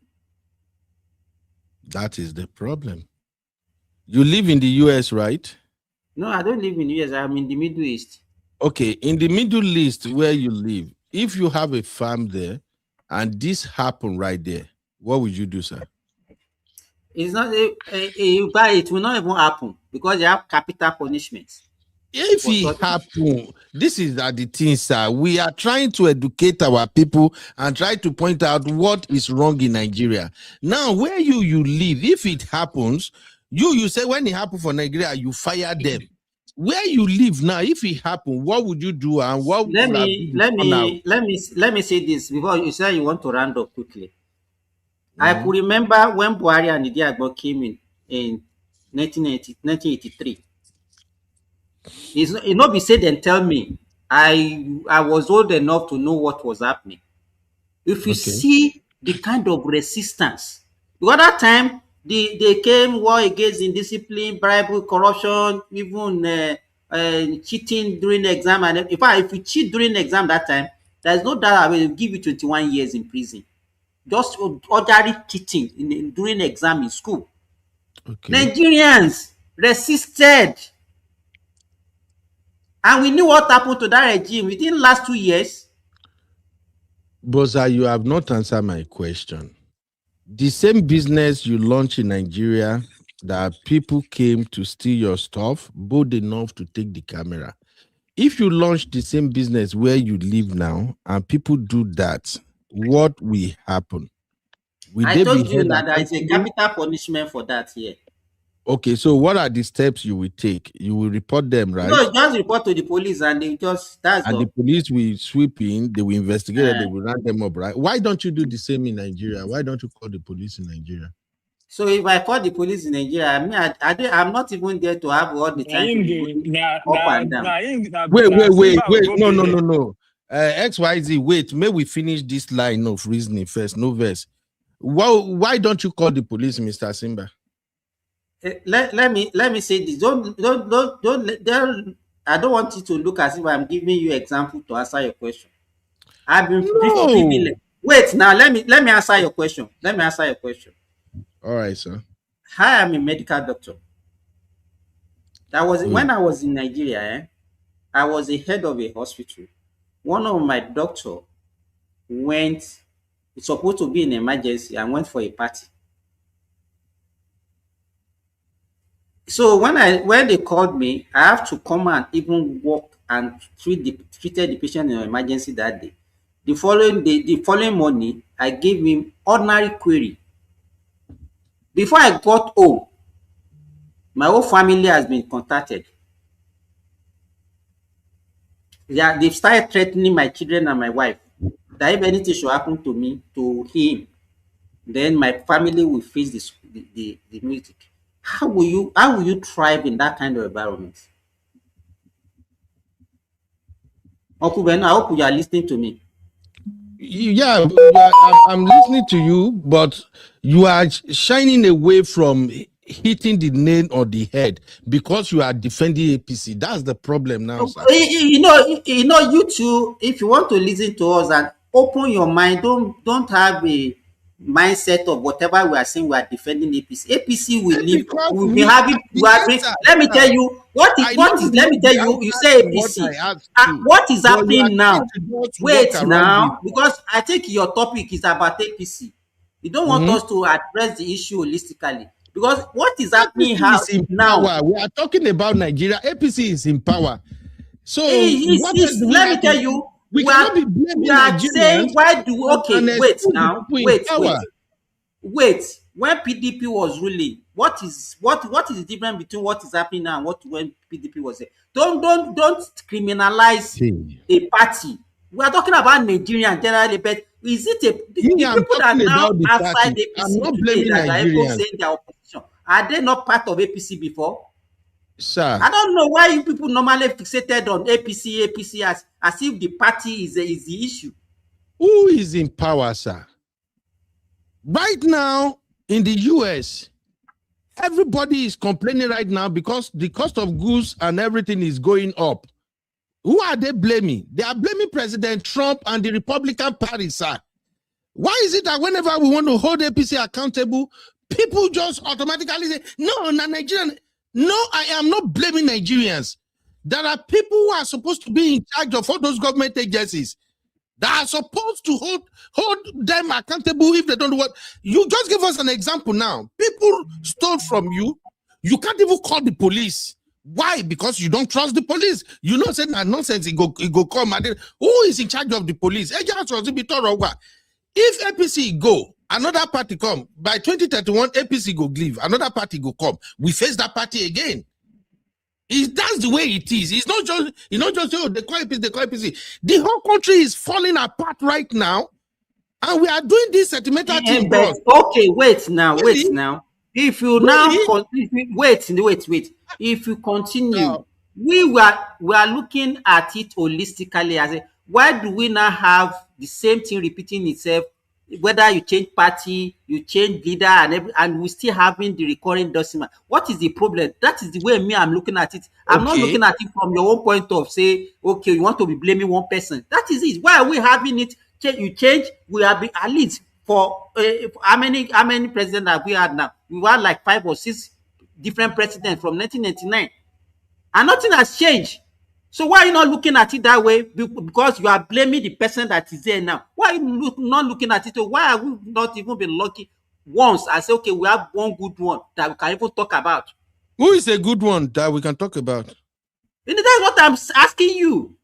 That is the problem. You live in the US, right? No, I don't live in the US. I'm in the Middle East. Okay, in the Middle East where you live, if you have a farm there and this happened right there, what would you do, sir? It's not it will not even happen because they have capital punishments. If it happen, this is the thing, sir. We are trying to educate our people and try to point out what is wrong in Nigeria. Now, where you live, if it happens, you say when it happened for Nigeria, you fire them. Where you live now, if it happen, what would you do and what would let me say this before you say you want to round up quickly. I could remember when Buhari and Idiagbo came in 1983. It not be said and tell me I was old enough to know what was happening. If you see the kind of resistance, because that time they came war against indiscipline, bribery, corruption, even cheating during exam. And in fact, if you cheat during exam that time, there's no doubt I will give you 21 years in prison. Just ordinary cheating during exam in school. Nigerians resisted. And we knew what happened to that regime within the last 2 years. But sir, you have not answered my question. The same business you launch in Nigeria, that people came to steal your stuff, bold enough to take the camera. If you launch the same business where you live now and people do that, what will happen? Will I they told be you held that there is a accountable? capital punishment for that here. Okay, so what are the steps you will take? You will report them, right? No, just report to the police and they just, that's And the all. police will sweep in, they will investigate, and they will round them up, right? Why don't you do the same in Nigeria? Why don't you call the police in Nigeria? So if I call the police in Nigeria, I mean, I'm not even there to have all the Na time to him be dey going up and down. Wait. Simba go pay them. No. XYZ, wait, may we finish this line of reasoning first, no verse. Why don't you call the police, Mr. Simba? Let me say this. I don't want you to look as if I'm giving you example to answer your question. I've been privileged. Wait, now let me answer your question. Let me answer your question. All right, sir. I am a medical doctor. That was when I was in Nigeria. I was the head of a hospital. One of my doctor went. It's supposed to be an emergency. I went for a party. So when they called me, I have to come and even walk and treated the patient in an emergency that day. The following morning, I gave him ordinary query. Before I got home, my whole family has been contacted. Yeah, they've started threatening my children and my wife that if anything should happen to me, to him, then my family will face the music. How will you thrive in that kind of environment? Uncle Ben, I hope you are listening to me. Yeah, I'm listening to you, but you are shining away from hitting the nail on the head because you are defending APC. That's the problem now, sir. You know, you two, if you want to listen to us and open your mind, don't have a mindset of whatever we are saying we are defending APC. APC will leave. We'll be having. Let me tell you what is. Let me tell you. You say APC. What is happening now? Wait now, because I think your topic is about APC. You don't want us to address the issue holistically. Because what is happening now? We are talking about Nigeria. APC is in power. So let me tell you, we cannot be blaming Nigerians. Saying why do wait. When PDP was ruling, what is the difference between what is happening now and when PDP was there? Don't criminalize a party. We are talking about Nigerian generally, but is it the people that now outside APC today that are able saying their opposition? Are they not part of APC before? Sir, I don't know why you people normally fixated on APC as if the party is the issue. Who is in power, sir? Right now in the US, everybody is complaining right now because the cost of goods and everything is going up. Who are they blaming? They are blaming President Trump and the Republican Party, sir. Why is it that whenever we want to hold APC accountable, people just automatically say, no, not Nigerian. No, I am not blaming Nigerians. There are people who are supposed to be in charge of all those government agencies that are supposed to hold them accountable if they don't do what. You just give us an example now. People stole from you. You can't even call the police. Why? Because you don't trust the police. You know, saying that nonsense, it go come. Who is in charge of the police? If APC go, another party come. By 2031, APC go leave. Another party go come. We face that party again. That's the way it is. It's not just the call APC. The whole country is falling apart right now, and we are doing this sentimental thing. Okay, wait now. If you wait. If you continue, we are looking at it holistically as why do we now have the same thing repeating itself? Whether you change party, you change leader, and we still having the recurring decimal. What is the problem? That is the way I'm looking at it. I'm not looking at it from your own point of say, okay, you want to be blaming one person. That is it. Why are we having it? You change. We have been at least for how many presidents have we had now? We had like 5 or 6 different presidents from 1999, and nothing has changed. So why are you not looking at it that way? Because you are blaming the person that is there now. Why are you not looking at it? Why have we not even been lucky once and say, okay, we have one good one that we can even talk about. Who is a good one that we can talk about? And that's what I'm asking you.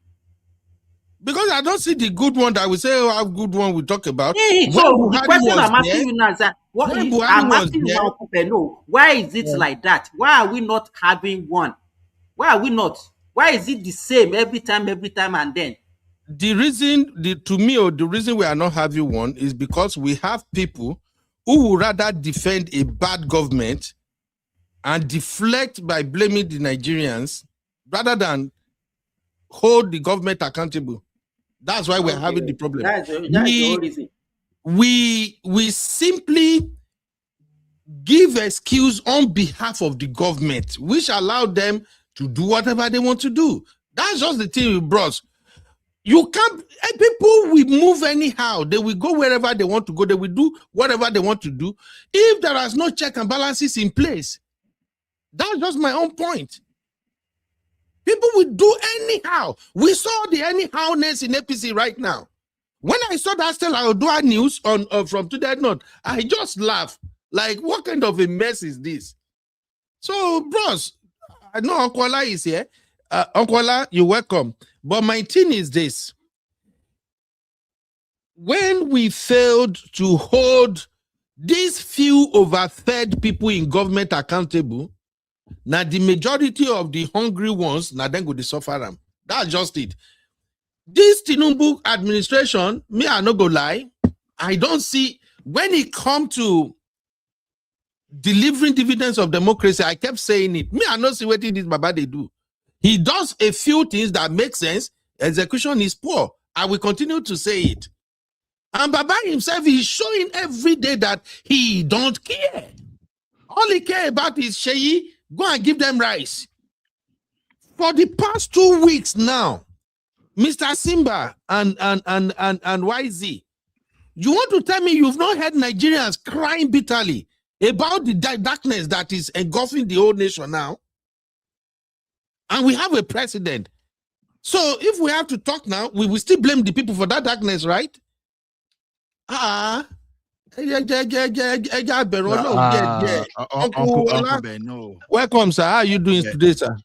Because I don't see the good one that we say, oh, have good one we talk about. So the question I'm asking you now is that I'm asking you now, no, why is it like that? Why are we not having one? Why are we not? Why is it the same every time, and then? The reason, to me, the reason we are not having one is because we have people who would rather defend a bad government and deflect by blaming the Nigerians rather than hold the government accountable. That's why we're having the problem. That's the whole reason. We simply give excuse on behalf of the government, which allow them to do whatever they want to do. That's just the thing with bros. You can't, people will move anyhow. They will go wherever they want to go. They will do whatever they want to do. If there is no check and balances in place, that's just my own point. People will do anyhow. We saw the anyhowness in APC right now. When I saw that still Odua news on from Today North, I just laughed. Like, what kind of a mess is this? So, bros, I know Uncle Ola is here. Uncle Ola, you're welcome. But my thing is this. When we failed to hold these few overfed people in government accountable, now the majority of the hungry ones, now then go to suffer them. That's just it. This tinubu administration, me I no go lie, I don't see, when it comes to delivering dividends of democracy, I kept saying it. Me I not see what this Baba they do. He does a few things that make sense. Execution is poor. I will continue to say it. And Baba himself is showing every day that he don't care. All he care about is Sheyi, go and give them rice. For the past 2 weeks now, Mr. Simba and YZ, you want to tell me you've not heard Nigerians crying bitterly about the darkness that is engulfing the whole nation now? And we have a president. So if we have to talk now, we will still blame the people for that darkness, right? Uncle Beno. Welcome, sir. How are you doing today, sir?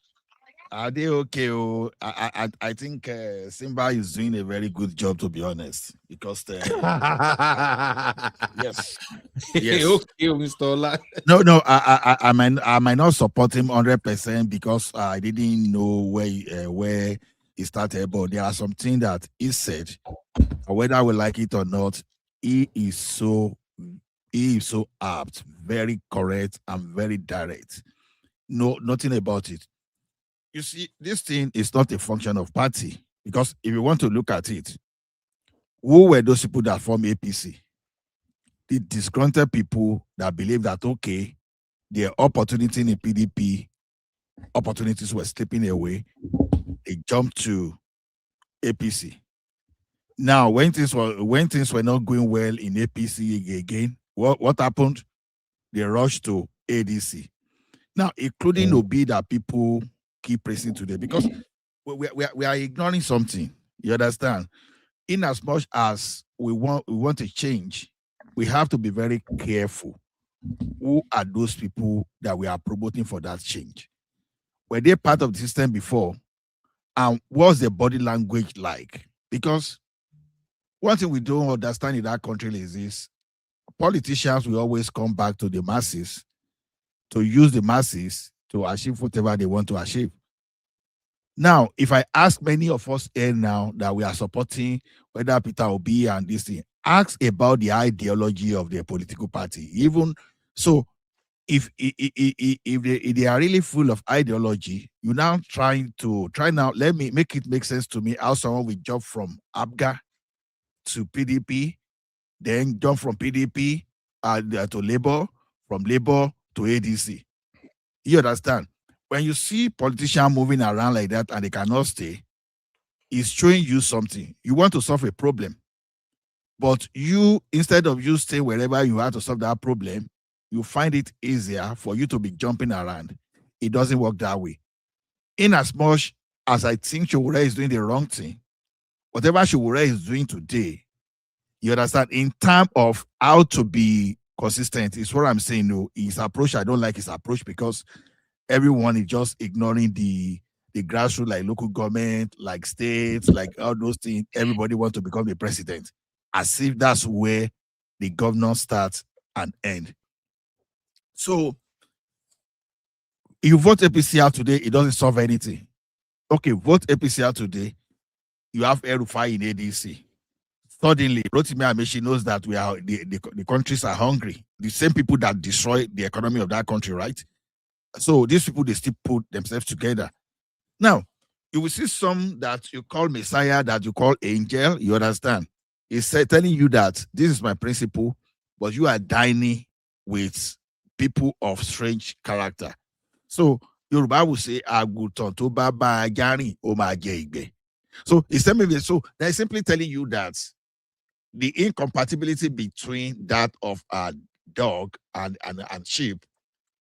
Are they okay? Oh, I think Simba is doing a very good job, to be honest, because yes. Okay, Mr. Ola. No, I might not support him 100% because I didn't know where he started, but there are some things that he said, whether I will like it or not, he is so apt, very correct, and very direct. No, nothing about it. You see, this thing is not a function of party, because if you want to look at it, who were those people that formed APC? The disgruntled people that believe that, okay, their opportunity in the PDP, opportunities were slipping away. They jumped to APC. Now, when things were not going well in APC again, what happened? They rushed to ADC. Now, including Obi that people keep praising today, because we are ignoring something. You understand? In as much as we want to change, we have to be very careful. Who are those people that we are promoting for that change? Were they part of the system before? And what's their body language like? Because one thing we don't understand in that country is this: politicians will always come back to the masses to use the masses to achieve whatever they want to achieve. Now, if I ask many of us here now that we are supporting whether Peter Obi and this thing, ask about the ideology of their political party. Even so, if they are really full of ideology, you now let me make it make sense to me how someone will jump from Abuja to PDP, then jump from PDP to Labour, from Labour to ADC. You understand? When you see politicians moving around like that and they cannot stay, it's showing you something. You want to solve a problem, but you, instead of you staying wherever you are to solve that problem, you find it easier for you to be jumping around. It doesn't work that way. In as much as I think Showore is doing the wrong thing, whatever Showore is doing today, you understand, in terms of how to be consistent. It's what I'm saying. No, his approach, I don't like his approach because everyone is just ignoring the grassroots, like local government, like states, like all those things. Everybody wants to become the president, as if that's where the governance starts and end. So you vote APC out today, it doesn't solve anything. Okay, vote APC out today. You have Erufai in ADC. Suddenly, Rotimi Amechi knows that the countries are hungry. The same people that destroy the economy of that country, right? So these people, they still put themselves together. Now, you will see some that you call Messiah, that you call angel, you understand? He's telling you that this is my principle, but you are dining with people of strange character. So Yoruba will say, Aguton to Baba Gani Omagegbe. So they're simply telling you that the incompatibility between that of a dog and sheep,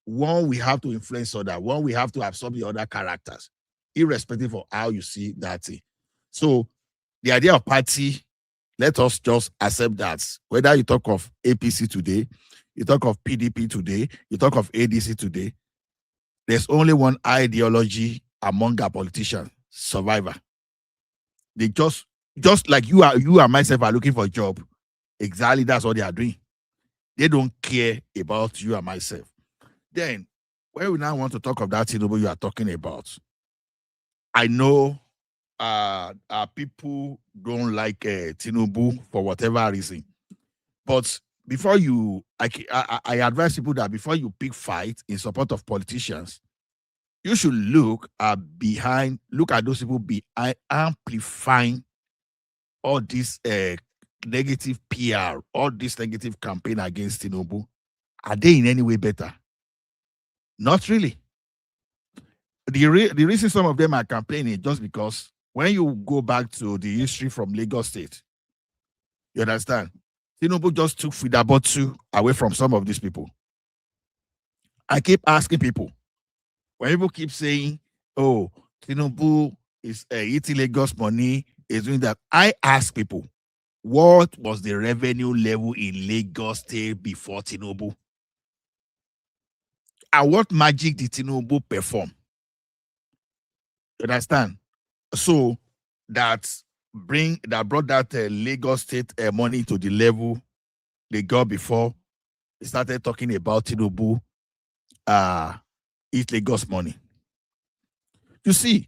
one, we have to influence other, one, we have to absorb the other characters, irrespective of how you see that thing. So the idea of party, let us just accept that. Whether you talk of APC today, you talk of PDP today, you talk of ADC today, there's only one ideology among our politicians: survivor. They just like you and myself are looking for a job. Exactly, that's what they are doing. They don't care about you and myself. Then, when we now want to talk of that tinubu you are talking about, I know people don't like tinubu for whatever reason. But before you, I advise people that before you pick fight in support of politicians, you should look at those people behind amplifying all this negative PR, all this negative campaign against Tinubu. Are they in any way better? Not really. The reason some of them are complaining is just because when you go back to the history from Lagos State, you understand, Tinubu just took Fidabotu away from some of these people. I keep asking people, when people keep saying, oh, Tinubu is eating Lagos money, is doing that, I ask people, what was the revenue level in Lagos State before Tinubu? And what magic did Tinubu perform? You understand? So that brought that Lagos State money to the level they got before they started talking about Tinubu eat Lagos money. You see,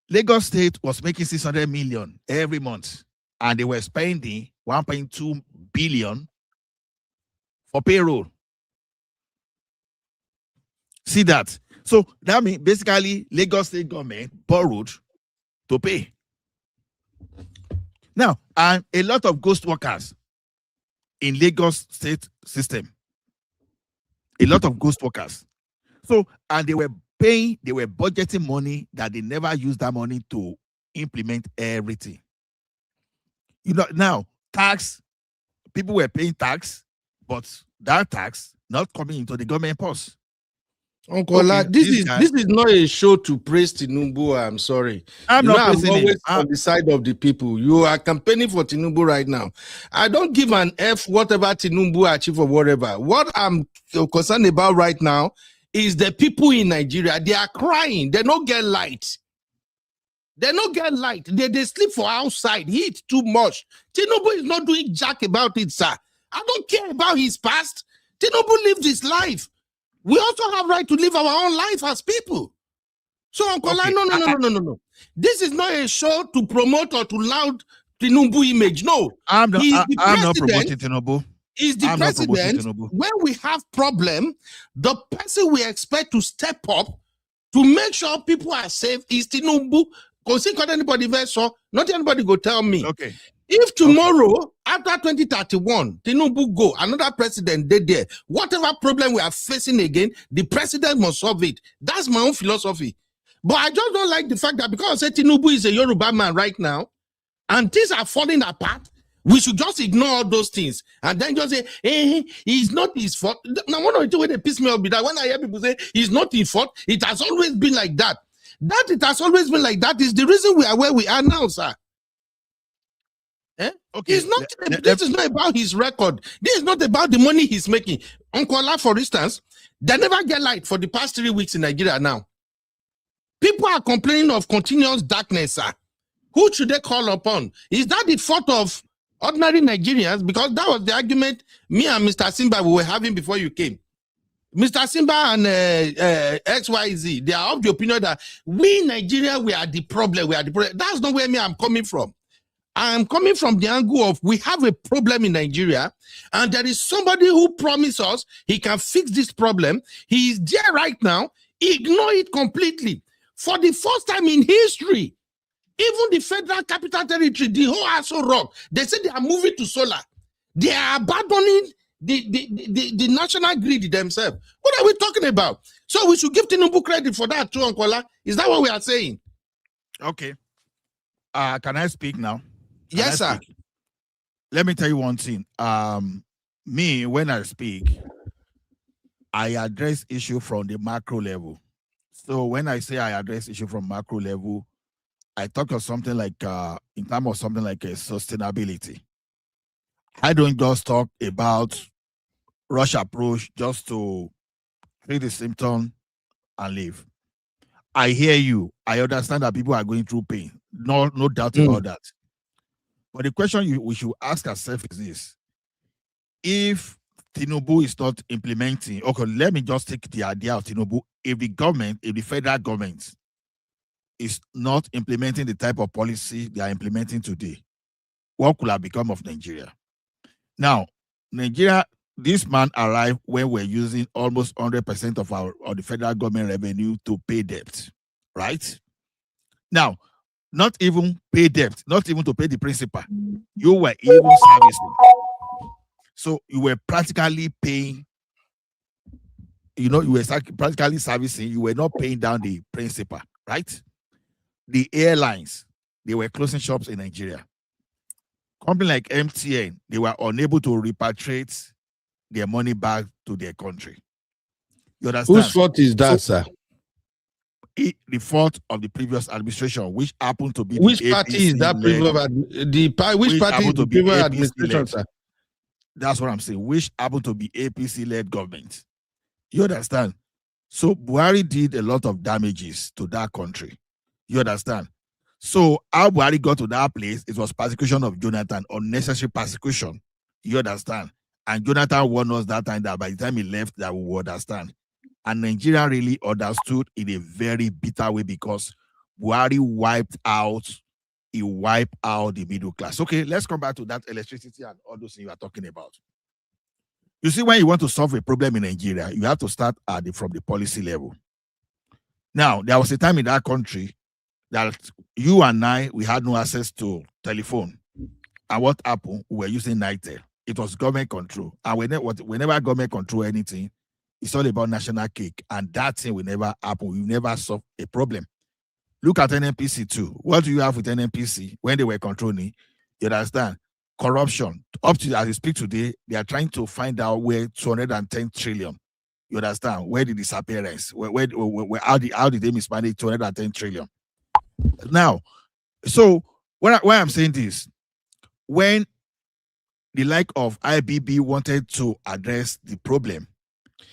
Lagos State was making 600 million every month, and they were spending 1.2 billion for payroll. See that? So that means basically Lagos State government borrowed to pay. Now, and a lot of ghost workers in Lagos State system. A lot of ghost workers. So, and they were budgeting money that they never used that money to implement everything. You know, now, tax, people were paying tax, but that tax not coming into the government purse. Uncle, okay, this is not a show to praise Tinubu. I'm sorry. I'm always on the side of the people. You are campaigning for Tinubu right now. I don't give an F whatever Tinubu achieve or whatever. What I'm concerned about right now is the people in Nigeria. They are crying. They don't get light. They don't get light. They sleep for outside. Heat too much. Tinubu is not doing jack about it, sir. I don't care about his past. Tinubu lived his life. We also have right to live our own life as people. So, Uncle, okay. No. This is not a show to promote or to laud Tinubu image. No. I'm not promoting Tinubu. He's the president. When we have problem, the person we expect to step up to make sure people are safe is Tinubu. Because anybody not anybody go tell me. Okay. If tomorrow, after 2031, Tinubu go, another president dead there, whatever problem we are facing again, the president must solve it. That's my own philosophy. But I just don't like the fact that because I say Tinubu is a Yoruba man right now, and things are falling apart, we should just ignore all those things. And then just say, hey, it's not his fault. Now, one of the way they piss me off with that, when I hear people say, it's not his fault, it has always been like that. That it has always been like that is the reason we are where we are now, sir. Eh? Okay. This is not about his record. This is not about the money he's making. Uncle Ola, for instance, they never get light for the past 3 weeks in Nigeria now. People are complaining of continuous darkness, sir. Who should they call upon? Is that the fault of ordinary Nigerians? Because that was the argument me and Mr. Simba we were having before you came. Mr. Simba and XYZ, they are of the opinion that we in Nigeria, we are the problem. That's not where I'm coming from. I'm coming from the angle of we have a problem in Nigeria, and there is somebody who promised us he can fix this problem. He is there right now. Ignore it completely. For the first time in history, even the Federal Capital Territory, the whole Aso Rock, they say they are moving to solar. They are abandoning the national grid themselves. What are we talking about? So we should give Tinubu credit for that too, Uncle Ola. Is that what we are saying? Okay. Can I speak now? Yes, sir. Let me tell you one thing. Me, when I speak, I address issue from the macro level. So when I say I address issue from macro level, I talk of something like in terms of something like a sustainability. I don't just talk about rush approach just to treat the symptom and leave. I hear you. I understand that people are going through pain. No doubt about that. But the question we should ask ourselves is this: if Tinubu is not implementing, okay, let me just take the idea of Tinubu. If the federal government is not implementing the type of policy they are implementing today, what could have become of Nigeria? Now, Nigeria, this man arrived when we're using almost 100% of the federal government revenue to pay debt, right? Now, not even pay debt, not even to pay the principal. You were even servicing. So you were practically paying, you were practically servicing, you were not paying down the principal, right? The airlines, they were closing shops in Nigeria. Company like MTN, they were unable to repatriate their money back to their country. You understand? Whose fault is that, sir? The fault of the previous administration, which happened to be which party is that previous which party is the previous administration, sir? That's what I'm saying. Which happened to be APC-led government. You understand? So Buhari did a lot of damages to that country. You understand? So how Buhari got to that place, it was persecution of Jonathan, unnecessary persecution. You understand? And Jonathan warned us that time that by the time he left, that we would understand. And Nigeria really understood in a very bitter way because Buhari wiped out the middle class. Okay, let's come back to that electricity and all those things you are talking about. You see, when you want to solve a problem in Nigeria, you have to start from the policy level. Now, there was a time in that country that you and I, we had no access to telephone. And what happened? We were using Nitel. It was government control. And whenever government control anything, it's all about national cake. And that thing will never happen. We never solve a problem. Look at NNPC too. What do you have with NNPC when they were controlling? You understand? Corruption. Up to as we speak today, they are trying to find out where 210 trillion. You understand? Where the disappearance? How did they mismanage 210 trillion? Now, so why I'm saying this, when the like of IBB wanted to address the problem,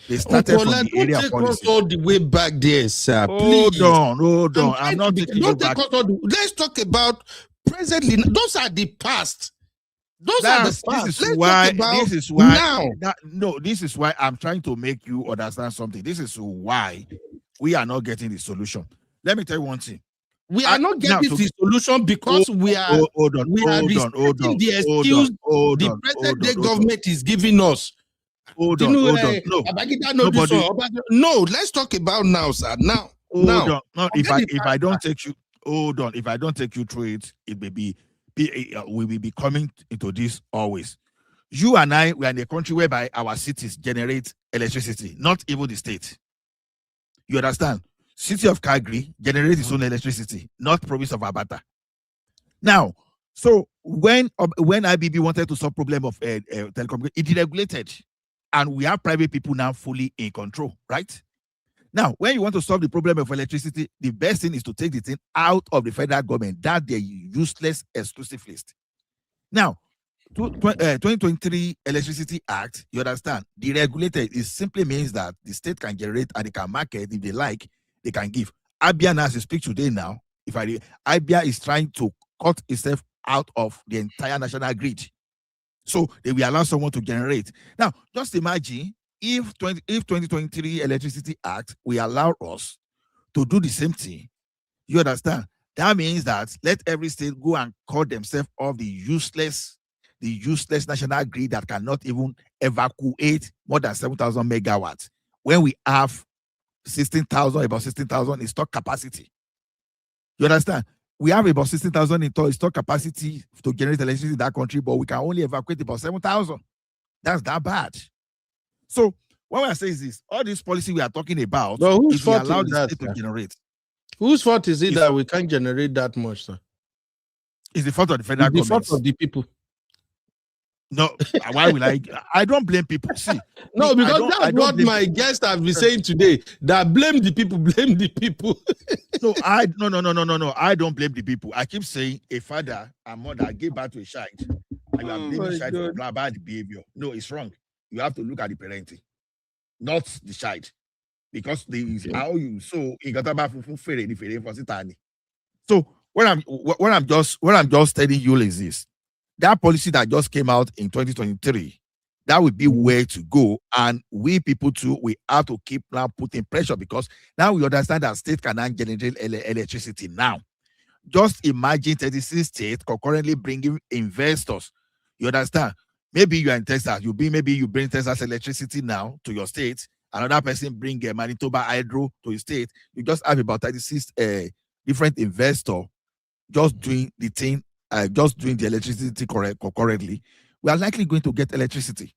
they started from the area of policy. All the way back there, sir. Hold on. I'm not taking you back. Let's talk about presently. Those are the past. Those are the past. This is why I'm trying to make you understand something. This is why we are not getting the solution. Let me tell you one thing. We are not getting the solution because we are respecting the excuse the present day government is giving us. Hold on. No, let's talk about now, sir. Now. If I don't take you through it, it may be we will be coming into this always. You and I, we are in a country whereby our cities generate electricity, not even the state. You understand? City of Calgary generates its own electricity, not province of Alberta. Now, so when IBB wanted to solve problem of telecom, it deregulated, and we have private people now fully in control, right? Now, when you want to solve the problem of electricity, the best thing is to take the thing out of the federal government, that they're useless exclusive list. Now, 2023 Electricity Act, you understand, the regulated, it simply means that the state can generate and they can market if they like, they can give. Abia, as you speak today now, Abia is trying to cut itself out of the entire national grid. So they will allow someone to generate. Now, just imagine if 2023 Electricity Act will allow us to do the same thing. You understand? That means that let every state go and cut themselves off the useless national grid that cannot even evacuate more than 7,000 megawatts. When we have about 16,000 in stock capacity. You understand? We have about 16,000 in stock capacity to generate electricity in that country, but we can only evacuate about 7,000. That's that bad. So what I say is this: all this policy we are talking about, no, whose if we fault allow is the that, state to sir? generate. Whose fault is it that we can't generate that much, sir? It's the fault of the federal government. The fault of the people. No, why will I don't blame people. See, no, because that's what my guests have been saying today. That blame the people. No, I don't blame the people. I keep saying a father and mother gave birth to a child, and you are blaming the child for bad behavior. No, it's wrong. You have to look at the parenting, not the child, because how you so you got about for sitani. So what I'm just telling you is this: that policy that just came out in 2023, that would be where to go. And we people too, we have to keep now putting pressure, because now we understand that state cannot generate electricity now. Just imagine 36 states concurrently bringing investors. You understand? Maybe you are in Texas, maybe you bring Texas electricity now to your state. Another person bring Manitoba Hydro to your state. You just have about 36 different investors just doing the thing, just doing the electricity concurrently. We are likely going to get electricity.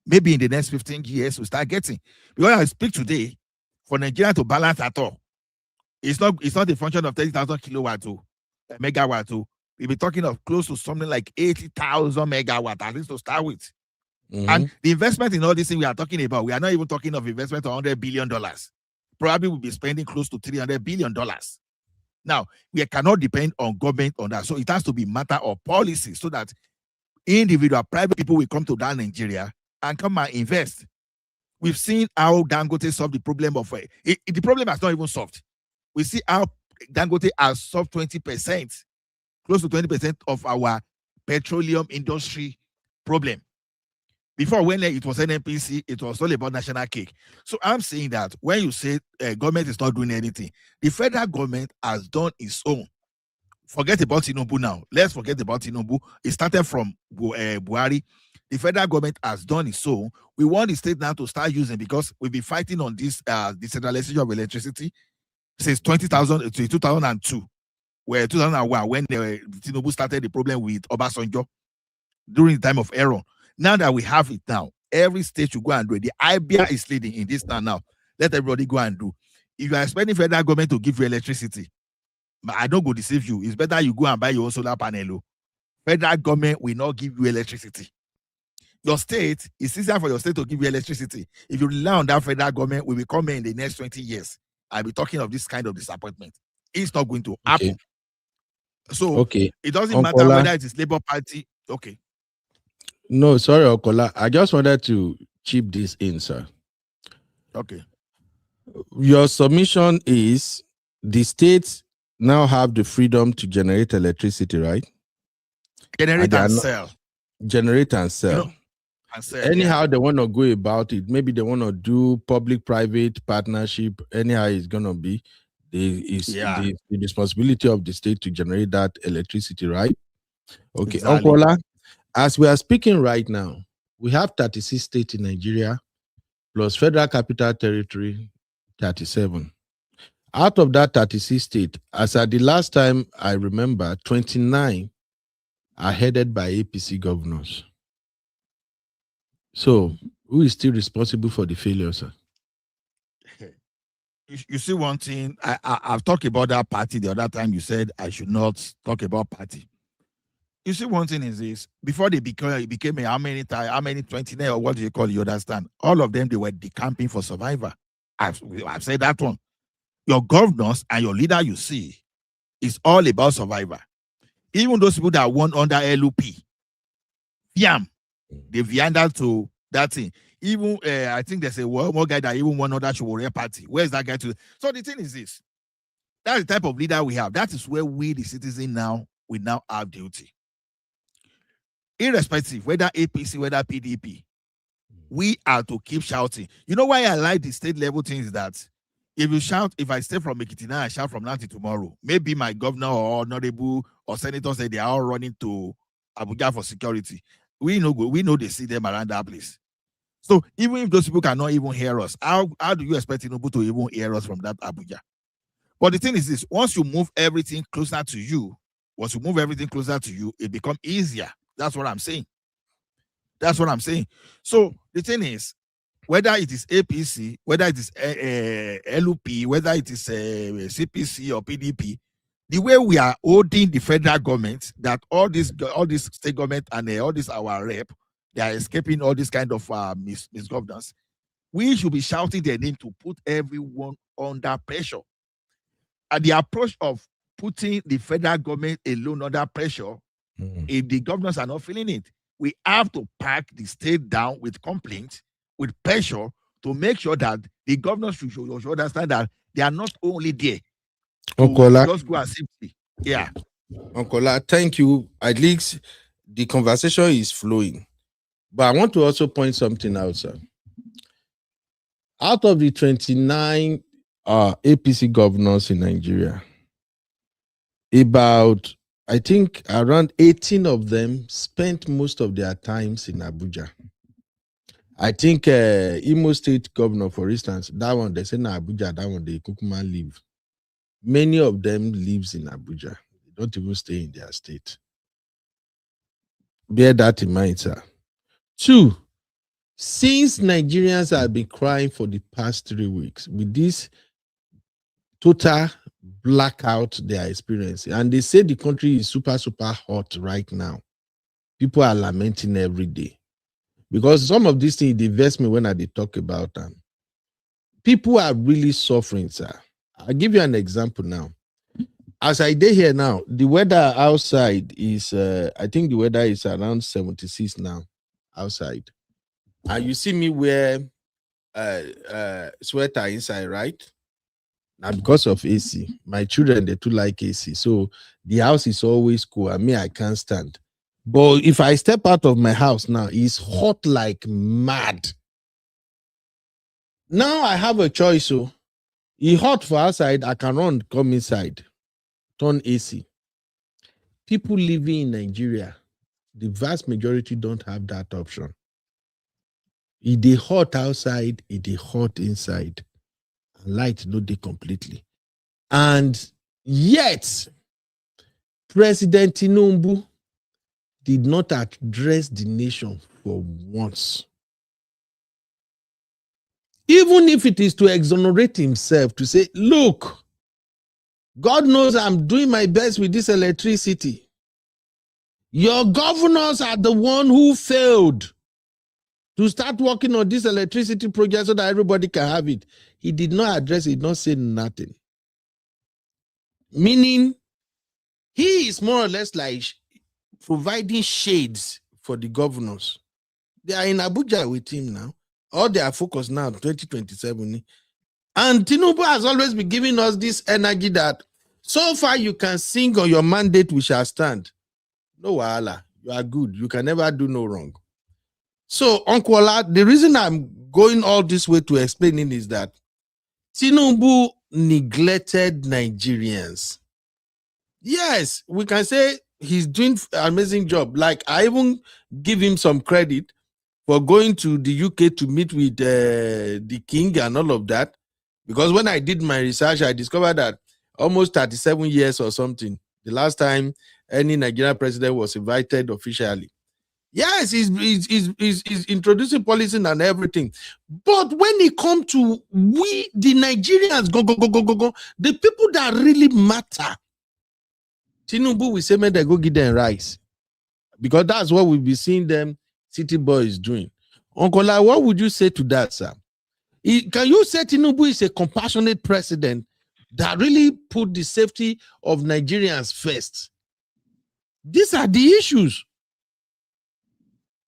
Maybe in the next 15 years, we start getting. Because I speak today, for Nigeria to balance at all, it's not a function of 30,000 kilowatts or megawatts. We'll be talking of close to something like 80,000 megawatts, at least to start with. And the investment in all these things we are talking about, we are not even talking of investment of $100 billion. Probably we'll be spending close to $300 billion. Now, we cannot depend on government on that. So it has to be a matter of policy, so that individual, private people will come to that Nigeria and come and invest. We've seen how Dangote solved the problem of the problem has not even solved. We see how Dangote has solved 20%, close to 20% of our petroleum industry problem. Before, when it was NNPC, it was all about national cake. So I'm saying that when you say government is not doing anything, the federal government has done its own. Forget about Tinubu now. Let's forget about Tinubu. It started from Buhari. The federal government has done its own. We want the state now to start using, because we've been fighting on this decentralization of electricity since 2002, where 2001, when Tinubu started the problem with Obasanjo during the time of Aaron. Now that we have it now, every state should go and do it. The IBA is leading in this now. Let everybody go and do. If you are expecting federal government to give you electricity, I don't go deceive you. It's better you go and buy your own solar panel. Federal government will not give you electricity. Your state, it's easier for your state to give you electricity. If you rely on that federal government, we will come in the next 20 years. I'll be talking of this kind of disappointment. It's not going to happen. So it doesn't matter whether it is Labour Party. Okay. No, sorry, Okola. I just wanted to chip this in, sir. Okay. Your submission is the states now have the freedom to generate electricity, right? Generate and sell. Generate and sell. Anyhow, they want to go about it. Maybe they want to do public-private partnership. Anyhow, it's going to be the responsibility of the state to generate that electricity, right? Okay. Exactly. Okola, as we are speaking right now, we have 36 states in Nigeria, plus Federal Capital Territory, 37. Out of that 36 states, as at the last time I remember, 29 are headed by APC governors. So, who is still responsible for the failure, sir? You see one thing, I've talked about that party the other time. You said I should not talk about party. You see, one thing is this: before they became how many 29 or what do you call it? You understand? All of them, they were decamping for survivor. I've said that one. Your governors and your leader, you see, is all about survivor. Even those people that won under LUP, Fiam. They viandered to that thing. Even I think there's a one more guy that even won another Showore party. Where's that guy to? So the thing is this. That's the type of leader we have. That is where we, the citizen, we now have duty. Irrespective, whether APC, whether PDP, we are to keep shouting. You know why I like the state level things? That if you shout, if I stay from Ekitina, I shout from now to tomorrow. Maybe my governor or honorable or senator say they are all running to Abuja for security. We know they see them around that place. So even if those people cannot even hear us, how do you expect Tinubu to even hear us from that Abuja? But the thing is this: once you move everything closer to you, it becomes easier. That's what I'm saying. So the thing is, whether it is APC, whether it is LUP, whether it is CPC or PDP, the way we are holding the federal government, that all this state government and all this our rep, they are escaping all this kind of misgovernance. We should be shouting their name to put everyone under pressure. And the approach of putting the federal government alone under pressure, if the governors are not feeling it, we have to pack the state down with complaints, with pressure, to make sure that the governors should understand that they are not only there to just go and simply. Yeah. Uncle, thank you. At least the conversation is flowing. But I want to also point something out, sir. Out of the 29 APC governors in Nigeria, about, I think, around 18 of them spent most of their times in Abuja. I think Imo State governor, for instance, that one, they say in Abuja, that one, they Kukuma live. Many of them lives in Abuja. They don't even stay in their state. Bear that in mind, sir. 2, since Nigerians have been crying for the past 3 weeks with this total blackout they are experiencing, and they say the country is super, super hot right now. People are lamenting every day. Because some of these things, the investment when they talk about them, people are really suffering, sir. I'll give you an example now. As I did here now, the weather outside is, I think the weather is around 76 now outside. And you see me wear sweater inside, right? Now, because of AC, my children, they too like AC. So the house is always cool. I mean, I can't stand. But if I step out of my house now, it's hot like mad. Now I have a choice. So it's hot for outside, I can run, come inside, turn AC. People living in Nigeria, the vast majority don't have that option. It is hot outside, it is hot inside. Light no day completely. And yet, President Tinubu did not address the nation for once. Even if it is to exonerate himself, to say, look, God knows I'm doing my best with this electricity. Your governors are the one who failed to start working on this electricity project so that everybody can have it. He did not address it, did not say nothing. Meaning, he is more or less like providing shades for the governors. They are in Abuja with him now. All they are focused now, 2027. And Tinubu has always been giving us this energy that so far you can sing on your mandate, we shall stand. No wahala, you are good. You can never do no wrong. So, Uncle Ola, the reason I'm going all this way to explaining is that Tinubu neglected Nigerians. Yes, we can say he's doing an amazing job. Like, I even give him some credit for going to the UK to meet with the king and all of that. Because when I did my research, I discovered that almost 37 years or something, the last time any Nigerian president was invited officially. Yes, he's introducing policy and everything. But when it comes to we, the Nigerians, go, the people that really matter, Tinubu will say, man, they go give them rice. Because that's what we'll be seeing them city boys doing. Uncle, what would you say to that, sir? Can you say Tinubu is a compassionate president that really put the safety of Nigerians first? These are the issues.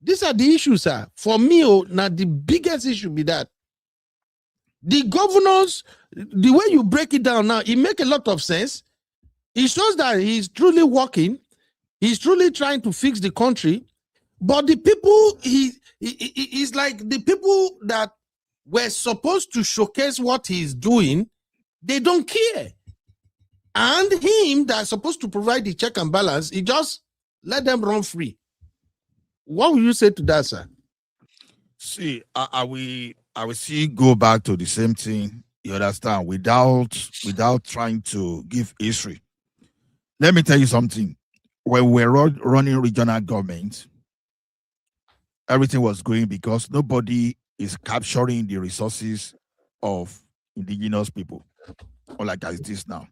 These are the issues, sir. For me, now the biggest issue be that the governors, the way you break it down now, it make a lot of sense. It shows that he's truly working. He's truly trying to fix the country. But the people, he's like the people that were supposed to showcase what he's doing, they don't care. And him that's supposed to provide the check and balance, he just let them run free. What will you say to that, sir? See, I will see go back to the same thing, you understand, without trying to give history. Let me tell you something. When we were running regional government, everything was going because nobody is capturing the resources of indigenous people, or like as it is now.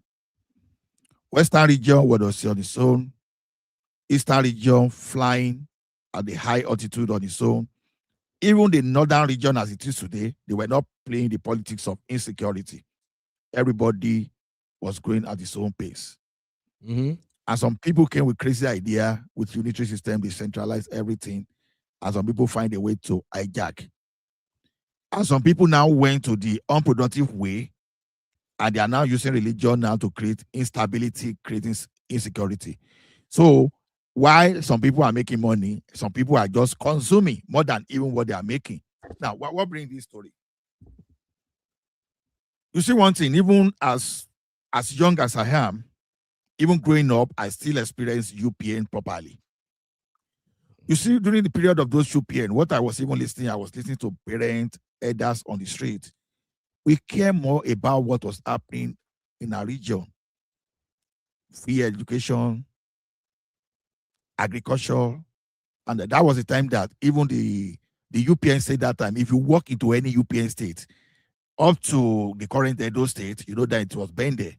Western region was on its own. Eastern region flying at the high altitude on its own. Even the northern region as it is today, they were not playing the politics of insecurity. Everybody was going at its own pace. Mm-hmm. And some people came with crazy idea with unitary system, they centralize everything. And some people find a way to hijack. And some people now went to the unproductive way, and they are now using religion now to create instability, creating insecurity. So while some people are making money, some people are just consuming more than even what they are making. Now, what brings this story? You see one thing, even as young as I am, even growing up, I still experience UPN properly. You see, during the period of those UPN, what I was listening to parents, elders on the street. We care more about what was happening in our region. Free education, agriculture, and that was the time that even the UPN said that time, if you walk into any UPN state, up to the current Edo state, you know that it was banned there.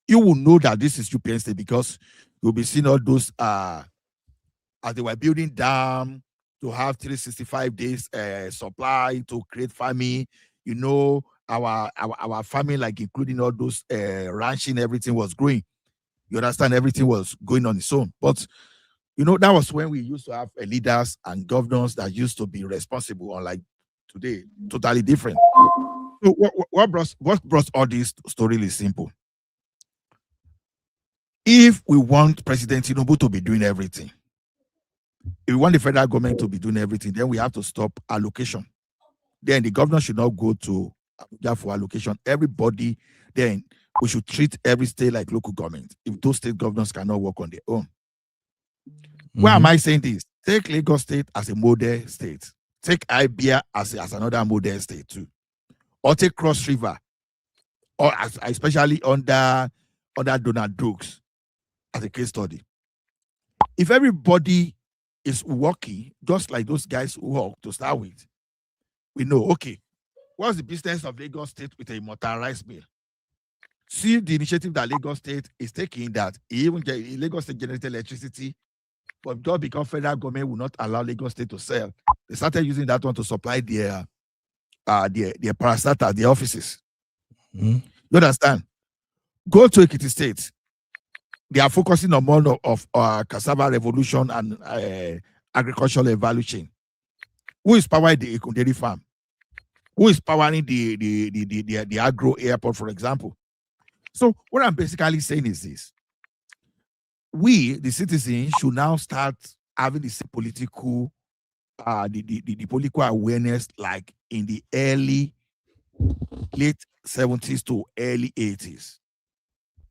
You will know that this is UPN state because you'll be seeing all those as they were building dam to have 365 days supply to create farming. You know, our farming, like including all those ranching, everything was growing. You understand, everything was going on its own. But you know, that was when we used to have leaders and governors that used to be responsible, unlike today, totally different. So what brought all this story is simple. If we want President Tinubu to be doing everything, if we want the federal government to be doing everything, then we have to stop allocation. Then the governor should not go to Abuja for allocation. Everybody, then we should treat every state like local government. If those state governors cannot work on their own. Why am I saying this? Take Lagos State as a model state. Take Abia as another model state too. Or take Cross River, or especially under Donald Dukes as a case study. If everybody is working just like those guys who work to start with, we know, okay, what's the business of Lagos State with a motorized bill? See the initiative that Lagos State is taking, that even Lagos State generated electricity, but just because federal government will not allow Lagos State to sell, they started using that one to supply their parastatal, their offices. Mm-hmm. You understand? Go to Ekiti State. They are focusing on more of cassava revolution and agricultural value chain. Who is powering the dairy farm? Who is powering the agro airport, for example? So what I'm basically saying is this: we, the citizens, should now start having the political awareness like in the late 70s to early 80s.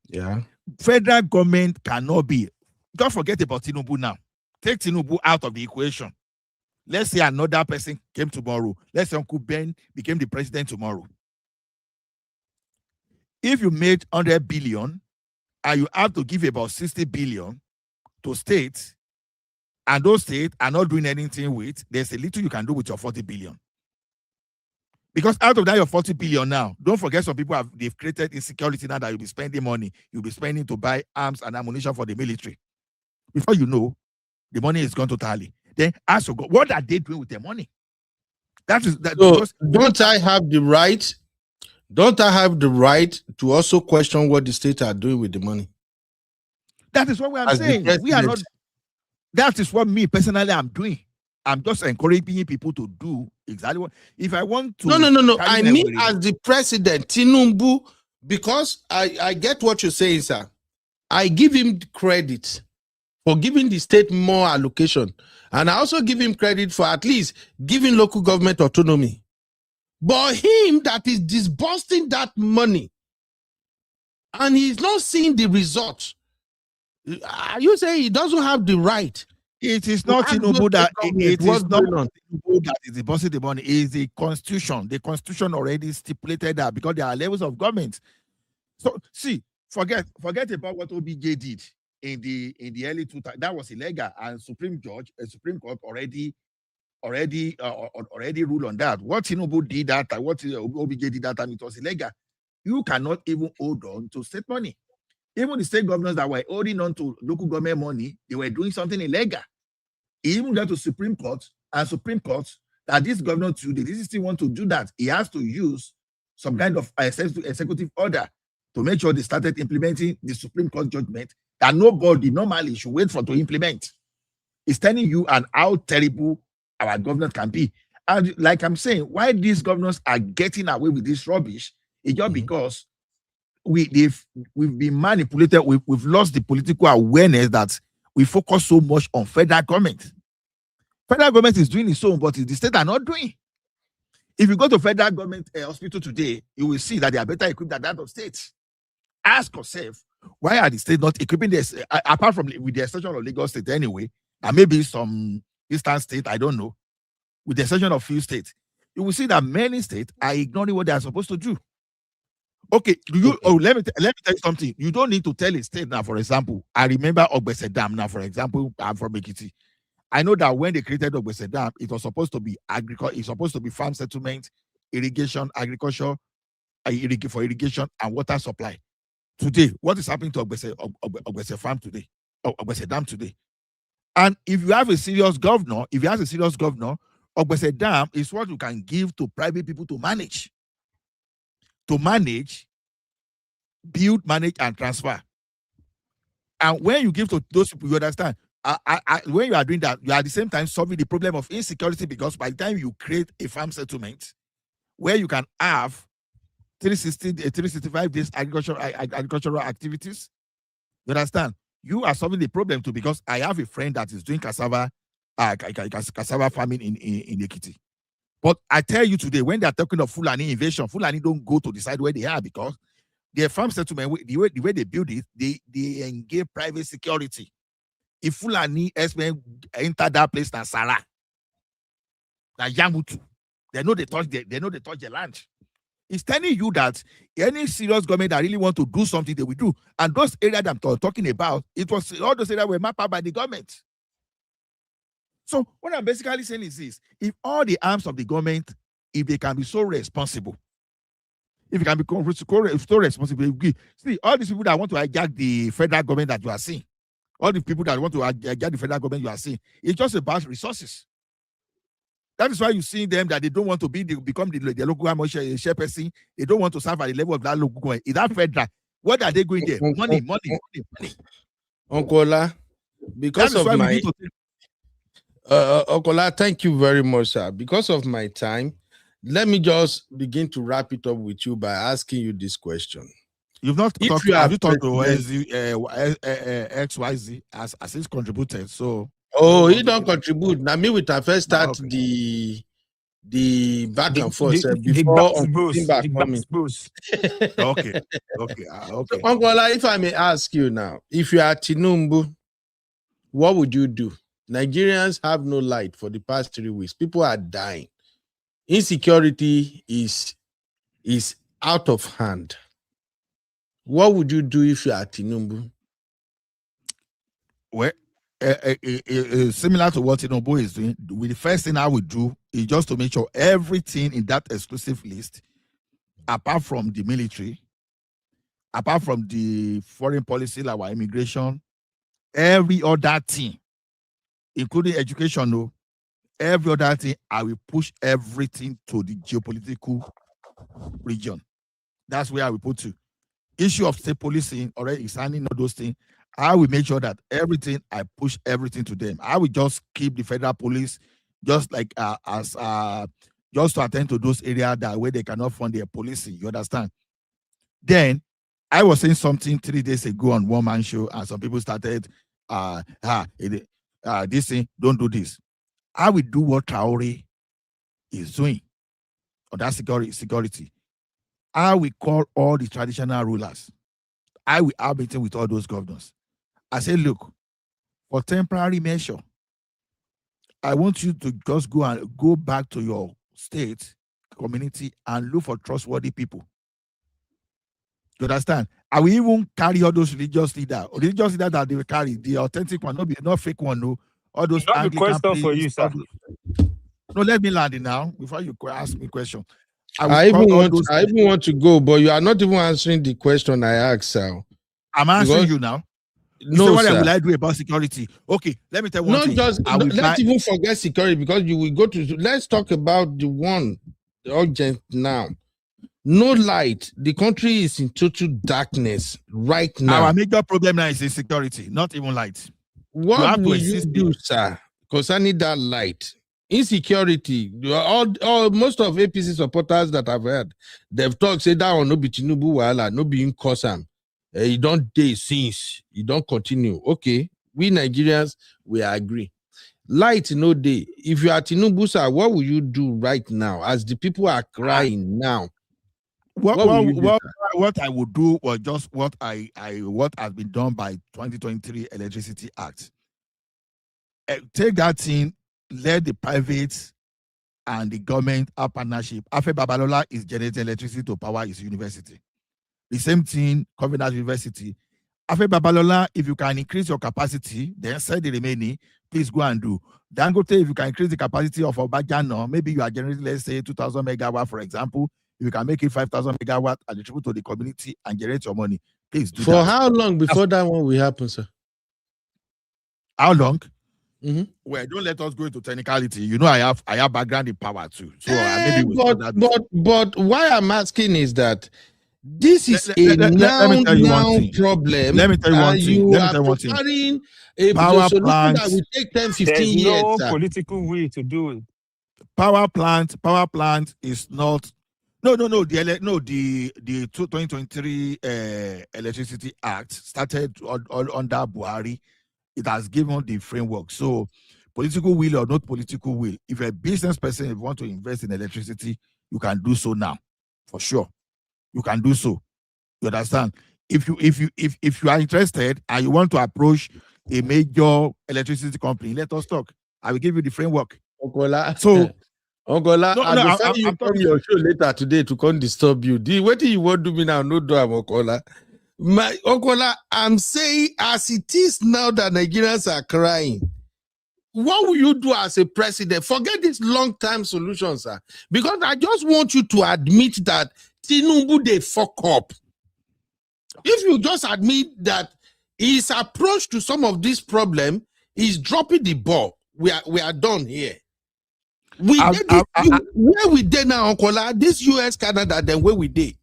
Yeah. Federal government cannot be. Don't forget about Tinubu now. Take Tinubu out of the equation. Let's say another person came tomorrow. Let's say Uncle Ben became the president tomorrow. If you made 100 billion and you have to give about 60 billion to states, and those states are not doing anything with, there's a little you can do with your 40 billion. Because out of that, your 40 billion now, don't forget some people they've created insecurity now that you'll be spending money. You'll be spending to buy arms and ammunition for the military. Before you know, the money is gone totally. Then ask for God, what are they doing with their money? So don't I have the right? Don't I have the right to also question what the states are doing with the money? That is what we are saying. We are not. That is what me personally I'm doing. I'm just encouraging people to do exactly what. If I want to, no. I mean, as the president, Tinubu, because I get what you're saying, sir. I give him credit for giving the state more allocation, and I also give him credit for at least giving local government autonomy. But him that is disbursing that money, and he's not seeing the results. You say he doesn't have the right. It is not Tinubu that it is not Tinubu that is disbursing the money. It is the constitution. The constitution already stipulated that because there are levels of government. So see, forget about what OBJ did in the early 2000s. That was illegal, and Supreme Court already ruled on that. What Tinubu did that time, what OBJ did that time, it was illegal. You cannot even hold on to state money. Even the state governors that were holding on to local government money, they were doing something illegal. He even got to Supreme Court, and Supreme Court that this governor today, this still want to do that. He has to use some kind of executive order to make sure they started implementing the Supreme Court judgment that nobody normally should wait for to implement. It's telling you and how terrible our governors can be. And like I'm saying, why these governors are getting away with this rubbish is just because we've been manipulated. We've lost the political awareness that we focus so much on federal government. Federal government is doing its own, but the state are not doing. If you go to federal government hospital today, you will see that they are better equipped than that of states. Ask yourself, why are the states not equipping this, apart from with the exception of Lagos State anyway, and maybe some eastern state, I don't know, with the exception of few states, you will see that many states are ignoring what they are supposed to do. Okay, let me tell you something. You don't need to tell a state now, for example. I remember Ogbese Dam now, for example. I'm from Ekiti. I know that when they created Ogbese Dam, it was supposed to be agriculture, it's supposed to be farm settlement, irrigation, agriculture, for irrigation and water supply. Today, what is happening to Ogbese Farm today? Ogbese Dam today? And if you have a serious governor, Ogbese Dam is what you can give to private people to manage. To manage, build, manage, and transfer. And when you give to those people, you understand, when you are doing that, you are at the same time solving the problem of insecurity, because by the time you create a farm settlement where you can have 365 days agricultural activities, you understand, you are solving the problem too, because I have a friend that is doing cassava farming in Ekiti. But I tell you today, when they are talking of Fulani invasion, Fulani don't go to decide where they are, because their farm settlement, the way they build it, they engage private security. If Fulani enter that place, na Sarah, na Yamutu, they know they touch the land. It's telling you that any serious government that really want to do something, they will do. And those areas that I'm talking about, it was all those areas were mapped out by the government. So what I'm basically saying is this: if all the arms of the government, if they can be so responsible, if it can be so responsible, see all these people that want to hijack the federal government that you are seeing, all the people that want to hijack the federal government you are seeing, it's just about resources. That is why you see them that they don't want to become the local government chairperson. They don't want to serve at the level of that local government. Is that federal? What are they going there? Money. Uncle Ola, because of my Okola, thank you very much, sir. Because of my time, let me just begin to wrap it up with you by asking you this question. You've not talked. Have you talked to XYZ as he's contributed? So he don't contribute. Now me with I first start the back and forth before boost. Okay. So, Uncle Ola, if I may ask you now, if you are Tinubu, what would you do? Nigerians have no light for the past 3 weeks. People are dying. Insecurity is out of hand. What would you do if you are Tinubu? Well, similar to what Tinubu is doing, the first thing I would do is just to make sure everything in that exclusive list, apart from the military, apart from the foreign policy, like our immigration, every other thing, including education, every other thing, I will push everything to the geopolitical region. That's where I will put to. Issue of state policing, already signing all those things, I will make sure that everything, I push everything to them. I will just keep the federal police just like just to attend to those areas that where they cannot fund their policing. You understand? Then I was saying something 3 days ago on One Man Show, and some people started, this thing, don't do this. I will do what Traore is doing on that security. I will call all the traditional rulers. I will have a meeting with all those governors. I say, look, for temporary measure, I want you to just go back to your state, community, and look for trustworthy people. You understand? I will even carry all those religious leaders that they will carry, the authentic one, not fake one, no. All those Anglican priests, for you, sir. No, let me land it now before you ask me a question. I even want to go, but you are not even answering the question I asked, sir. I'm answering you now. No, what sir. will I do about security? Okay, let me tell you one thing. Let's even forget security, because you will go to. Let's talk about the urgent now. No light. The country is in total darkness right now. Our major problem now is insecurity, not even light. What will you do, sir, concerning that light? Insecurity. Most of APC supporters that I've heard, they've talked, say that no be tinubu wahala, no be in Kosam. You don't day since, you don't continue. Okay, we Nigerians, we agree. Light no day. If you are Tinubu, sir, what will you do right now as the people are crying now? What I would do was just what has been done by 2023 Electricity Act. Take that thing, let the private and the government have partnership. Afe Babalola is generating electricity to power his university. The same thing, Covenant University. Afe Babalola, if you can increase your capacity, then sell the remaining, please go and do. Dangote, if you can increase the capacity of Obajano, maybe you are generating, let's say, 2,000 megawatt, for example. If you can make it 5,000 megawatt and distribute to the community and generate your money, please do that. For how long before that one will happen, sir? How long? Mm-hmm. Well, don't let us go into technicality. You know, I have background in power too. So but why I'm asking is that this is a now problem. Let me tell you one thing. You are preparing a solution that will take 10, 15 years. There's no political will to do it. Power plant is not. No. The 2023 Electricity Act started under Buhari. It has given the framework. So, political will or not political will, if a business person want to invest in electricity, you can do so now, for sure. You can do so. You understand? If you are interested and you want to approach a major electricity company, let us talk. I will give you the framework. Okola. So, Okola, I'm coming your show later today to come disturb you. What do you want to do me now? No, do I'm Okola. My Okola, I'm saying as it is now that Nigerians are crying, what will you do as a president? Forget this long-term solution, sir. Because I just want you to admit that Tinubu, they fuck up. If you just admit that his approach to some of this problem is dropping the ball, we are done here. Where we did now, Okola, this US, Canada, then where we did.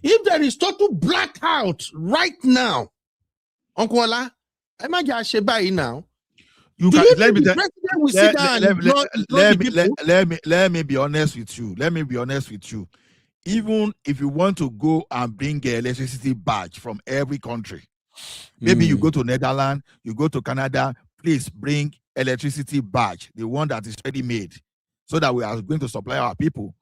If there is total blackout right now, Uncle Ola, am I just Shebai now? Let me be honest with you. Even if you want to go and bring an electricity badge from every country, maybe you go to Netherlands, you go to Canada, please bring electricity badge, the one that is ready made, so that we are going to supply our people.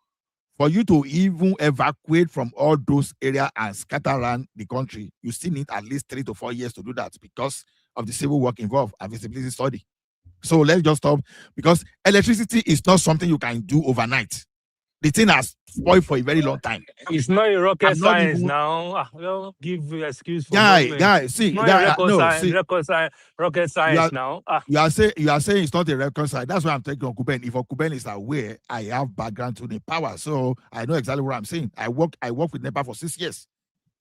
For you to even evacuate from all those areas and scatter around the country, you still need at least 3 to 4 years to do that because of the civil work involved and feasibility study. So let's just stop, because electricity is not something you can do overnight. The thing has spoiled for a very long time. It's not a rocket science now. Don't give you excuse for rocket science now. You are saying it's not a rocket science. That's why I'm taking on Kuben. If Kuben is aware, I have background to the power, so I know exactly what I'm saying. I work with NEPA for 6 years.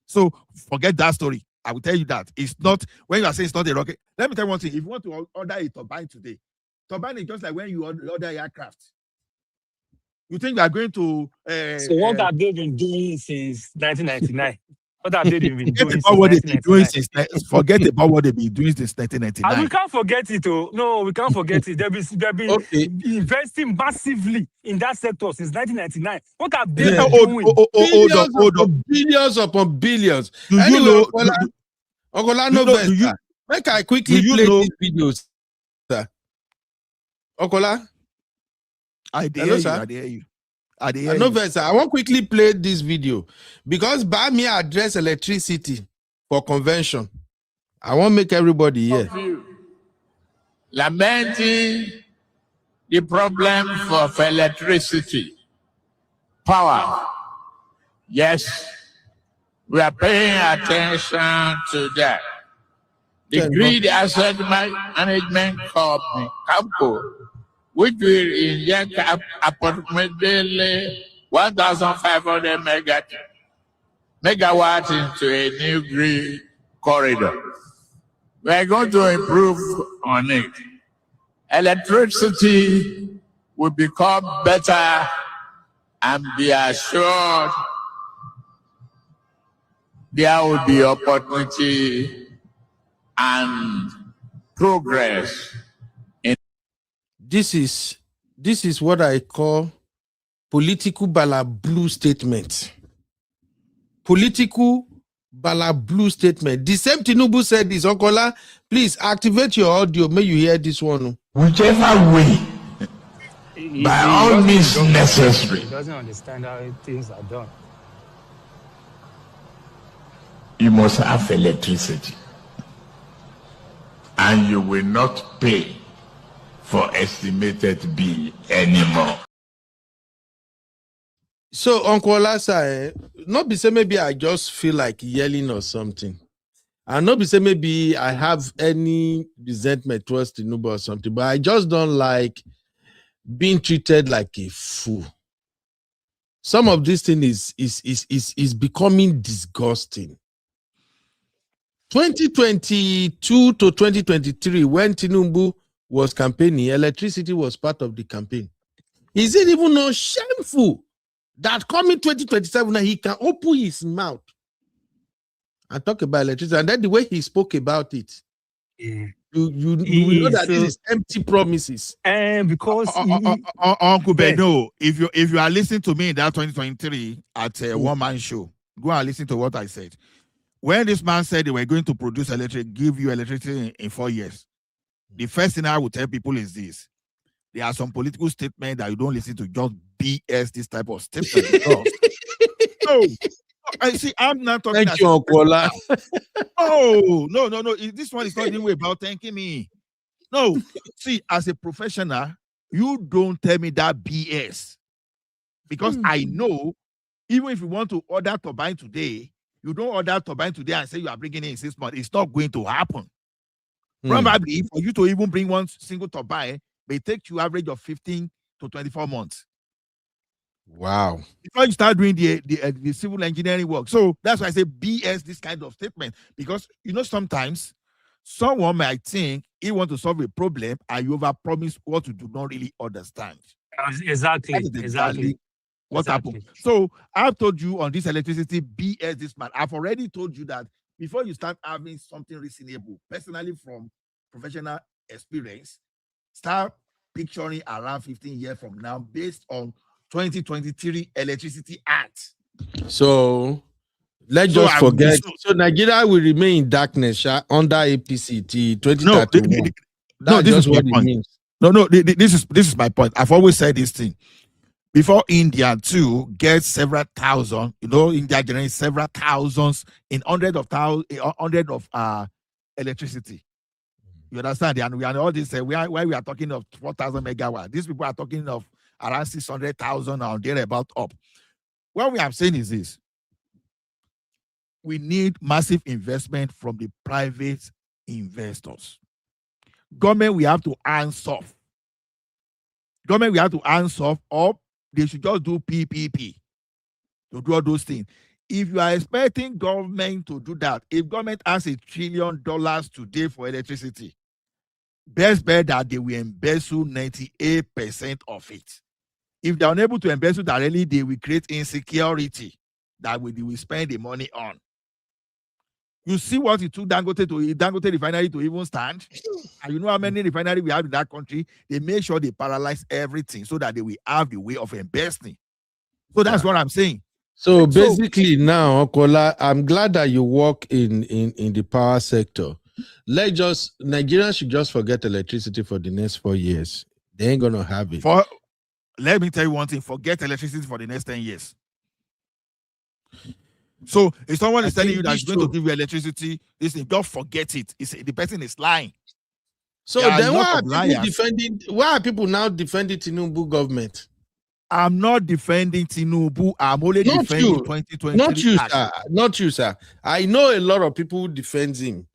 So forget that story. I will tell you that it's not. When you are saying it's not a rocket, let me tell you one thing. If you want to order a turbine today, turbine is just like when you order aircraft. You think we are going to? So what have they been doing since 1999? What have they been doing since About what they've been doing 1999? since, forget about what they've been doing since And 1999. we can't forget it. Oh no, we can't forget it. They've been Okay. investing massively in that sector since 1999. What have they Yeah. been doing? Hold on. Billions upon billions. Do you Anyway, know? Okola do no you know- vex, do you- sir. Make I quickly do you play know- these videos, sir. Okola, I dare hello, you. sir. I dare you. I dare No you. vex, sir. I want quickly play this video because by me address electricity for convention. I want make everybody hear. Lamenting the problem of electricity, power. Yes, we are paying attention to that. The Grid Asset Management Company, CAMCO, which will inject approximately 1,500 megawatts into a new grid corridor. We are going to improve on it. Electricity will become better and be assured there will be opportunity and progress. This is what I call political balablu statement. Political balablu statement. The same Tinubu said this. Okola, please activate your audio. May you hear this one. Whichever way, by all means necessary. He doesn't understand how things are done. You must have electricity, and you will not pay for estimated bill anymore. So, Uncle Olasa, not be say maybe I just feel like yelling or something. And not be say maybe I have any resentment towards Tinubu or something, but I just don't like being treated like a fool. Some of this thing is becoming disgusting. 2022 to 2023, when Tinubu was campaigning, electricity was part of the campaign. Is it even not shameful that coming 2027 he can open his mouth and talk about electricity? And then the way he spoke about it, you know that this is empty promises. And because Uncle Beno, if you are listening to me in that 2023 at a one-man show, go and listen to what I said. When this man said they were going to produce give you electricity in 4 years, the first thing I would tell people is this: there are some political statements that you don't listen to, just BS this type of statement. No, I see. I'm not talking. Thank you, Okola. Oh, no. This one is not even about thanking me. No, see, as a professional, you don't tell me that BS because I know even if you want to order turbine today, you don't order turbine today and say you are bringing it in 6 months. It's not going to happen. Probably for you to even bring one single turbine may take you average of 15 to 24 months. Wow. Before you start doing the civil engineering work. So that's why I say BS this kind of statement. Because sometimes someone might think he wants to solve a problem and you overpromise what you do not really understand. Exactly. What happened? So I've told you on this electricity BS this man. I've already told you that before you start having something reasonable, personally from professional experience, start picturing around 15 years from now based on 2023 Electricity Act. So let's just forget. So Nigeria will remain in darkness under APC till 2031. This is what it means. No, this is my point. I've always said this thing. Before India too gets several thousand, India generates several thousands in hundred of electricity. You understand? And we are all this why we are talking of 4,000 megawatts. These people are talking of around 600,000 or thereabout up. What we are saying is this: we need massive investment from the private investors. Government, we have to answer. Or they should just do PPP to do all those things. If you are expecting government to do that, if government has $1 trillion today for electricity, best bet that they will embezzle 98% of it. If they are unable to embezzle directly, they will create insecurity that they will spend the money on. You see what it took Dangote refinery to even stand? And you know how many refineries we have in that country? They make sure they paralyze everything so that they will have the way of investing. So that's what I'm saying. So basically now, Okola, I'm glad that you work in the power sector. Nigerians should just forget electricity for the next 4 years. They ain't gonna have it. Let me tell you one thing, forget electricity for the next 10 years. So if someone is telling you that he's going to give you electricity, listen, don't forget it. The person is lying. So then why are people now defending Tinubu government? I'm not defending Tinubu. I'm only defending 2023. Not you, sir. I know a lot of people who defend him.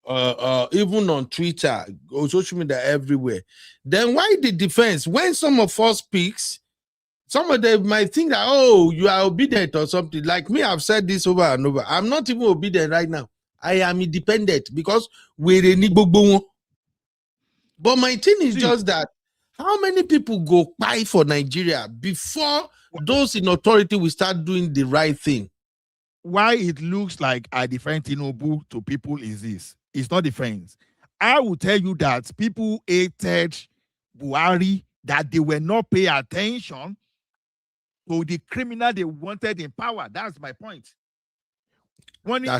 Even on Twitter, on social media, everywhere. Then why the defense? When some of us speaks, some of them might think that, oh, you are obedient or something. Like me, I've said this over and over. I'm not even obedient right now. I am independent because we're a Nigbogbo. But my thing is just that how many people go buy for Nigeria before those in authority will start doing the right thing? Why it looks like I defend Tinubu to people is this. It's not defense. I will tell you that people hated Buhari, that they were not paying attention to the criminal they wanted in power. That's my point. Uncle,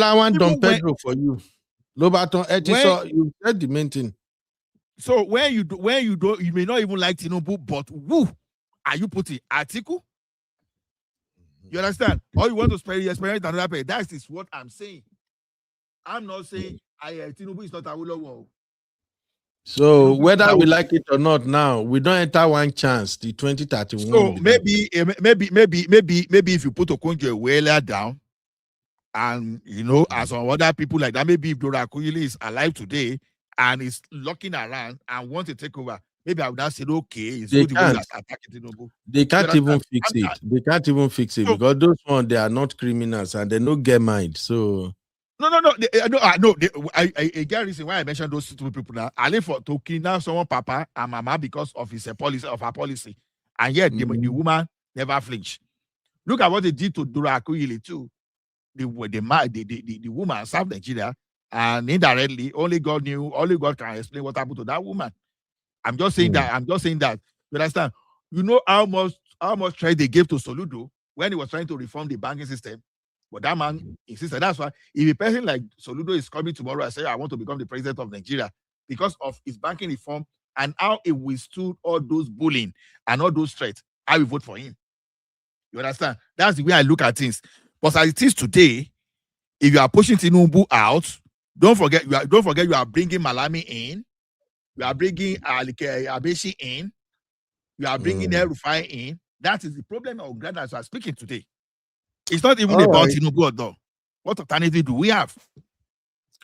I want Don Pedro for you. You said the main thing. So when you may not even like Tinubu, but who are you putting article? You understand? Or you want to experiment another pay. That is what I'm saying. I'm not saying Tinubu is not a ruler. So whether we like it or not, now we don't enter one chance. The 2031. So maybe if you put Okonjo Iweala down, and as some other people like that, maybe if Dora Akuyili is alive today and is looking around and want to take over, maybe I would have said, okay, it's they can't even fix it. They can't even fix it because those ones, they are not criminals and they don't get mind. So no. I get reason why I mentioned those two people now. I live for to kidnap someone, Papa and Mama, because of his policy of her policy, and yet the woman never flinched. Look at what they did to Dora Akuyili too. The woman served Nigeria, and indirectly, only God can explain what happened to that woman. I'm just saying that. You understand? You know how much trade they gave to Soludo when he was trying to reform the banking system, but that man insisted. That's why if a person like Soludo is coming tomorrow and say, I want to become the president of Nigeria because of his banking reform and how he withstood all those bullying and all those threats, I will vote for him. You understand? That's the way I look at things. But as it is today, if you are pushing Tinubu out, don't forget you are bringing Malami in, you are bringing Abeshi in, you are bringing El-Rufai in. That is the problem of Ghana as we are speaking today. It's not even about Tinubu though. What alternative do we have?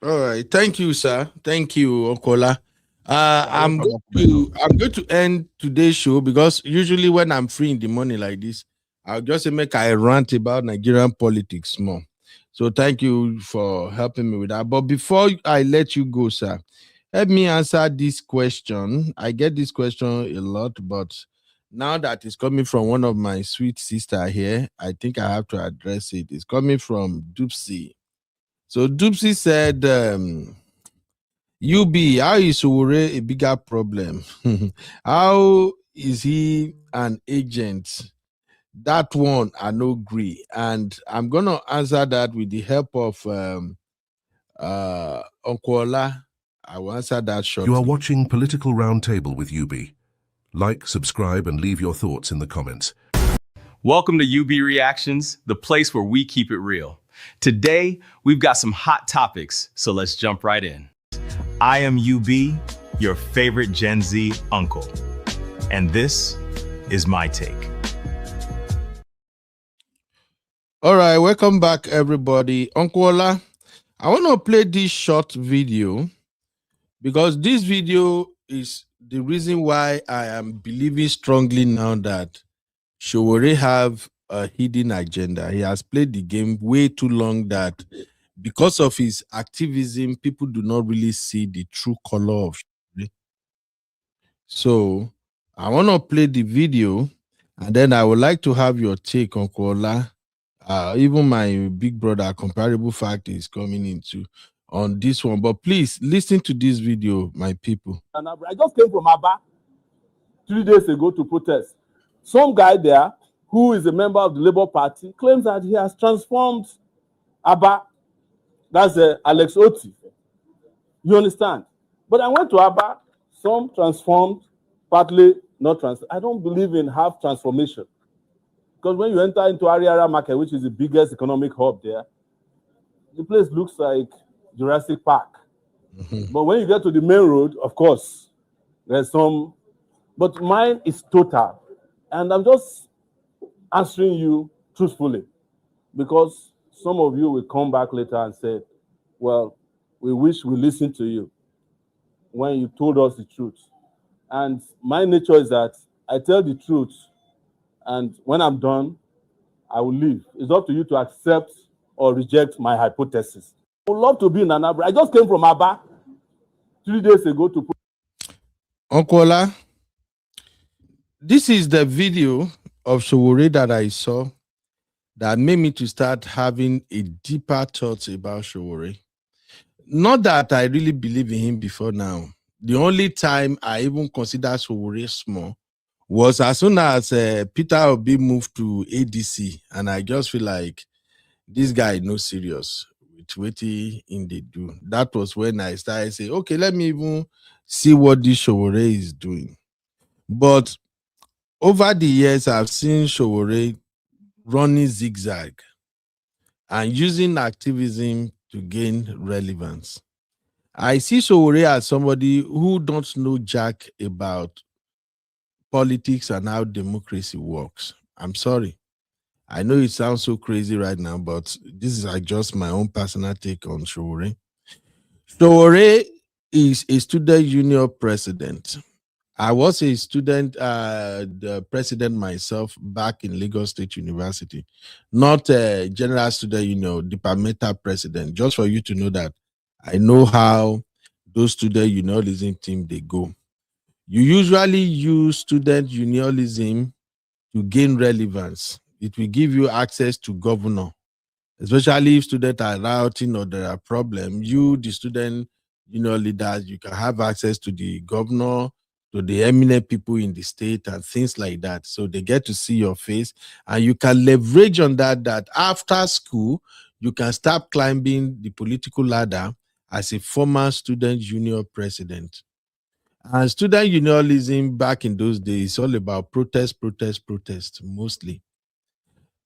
All right, thank you, sir. Thank you, Okola. I'm going to end today's show because usually when I'm free in the morning like this, I'll just make a rant about Nigerian politics more. So thank you for helping me with that. But before I let you go, sir, help me answer this question. I get this question a lot, but now that it's coming from one of my sweet sister here, I think I have to address it. It's coming from Dupsy. So Dupsy said, UB, how is Sowore a bigger problem? How is he an agent? That one I no agree, and I'm gonna answer that with the help of Uncle Ola. I will answer that shortly. You are watching Political Roundtable with UB. Like, subscribe, and leave your thoughts in the comments. Welcome to UB Reactions, the place where we keep it real. Today, we've got some hot topics, so let's jump right in. I am UB, your favorite Gen Z uncle, and this is my take. All right, welcome back, everybody. Uncle Ola, I want to play this short video because this video is the reason why I am believing strongly now that Sowore have a hidden agenda. He has played the game way too long that because of his activism, people do not really see the true color of Sowore. So I want to play the video and then I would like to have your take, Uncle Ola. Even my big brother, Comparable Fact, is coming into on this one. But please listen to this video, my people. I just came from Aba 3 days ago to protest. Some guy there who is a member of the Labour Party claims that he has transformed Aba. That's Alex Oti. You understand? But I went to Aba, some transformed, partly not transformed. I don't believe in half transformation. Because when you enter into Ariara Market, which is the biggest economic hub there, the place looks like Jurassic Park. But when you get to the main road, of course, there's some, but mine is total. And I'm just answering you truthfully, because some of you will come back later and say, well, we wish we listened to you when you told us the truth. And my nature is that I tell the truth, and when I'm done, I will leave. It's up to you to accept or reject my hypothesis. I would love to be in Anambra. I just came from Aba 3 days ago to put. Uncle Ola, this is the video of Sowore that I saw that made me to start having a deeper thoughts about Sowore. Not that I really believe in him before now. The only time I even consider Sowore small was as soon as Peter Obi moved to ADC, and I just feel like this guy no serious with what he in they do. That was when I started saying, okay, let me even see what this Sowore is doing. But over the years, I've seen Sowore running zigzag and using activism to gain relevance. I see Sowore as somebody who don't know jack about politics and how democracy works. I'm sorry. I know it sounds so crazy right now, but this is just my own personal take on Sowore. Sowore is a student union president. I was a student, the president myself back in Lagos State University, not a general student union, departmental president, just for you to know that I know how those student unionism team, they go. You usually use student unionism to gain relevance. It will give you access to governor, especially if students are rioting or there are problems. You, the student leaders, you can have access to the governor, to the eminent people in the state and things like that. So they get to see your face, and you can leverage on that after school, you can start climbing the political ladder as a former student union president. And student unionism back in those days, all about protest, mostly.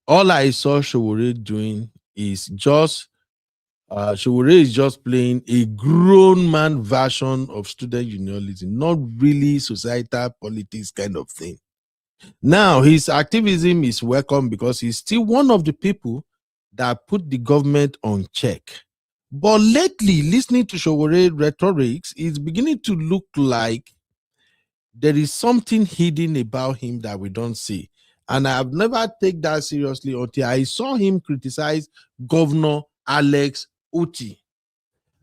All I saw Sowore doing is just Sowore is just playing a grown man version of student unionism, not really societal politics kind of thing. Now, his activism is welcome because he's still one of the people that put the government on check. But lately, listening to Sowore rhetorics, it's beginning to look like there is something hidden about him that we don't see. And I've never taken that seriously until I saw him criticize Governor Alex Oti.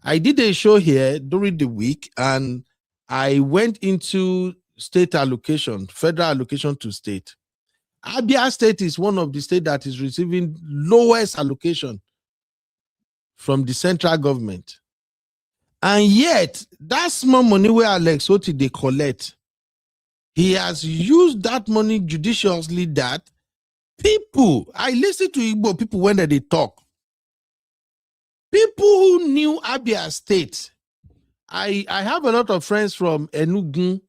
I did a show here during the week, and I went into state allocation, federal allocation to state. Abia State is one of the states that is receiving lowest allocation from the central government. And yet, that small money where Alex Oti they collect, he has used that money judiciously that people, I listen to Igbo people when they talk. People who knew Abia State, I have a lot of friends from Enugu,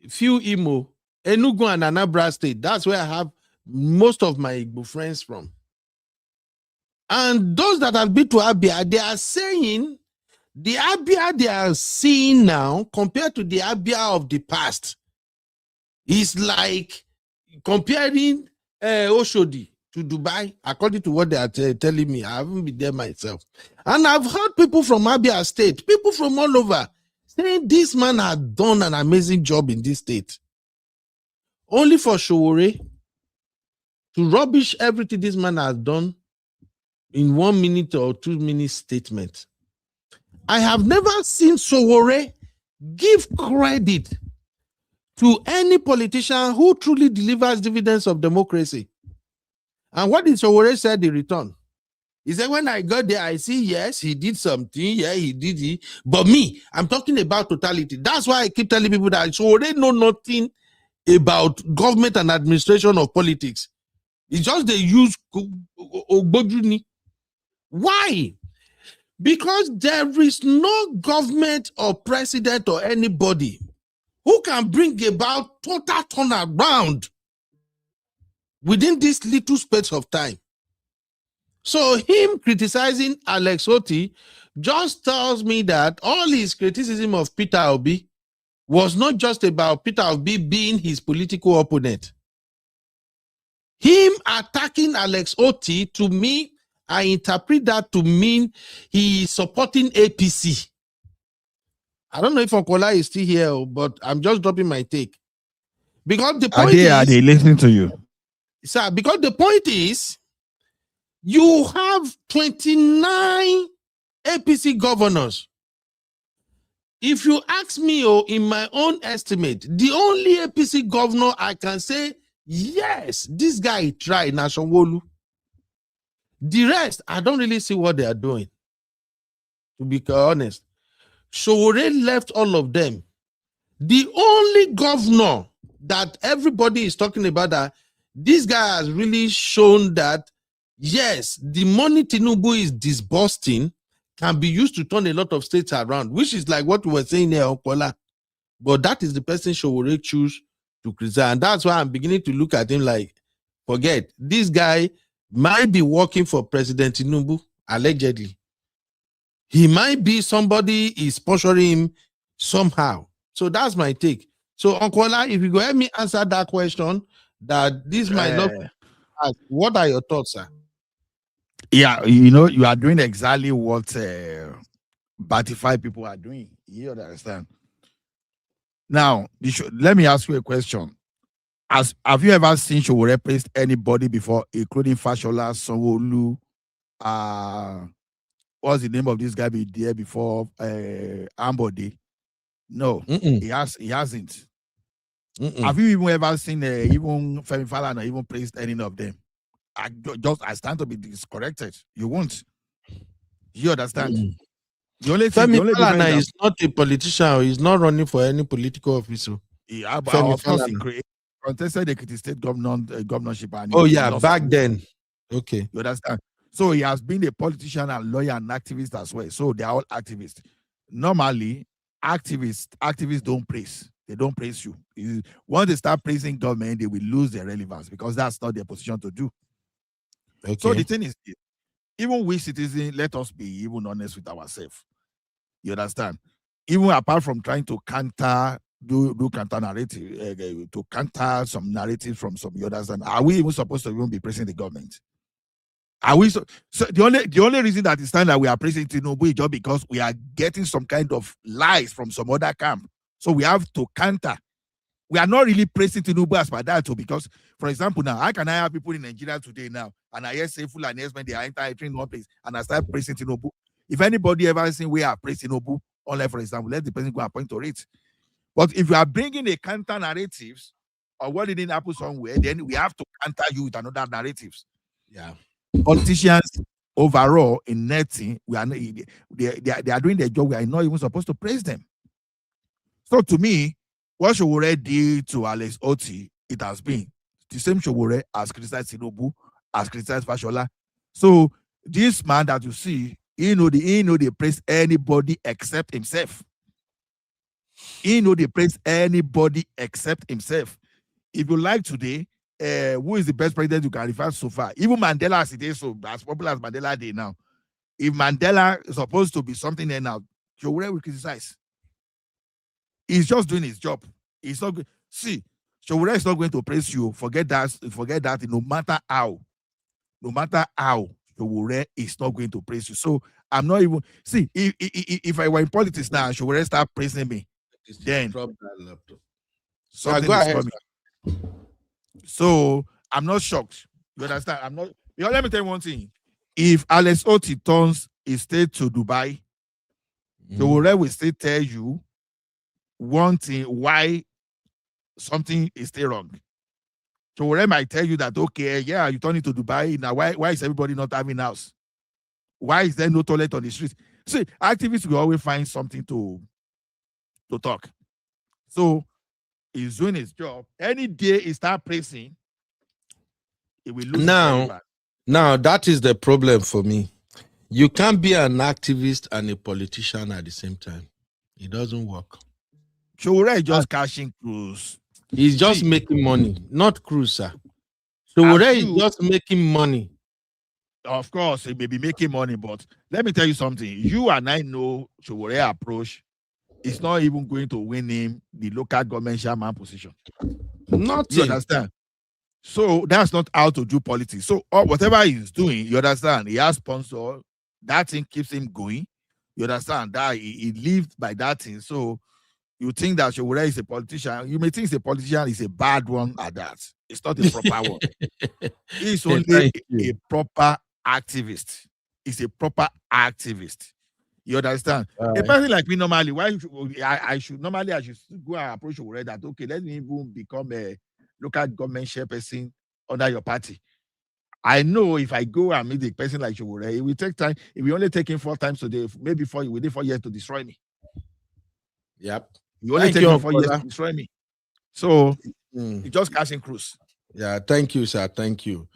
few Imo, Enugu and Anambra State. That's where I have most of my Igbo friends from. And those that have been to Abia, they are saying the Abia they are seeing now compared to the Abia of the past is like comparing Oshodi to Dubai, according to what they are telling me. I haven't been there myself. And I've heard people from Abia State, people from all over, saying this man has done an amazing job in this state. Only for Sowore to rubbish everything this man has done in 1 minute or 2 minute statement. I have never seen Sowore give credit to any politician who truly delivers dividends of democracy. And what did Sowore said in return? He said, when I got there, I see, yes, he did something. Yeah, he did it. But me, I'm talking about totality. That's why I keep telling people that Sowore know nothing about government and administration of politics. It's just they use Ogbojuni. Why? Because there is no government or president or anybody who can bring about total turnaround within this little space of time. So him criticizing Alex Otti just tells me that all his criticism of Peter Obi was not just about Peter Obi being his political opponent. Him attacking Alex Otti, to me, I interpret that to mean he is supporting APC. I don't know if Okola is still here, but I'm just dropping my take. Because the point are they listening to you? Sir, because the point is, you have 29 APC governors. If you ask me, in my own estimate, the only APC governor I can say, yes, this guy tried, Nashonwolu. The rest, I don't really see what they are doing, to be honest. Sowore left all of them. The only governor that everybody is talking about, that this guy has really shown that, yes, the money Tinubu is disbursing can be used to turn a lot of states around, which is like what we were saying here, Okola. But that is the person Sowore choose to criticize. And that's why I'm beginning to look at him like, forget, this guy might be working for President Tinubu, allegedly. He might be somebody is sponsoring him somehow. So that's my take. So, Okola, if you go help me answer that question, that this might not ask, what are your thoughts, sir? Yeah, you are doing exactly what Batify people are doing. You understand? Now, let me ask you a question. Have you ever seen Sowore praise anybody before, including Fashola, Sanwo-Olu, what's the name of this guy be there before, Ambode? No, he hasn't. Have you even ever seen even Femi Falana even praised any of them? I stand to be discorrected. You won't. You understand? The only Falana is not a politician. He's not running for any political office. Yeah, but of course he contested the Ekiti State governorship. And back then. Okay. You understand? So he has been a politician and lawyer and activist as well. So they are all activists. Normally, activists don't praise. They don't praise you. Once they start praising government, they will lose their relevance because that's not their position to do. Okay. So the thing is, even we citizens, let us be even honest with ourselves. You understand? Even apart from trying to do counter narrative, to counter some narrative from some others, and are we even supposed to even be praising the government? Are we so the only reason that it's time that we are praising Tinubu is just because we are getting some kind of lies from some other camp. So we have to counter. We are not really praising Tinubu as per that too, because, for example, now I have people in Nigeria today now, and I hear say full and yes, when they are entering one place, and I start praising Tinubu. If anybody ever seen we are praising Tinubu, unless, for example, let the person go and point to it. But if you are bringing a counter narratives or what didn't happen somewhere, then we have to counter you with another narratives. Yeah. Politicians overall in netting, they are doing their job. We are not even supposed to praise them. So to me, what Sowore did to Alex Otti, it has been the same Sowore as criticized Tinubu, as criticized Fashola. So this man that you see, he know they praise anybody except himself. He know they praise anybody except himself. If you like today, who is the best president you can refer so far? Even Mandela as it is, so as popular as Mandela Day now. If Mandela is supposed to be something there now, Sowore will criticize. He's just doing his job. He's not good. See, Sowore is not going to praise you. Forget that. No matter how, Sowore is not going to praise you. So I'm not even if I were in politics now, Sowore start praising me. Then something is coming. So I'm not shocked. You understand? I'm not. Let me tell you one thing. If Alex Otti turns his state to Dubai, Sowore will still tell you one thing why something is still wrong. Showore might tell you that, okay, yeah, you turn it to Dubai. Now, why is everybody not having house? Why is there no toilet on the streets? See, activists will always find something to talk. So he's doing his job. Any day he start pressing, he will lose. Now that is the problem for me. You can't be an activist and a politician at the same time. It doesn't work. Showore is just cashing cruise. He's just making money, not cruise, sir. Showore is just making money. Of course, he may be making money, but let me tell you something. You and I know Showore approach is not even going to win him the local government chairman position. Nothing. You understand? So that's not how to do politics. So whatever he's doing, you understand, he has sponsor. That thing keeps him going. You understand that he lived by that thing. So you think that Showore is a politician. You may think he's a politician, he's a bad one at that. It's not a proper one. He's only a proper activist. He's a proper activist. You understand? A person like me normally, I should go and approach Showore that, okay, let me even become a local government chairperson under your party. I know if I go and meet a person like Showore, it will take time. It will only take him 4 times a day, maybe within 4 years to destroy me. Yep. You only take him 4 years to destroy me. So it's just cashing cruise. Yeah, thank you, sir. Thank you.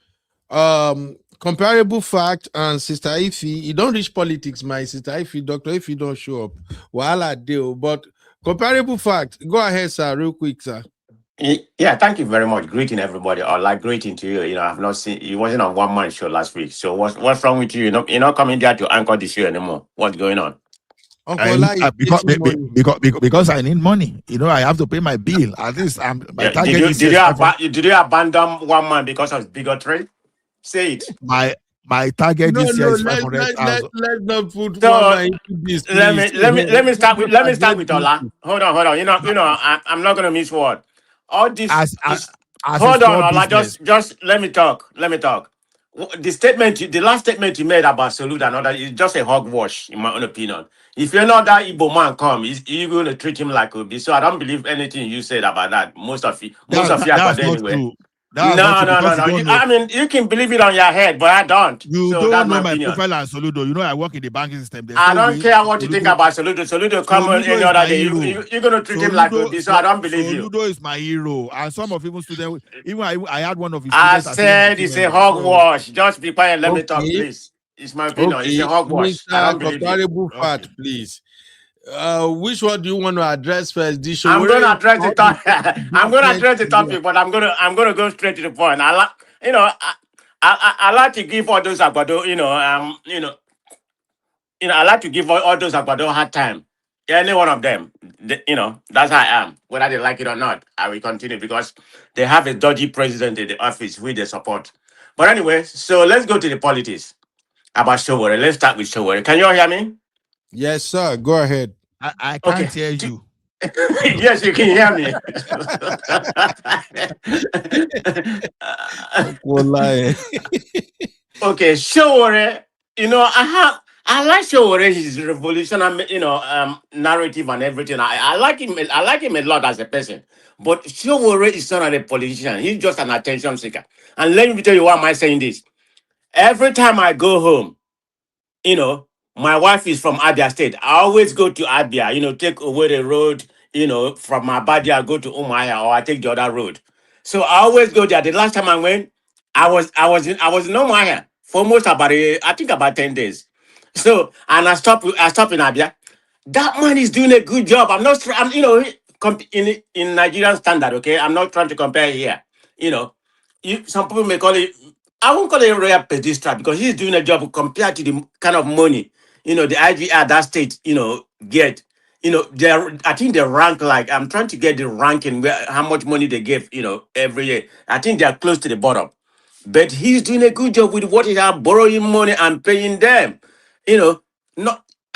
Comparable fact and Sister Ify, you don't reach politics, my Sister Ify, Dr. Ify don't show up. Wahala deal. But comparable fact, go ahead, sir, real quick, sir. Yeah, thank you very much. Greeting everybody, or like greeting to you. You know, I've not seen you wasn't on one man show last week. So what's wrong with you? You're not coming there to anchor the show anymore. What's going on? Because I need money. You know, I have to pay my bill. At least my target did you abandon one man because of bigotry? Say it. My target this year is 500,000. Let's not put let me start with Ola. Hold on. You know, I'm not gonna miss word. All this. Hold on, Ola. Just let me talk. The last statement you made about Salute and other is just a hogwash, in my own opinion. If you're not that Igbo man come, you're going to treat him like Obi. So I don't believe anything you said about that. Most of you are but anyway. True. No. I mean, you can believe it on your head, but I don't. You don't know my profile and Soludo. You know, I work in the banking system. I don't care what you think about Soludo. Soludo come any other day. You're going to treat him like Obi, so I don't believe you. Soludo is my hero. And some of even students, even I had one of his students. I said it's a hogwash. Just be quiet and let me talk, please. It's my opinion. It's a hogwash. I don't believe comparable fact, please. Which one do you want to address first? I'm going to address the topic. I'm going to address the topic, but I'm going to go straight to the point. I like to give all those Agbado, I like to give all those Agbado hard time. Any one of them, that's how I am. Whether they like it or not, I will continue because they have a dodgy president in the office with their support. But anyway, so let's go to the politics about Showore. Let's start with Showore. Can you all hear me? Yes, sir. Go ahead. I can't hear you. Yes, you can hear me. Okay, Showore. I like Showore, his revolution, narrative and everything. I like him. I like him a lot as a person. But Showore is not a politician. He's just an attention seeker. And let me tell you why am I saying this. Every time I go home, my wife is from Abia State. I always go to Abia, take away the road, from Abadia, I go to Umuahia, or I take the other road. So I always go there. The last time I went, I was in Umuahia for almost about 10 days. So, and I stopped in Abia. That man is doing a good job. I'm not, in Nigerian standard, okay? I'm not trying to compare here. Some people may call it, I won't call it a royal pedestal because he's doing a job compared to the kind of money, the IGR that state, get. I think they rank like, I'm trying to get the ranking where how much money they give, every year. I think they're close to the bottom. But he's doing a good job with what he has, borrowing money and paying them.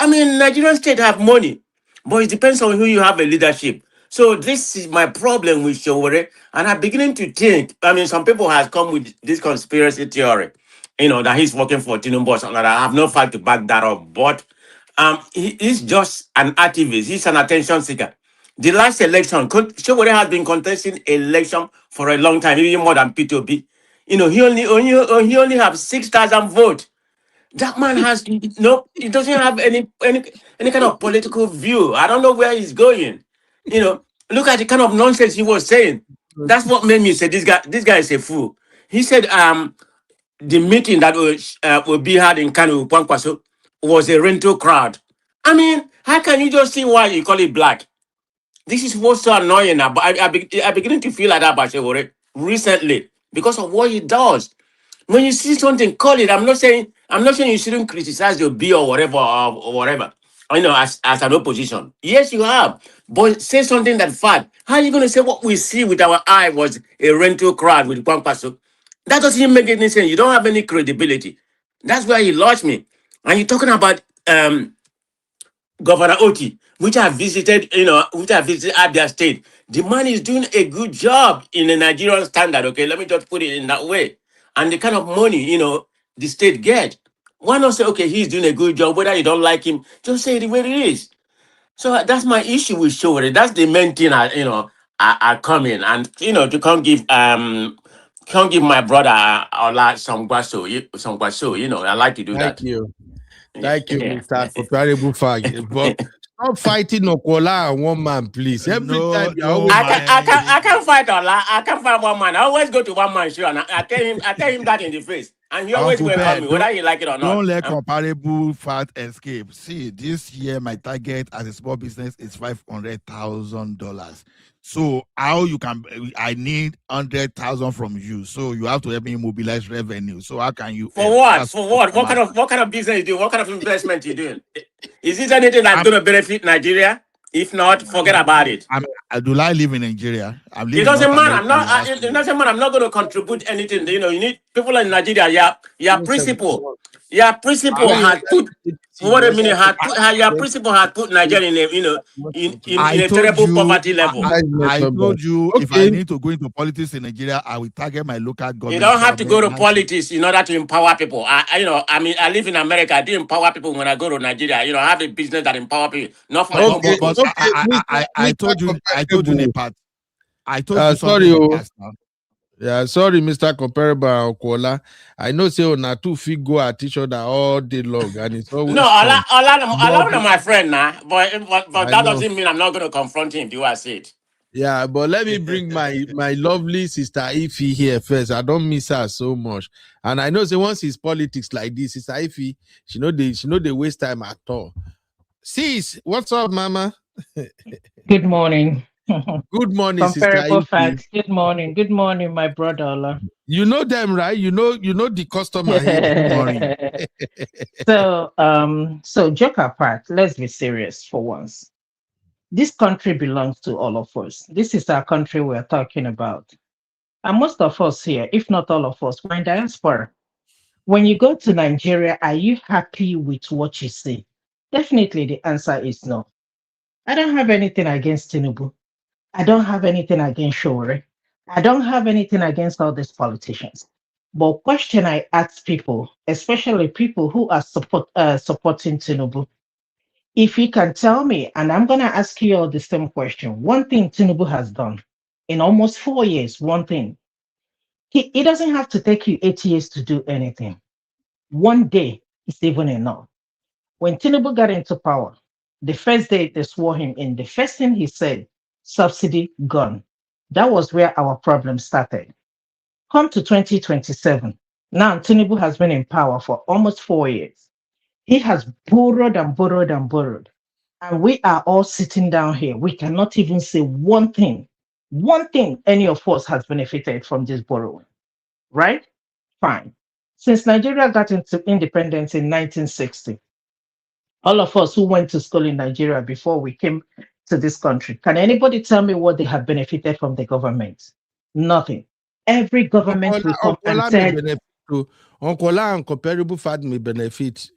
Nigerian state have money, but it depends on who you have a leadership. So this is my problem with Showore, and I'm beginning to think. Some people have come with this conspiracy theory, that he's working for tinubu or something like that. I have no fact to back that up, but he's just an activist. He's an attention seeker. The last election, Showore has been contesting election for a long time, even more than P2B. You know, he only have 6,000 votes. That man has no, he doesn't have any kind of political view. I don't know where he's going. You know, look at the kind of nonsense he was saying. That's what made me say this guy is a fool. He said the meeting that will be had in Kanu Kwankwaso was a rental crowd. I mean, how can you just see why you call it black? This is what's so annoying now. But I beginning to feel like that about Shewore recently because of what he does. When you see something, call it. I'm not saying you shouldn't criticize your B or whatever or whatever. You know, as an opposition. Yes, you have. But say something that fact. How are you gonna say what we see with our eye was a rental crowd with Kwankwaso? That doesn't even make any sense. You don't have any credibility. That's why he lost me. And you're talking about Governor Oti, which I visited, which I visited Abia State. The man is doing a good job in the Nigerian standard. Okay, let me just put it in that way. And the kind of money, the state get. Why not say, okay, he's doing a good job, whether you don't like him, just say it the way it is. So that's my issue with Showore. That's the main thing I come in and to can't give my brother Ola some guaso, I like to do Thank that. you. Thank you, Mr. Comparable Fact. But stop fighting Okola and one man, please. Every time you always I can't fight Ola. I can't fight one man. I always go to one man show and I tell him that in the face. And he always Uncle welcome Ben, me, whether he like it or not. don't let comparable fact escape. See, this year my target as a small business is $500,000. So how you can? I need 100,000 from you. So you have to help me mobilize revenue. So how can you? For what? For what? What kind of business you do? What kind of investment you doing? Is this anything that's going to benefit Nigeria? If not, forget about it. Do I live in Nigeria? I'm living It doesn't in North matter. America. It doesn't matter. I'm not going to contribute anything. You need people in Nigeria. Your principle. Your principle had put. What a minute had put. Your principle had put Nigeria in a terrible poverty level. I told you if I need to go into politics in Nigeria, I will target my local government. You don't have to go to politics in order to empower people. I live in America. I do empower people when I go to Nigeria. I have a business that empower people. Not for my but I told you in a part. I told you sorry, something in the past now. Yeah, sorry, Mr. Comparable Okola. I know say on two feet go at each other all day long, and it's always no. Allow my friend now, but that doesn't mean I'm not going to confront him. Do I say it? Yeah, but let me bring my lovely sister Ify here first. I don't miss her so much, and I know say once it's politics like this, sister Ify, she know they waste time at all. Sis, what's up, Mama? Good morning. Good morning, Comparable sister facts. Good morning. Good morning, my brother Ola. You know them, right? You know the customer here. Good morning. So joke apart, let's be serious for once. This country belongs to all of us. This is our country we're talking about. And most of us here, if not all of us, we're in diaspora. When you go to Nigeria, are you happy with what you see? Definitely the answer is no. I don't have anything against Tinubu. I don't have anything against Showore. I don't have anything against all these politicians. But question I ask people, especially people who are supporting Tinubu, if you can tell me, and I'm going to ask you all the same question, one thing Tinubu has done in almost 4 years, one thing, he doesn't have to take you 8 years to do anything. One day is even enough. When Tinubu got into power, the first day they swore him in, the first thing he said, subsidy gone. That was where our problem started. Come to 2027. Now Tinubu has been in power for almost 4 years. He has borrowed and borrowed and borrowed. And we are all sitting down here. We cannot even say one thing any of us has benefited from this borrowing. Right? Fine. Since Nigeria got into independence in 1960, all of us who went to school in Nigeria before we came to this country, can anybody tell me what they have benefited from the government? Nothing. Every government will come and tell. Okola and Comparable Fact may benefit.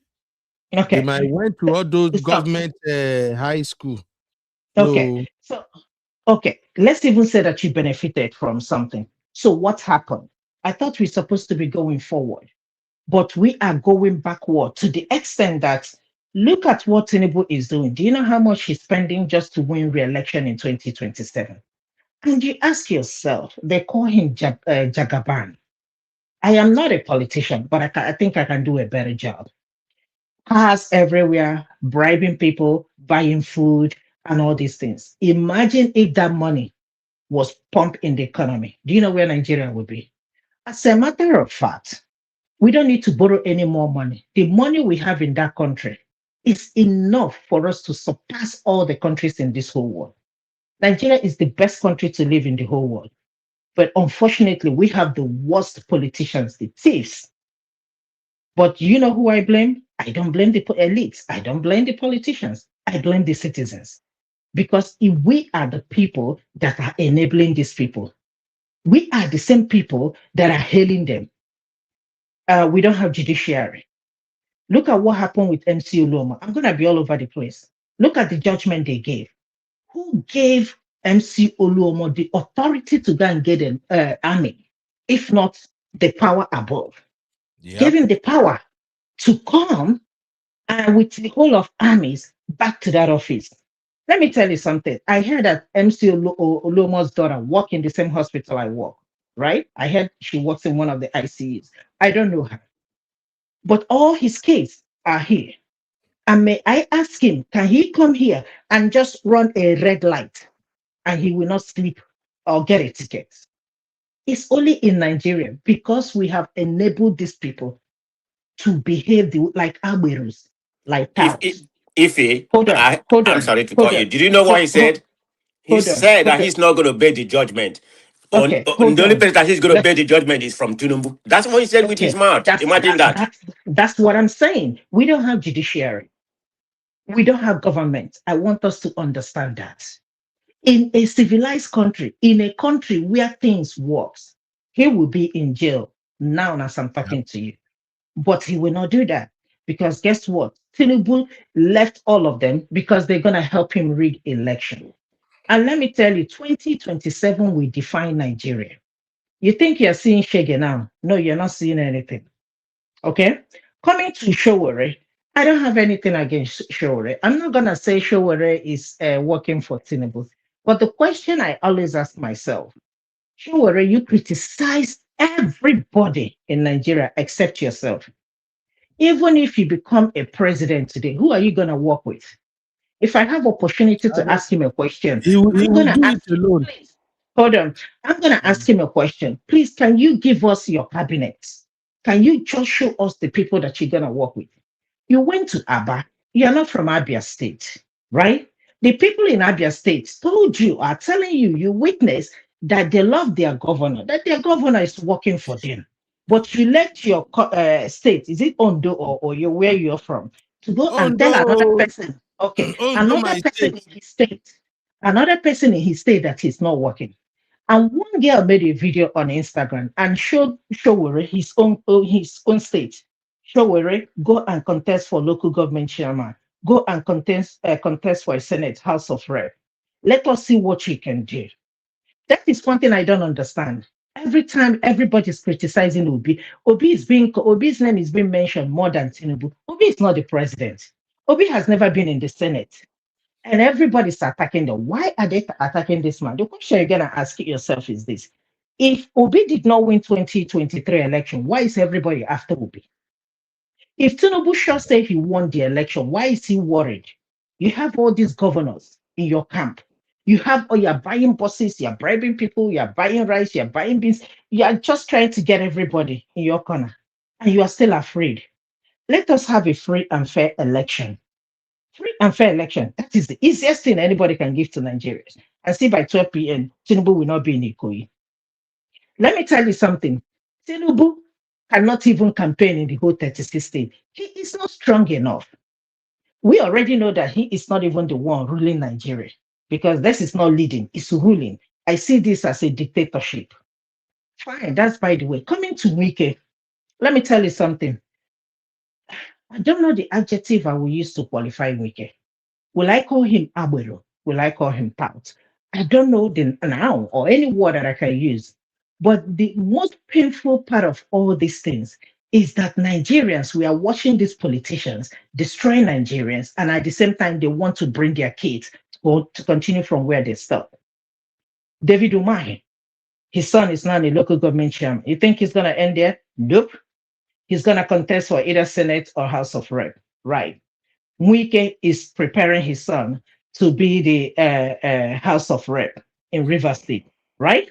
Okay. They might went to all those government high school. Okay. So, let's even say that you benefited from something. So what happened? I thought we're supposed to be going forward, but we are going backward to the extent that Look at what Tinubu is doing. Do you know how much he's spending just to win re-election in 2027? And you ask yourself, they call him Jagaban. I am not a politician, but I think I can do a better job. Cars everywhere, bribing people, buying food, and all these things. Imagine if that money was pumped in the economy. Do you know where Nigeria would be? As a matter of fact, we don't need to borrow any more money. The money we have in that country is enough for us to surpass all the countries in this whole world. Nigeria is the best country to live in the whole world. But unfortunately, we have the worst politicians, the thieves. But you know who I blame? I don't blame the elites. I don't blame the politicians. I blame the citizens. Because if we are the people that are enabling these people, we are the same people that are hailing them. We don't have judiciary. Look at what happened with MC Uloma. I'm going to be all over the place. Look at the judgment they gave. Who gave MC Oluomo the authority to go and get an army, if not the power above? Yep. Gave him the power to come with the whole of armies back to that office. Let me tell you something. I heard that MC Oluomo's daughter work in the same hospital I work, right? I heard she works in one of the ICUs. I don't know her. But all his kids are here. And may I ask him, can he come here and just run a red light and he will not sleep or get a ticket? It's only in Nigeria because we have enabled these people to behave like Aberus, like touts. I'm sorry to cut you. Did you know what he said? He said that he's not going to obey the judgment. The only place that he's going to obey the judgment is from Tinubu. That's what he said with his mouth. Imagine that. That's what I'm saying. We don't have judiciary. We don't have government. I want us to understand that. In a civilized country, in a country where things works, he will be in jail now as I'm talking to you. But he will not do that because guess what? Tinubu left all of them because they're going to help him rig election. And let me tell you, 2027 will define Nigeria. You think you're seeing Shege now? No, you're not seeing anything. Okay? Coming to Showore, I don't have anything against Showore. I'm not going to say Showore is working for Tinubu. But the question I always ask myself, Showore, you criticize everybody in Nigeria except yourself. Even if you become a president today, who are you going to work with? If I have opportunity to ask him a question, he will do it alone. Please, hold on. I'm going to ask him a question. Please, can you give us your cabinet? Can you just show us the people that you're going to work with? You went to Aba. You're not from Abia State, right? The people in Abia State told you, are telling you, you witnessed that they love their governor, that their governor is working for them. But you left your state, is it Ondo or where you're from, to go and tell another person, okay, another person in his state, another person in his state that he's not working. And one girl made a video on Instagram and showed Showore his own state. Showore, go and contest for local government chairman. Go and contest for a Senate, House of Rep. Let us see what you can do. That is one thing I don't understand. Every time everybody's criticizing Obi's name is being mentioned more than Tinubu. Obi is not the president. Obi has never been in the Senate. And everybody's attacking them. Why are they attacking this man? The question you're gonna ask yourself is this: if Obi did not win 2023 election, why is everybody after Obi? If Tinubu sure say he won the election, why is he worried? You have all these governors in your camp. You're buying buses, you're bribing people, you're buying rice, you're buying beans. You're just trying to get everybody in your corner. And you are still afraid. Let us have a free and fair election. Free and fair election. That is the easiest thing anybody can give to Nigerians. And see by 12 p.m., Tinubu will not be in Ikoyi. Let me tell you something. Tinubu cannot even campaign in the whole 36 states. He is not strong enough. We already know that he is not even the one ruling Nigeria because this is not leading, it's ruling. I see this as a dictatorship. Fine, that's by the way. Coming to Wike, let me tell you something. I don't know the adjective I will use to qualify Wike. Will I call him abuelo? Will I call him pout? I don't know the noun or any word that I can use. But the most painful part of all these things is that Nigerians, we are watching these politicians destroy Nigerians, and at the same time, they want to bring their kids to continue from where they stopped. David Umahi, his son is now a local government chairman. You think he's going to end there? Nope. He's going to contest for either Senate or House of Rep. Right. Mwike is preparing his son to be the House of Rep in Rivers State. Right.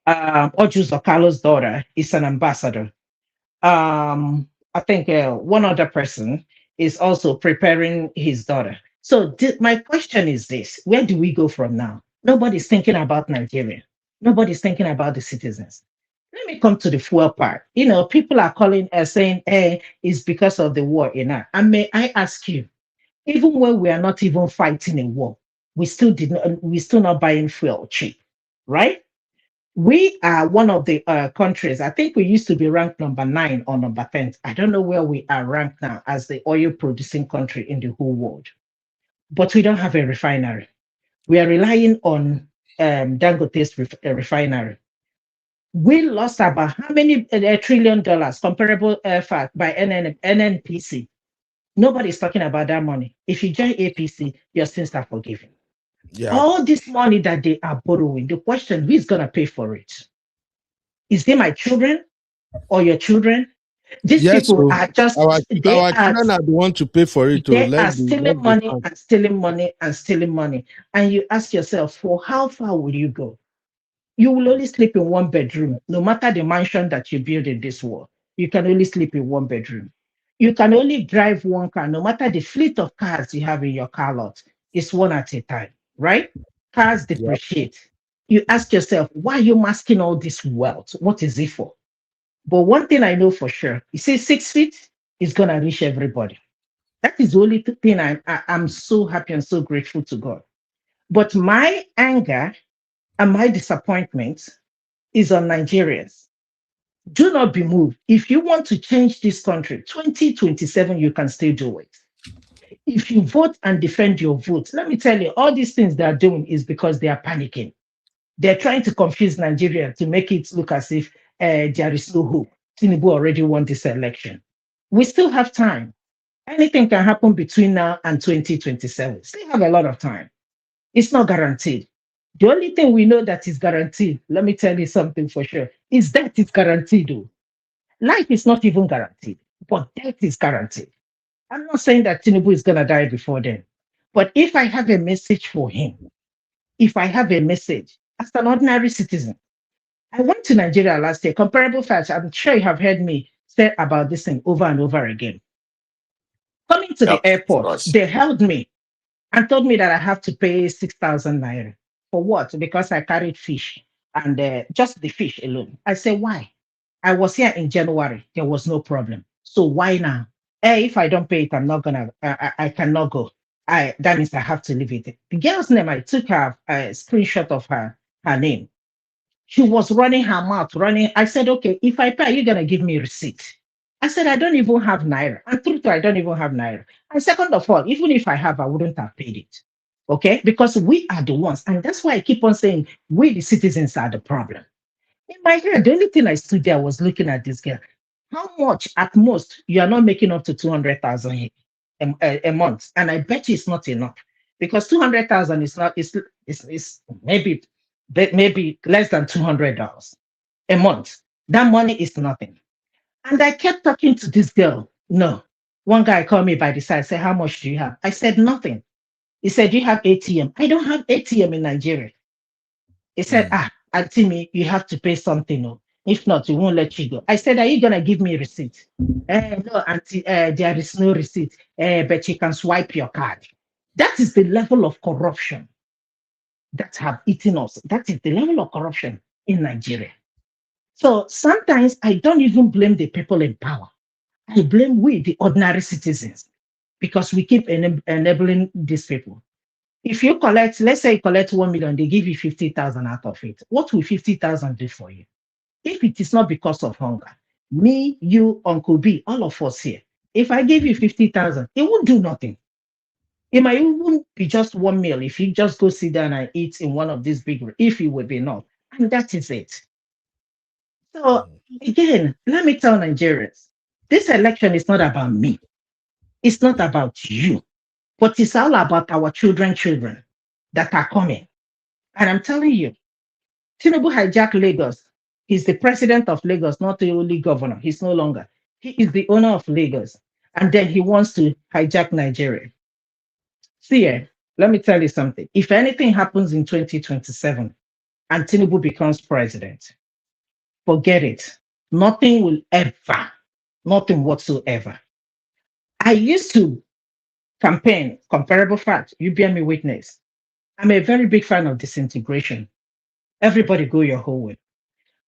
Ojus Okalo's daughter is an ambassador. I think one other person is also preparing his daughter. So my question is this: where do we go from now? Nobody's thinking about Nigeria. Nobody's thinking about the citizens. Let me come to the fuel part. You know, people are calling saying, "Hey, it's because of the war in Iraq." And may I ask you, even when we are not even fighting a war, we still not buying fuel cheap, right? We are one of the countries, I think we used to be ranked number 9 or number 10. I don't know where we are ranked now as the oil producing country in the whole world. But we don't have a refinery. We are relying on Dangote's refinery. We lost about how many $1 trillion comparable fact by NNPC. Nobody's talking about that money. If you join APC, your sins are forgiven. Yeah. All this money that they are borrowing, the question, who is going to pay for it? Is it my children or your children? These people are just our children are the one to pay for it. They are stealing money and stealing money and stealing money. And you ask yourself, for how far will you go? You will only sleep in one bedroom, no matter the mansion that you build in this world. You can only sleep in one bedroom. You can only drive one car, no matter the fleet of cars you have in your car lot. It's one at a time, right? Cars depreciate. Yep. You ask yourself, why are you masking all this wealth? What is it for? But one thing I know for sure, you see, 6 feet is going to reach everybody. That is the only thing I'm so happy and so grateful to God. But my anger and my disappointment is on Nigerians. Do not be moved. If you want to change this country, 2027, you can still do it. If you vote and defend your vote, let me tell you, all these things they are doing is because they are panicking. They're trying to confuse Nigeria to make it look as if there is no hope. Tinubu already won this election. We still have time. Anything can happen between now and 2027. Still have a lot of time. It's not guaranteed. The only thing we know that is guaranteed, let me tell you something for sure, is that it's guaranteed. Though. Life is not even guaranteed, but death is guaranteed. I'm not saying that Tinubu is going to die before then. But if I have a message for him, if I have a message as an ordinary citizen, I went to Nigeria last year, comparable facts, I'm sure you have heard me say about this thing over and over again. Coming to the airport, they held me and told me that I have to pay 6,000 naira. For what? Because I carried fish and just the fish alone. I said, why? I was here in January. There was no problem. So why now? If I don't pay it, I'm not gonna. I cannot go. That means I have to leave it. The girl's name, I took her a screenshot of her name. She was running her mouth, running. I said, okay, if I pay, you're gonna give me a receipt. I said, I don't even have naira. And truth, I don't even have naira. And second of all, even if I have, I wouldn't have paid it. Okay, because we are the ones, and that's why I keep on saying we, the citizens, are the problem. In my head, the only thing I stood there was looking at this girl. How much at most you are not making up to 200,000 a month, and I bet you it's not enough because 200,000 is not. It's maybe less than $200 a month. That money is nothing. And I kept talking to this girl. No, one guy called me by the side, said, "How much do you have?" I said, "Nothing." He said, "Do you have ATM?" I don't have ATM in Nigeria. He said, Auntie me, you have to pay something. No. If not, we won't let you go. I said, are you going to give me a receipt? No, Auntie, there is no receipt, but you can swipe your card. That is the level of corruption that have eaten us. That is the level of corruption in Nigeria. So sometimes I don't even blame the people in power. I blame we, the ordinary citizens, because we keep enabling these people. If you collect, let's say you collect 1 million, they give you 50,000 out of it. What will 50,000 do for you? If it is not because of hunger, me, you, Uncle B, all of us here, if I give you 50,000, it won't do nothing. It might even be just one meal if you just go sit down and eat in one of these big, if it would be enough. And that is it. So again, let me tell Nigerians, This election is not about me. It's not about you, but it's all about our children that are coming. And I'm telling you, Tinubu hijacked Lagos. He's the president of Lagos, not the only governor. He's no longer. He is the owner of Lagos. And then he wants to hijack Nigeria. See, let me tell you something. If anything happens in 2027 and Tinubu becomes president, forget it. Nothing will ever, nothing whatsoever. I used to campaign, comparable fact, you bear me witness. I'm a very big fan of disintegration. Everybody go your whole way.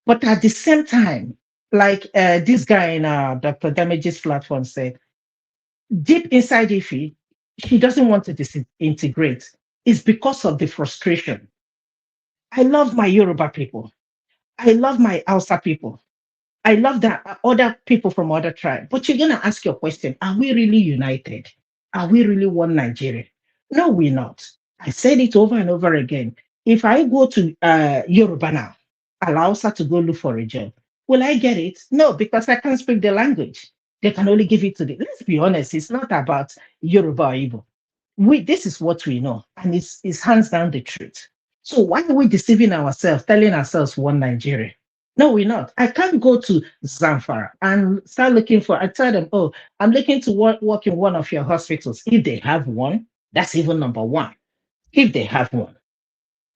But at the same time, like this guy in Dr. Damage's platform said, deep inside Ife, he doesn't want to disintegrate. It's because of the frustration. I love my Yoruba people. I love my Hausa people. I love that other people from other tribes. But you're going to ask your question, are we really united? Are we really one Nigeria? No, we're not. I said it over and over again. If I go to Yoruba now, allow Hausa to go look for a job, will I get it? No, because I can't speak the language. They can only give it to the. Let's be honest, it's not about Yoruba or Igbo. This is what we know, and it's hands down the truth. So why are we deceiving ourselves, telling ourselves one Nigeria? No, we're not. I can't go to Zamfara and start looking for. I tell them, oh, I'm looking to work in one of your hospitals. If they have one, that's even number one. If they have one,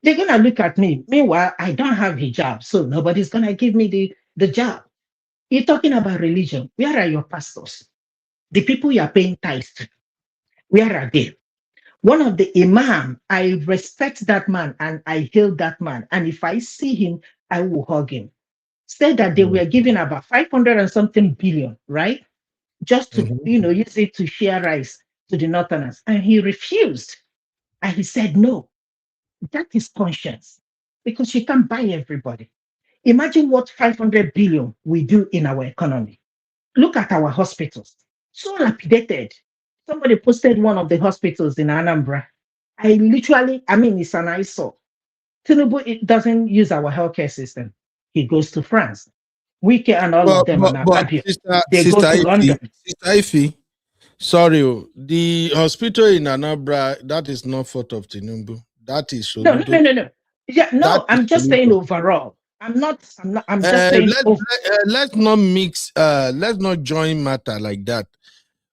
they're gonna look at me. Meanwhile, I don't have hijab, so nobody's gonna give me the job. You're talking about religion. Where are your pastors? The people you are paying tithes to, where are they? One of the imam, I respect that man and I hail that man. And if I see him, I will hug him. Said that they were giving about 500 and something billion, right? Just to, use it to share rice to the Northerners. And he refused. And he said, no, that is conscience because you can't buy everybody. Imagine what 500 billion we do in our economy. Look at our hospitals. So lapidated. Somebody posted one of the hospitals in Anambra. It's an eyesore. Tinubu, it doesn't use our healthcare system. He goes to France. Wike and all of them are happy. They go to London. Sister Ife, sorry, the hospital in Anambra, that is not fault of Tinubu. That is Soludo. No. Yeah, no, I'm just saying overall. I'm just saying. Let's not mix. Let's not join matter like that.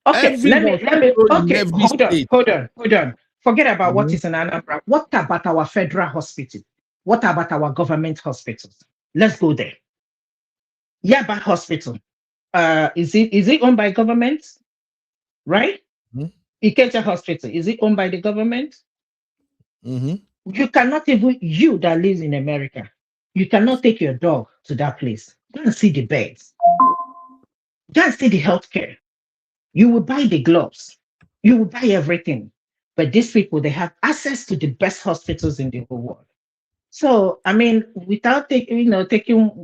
Okay, let me. Okay, hold on. Forget about what is in Anambra. What about our federal hospital? What about our government hospitals? Let's go there. Yaba Hospital. Is it owned by government? Right? Ikeja Hospital. Is it owned by the government? You cannot even, you that lives in America, you cannot take your dog to that place. Go and see the beds. Go and see the healthcare. You will buy the gloves. You will buy everything. But these people, they have access to the best hospitals in the whole world. So, without taking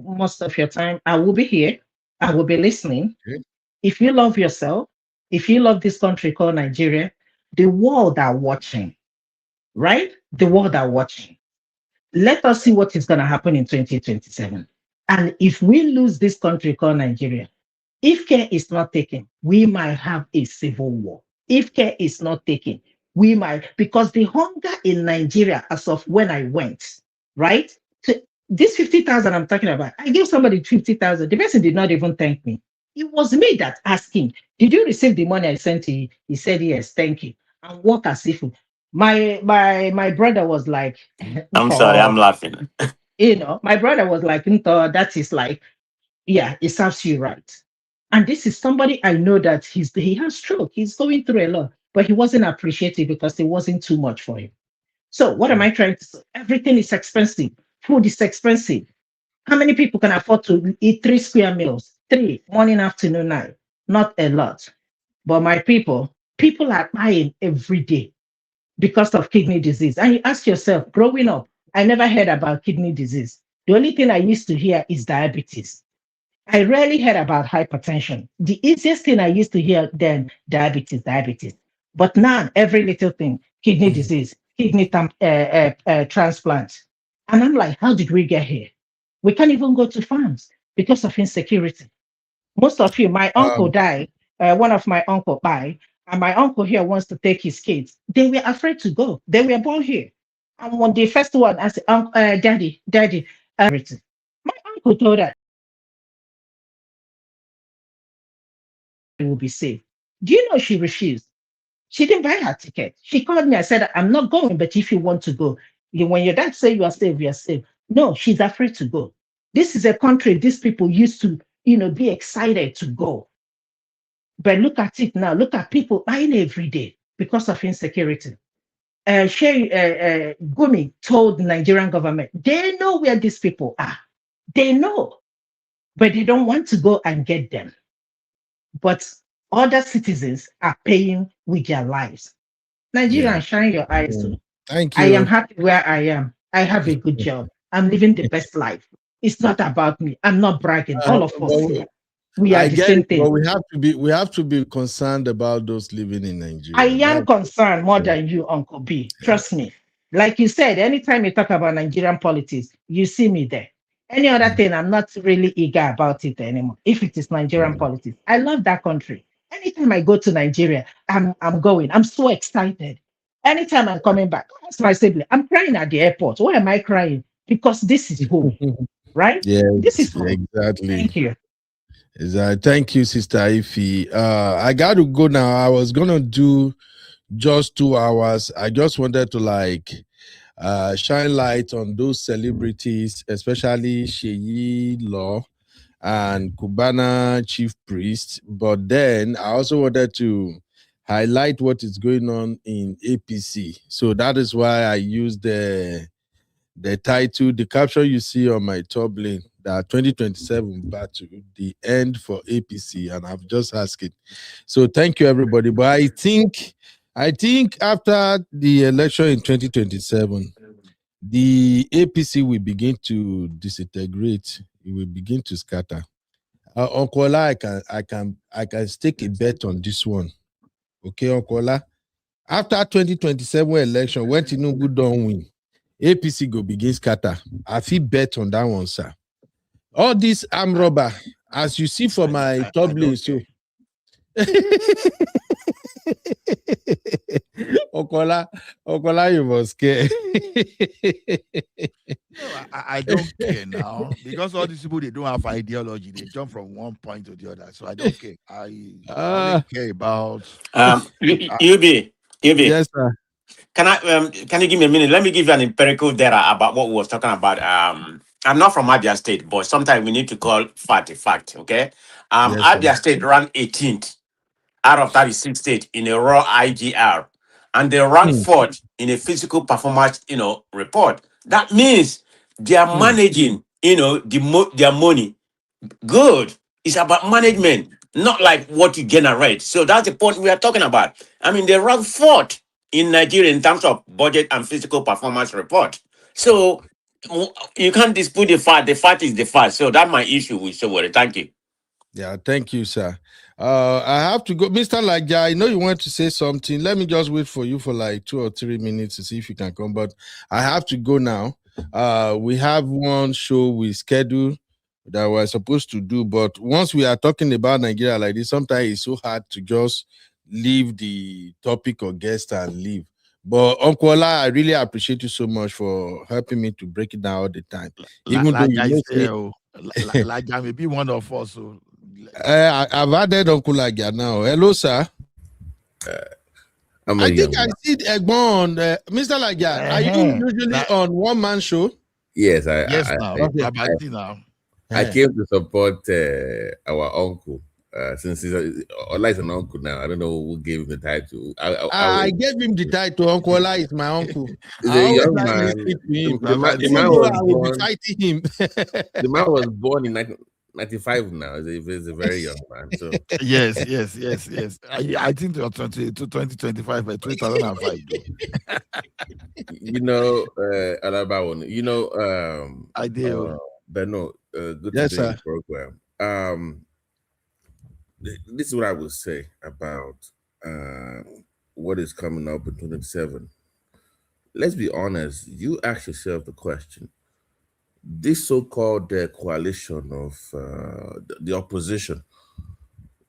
most of your time, I will be here. I will be listening. If you love yourself, if you love this country called Nigeria, the world are watching, right? The world are watching. Let us see what is going to happen in 2027. And if we lose this country called Nigeria, if care is not taken, we might have a civil war. If care is not taken, we might, because the hunger in Nigeria, as of when I went, right? So this 50,000 I'm talking about, I gave somebody 50,000. The person did not even thank me. It was me that asked him, did you receive the money I sent to you? He said, yes, thank you. And walk as if my brother was like, I'm sorry, I'm laughing. My brother was like, that is like, yeah, it serves you right. And this is somebody I know that he has stroke. He's going through a lot, but he wasn't appreciative because it wasn't too much for him. So what am I trying to say? Everything is expensive. Food is expensive. How many people can afford to eat 3 square meals? 3, morning, afternoon, night. Not a lot. But my people are dying every day because of kidney disease. And you ask yourself, growing up, I never heard about kidney disease. The only thing I used to hear is diabetes. I rarely heard about hypertension. The easiest thing I used to hear then, diabetes. But now, every little thing, kidney disease, kidney transplant. And I'm like, how did we get here? We can't even go to farms because of insecurity. Most of you, my uncle died. One of my uncle died, and my uncle here wants to take his kids. They were afraid to go. They were born here. And when the first one, I said, Daddy, my uncle told her it will be safe. Do you know she refused? She didn't buy her ticket. She called me. I said, I'm not going, but if you want to go, when your dad say you are safe, you are safe. No, she's afraid to go. This is a country these people used to, be excited to go. But look at it now. Look at people buying every day because of insecurity. Gumi told the Nigerian government, they know where these people are. They know, but they don't want to go and get them. But other citizens are paying with their lives. Nigeria, shine your eyes. Thank I you. am happy where I am. I have a good job. I'm living the best life. It's not about me. I'm not bragging. All of us here, we are the same thing. But we have to be concerned about those living in Nigeria. I am concerned more than you, Uncle B. Trust me. Like you said, anytime you talk about Nigerian politics, you see me there. Any other thing, I'm not really eager about it anymore. If it is Nigerian politics, I love that country. Anytime I go to Nigeria, I'm going. I'm so excited. Anytime I'm coming back, ask my sibling. I'm crying at the airport. Why am I crying? Because this is home, right? Yeah, This is home. exactly. Thank you. Thank you, Sister Ify. I got to go now. I was gonna do just 2 hours. I just wanted to shine light on those celebrities, especially Sheyi Law and Kubana Chief Priest. But then I also wanted to highlight what is going on in APC. So that is why I used the title, the caption you see on my top link, that 2027 battle, the end for APC, and I've just asked it. So thank you, everybody. But I think after the election in 2027, the APC will begin to disintegrate. It will begin to scatter. Uncle Ola, I can stake a bet on this one. Okay, Uncle Ola? After 2027 election, when Tinubu don't win, APC go begin scatter. I feel bet on that one, sir. All this arm robber, as you see for my top lane, so Okola, you must care. No, I don't care now because all these people, they don't have ideology. They jump from one point to the other. So I don't care. I only care about UB. Yes, sir. Can you give me a minute? Let me give you an empirical data about what we was talking about. I'm not from Abia State, but sometimes we need to call fact a fact. Okay. Yes, Abia State ran 18th out of 36 states in a raw IGR, and they ranked 4th in a physical performance, report. That means they are managing, their money good. It's about management, not like what you generate. So that's the point we are talking about. I mean, they rank 4th in Nigeria in terms of budget and physical performance report. So you can't dispute the fact. The fact is the fact. So that's my issue with Sowore. Thank you. Yeah, thank you, sir. I have to go. Mr. Laja, I know you want to say something. Let me just wait for you for like 2 or 3 minutes to see if you can come, but I have to go now. We have one show we scheduled that we're supposed to do, but once we are talking about Nigeria like this, sometimes it's so hard to just leave the topic or guest and leave. But Uncle Ola, I really appreciate you so much for helping me to break it down all the time. Even though Laja may be one of us. So. I've added Uncle Laja now. Hello, sir. I think I see Egbon, Mr. Laja. Are you usually on one-man show? Yes, I came to support our uncle. Since Ola is an uncle now, I don't know who gave him the title. I gave him the title. Uncle Ola is my uncle. The young man, the man was born in 1995 now. He's a very young man. So yes. I think it was 2025, but 2005. Alaba, I do. But no, good to yes, be sir. in the program. This is what I would say about what is coming up in 2027. Let's be honest. You ask yourself the question: this so-called coalition of the opposition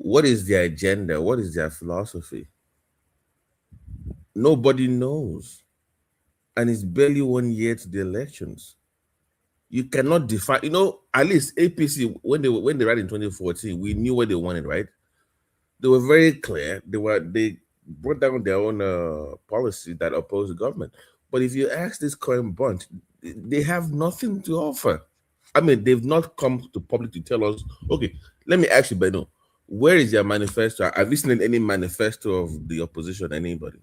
What is their agenda? What is their philosophy? Nobody knows. And it's barely 1 year to the elections. You cannot define, at least APC, when they ran in 2014, we knew what they wanted, right? They were very clear. They brought down their own policy that opposed the government. But if you ask this current bunch, they have nothing to offer. I mean, they've not come to public to tell us, okay, let me ask you, Beno, where is your manifesto? Have you seen any manifesto of the opposition, anybody?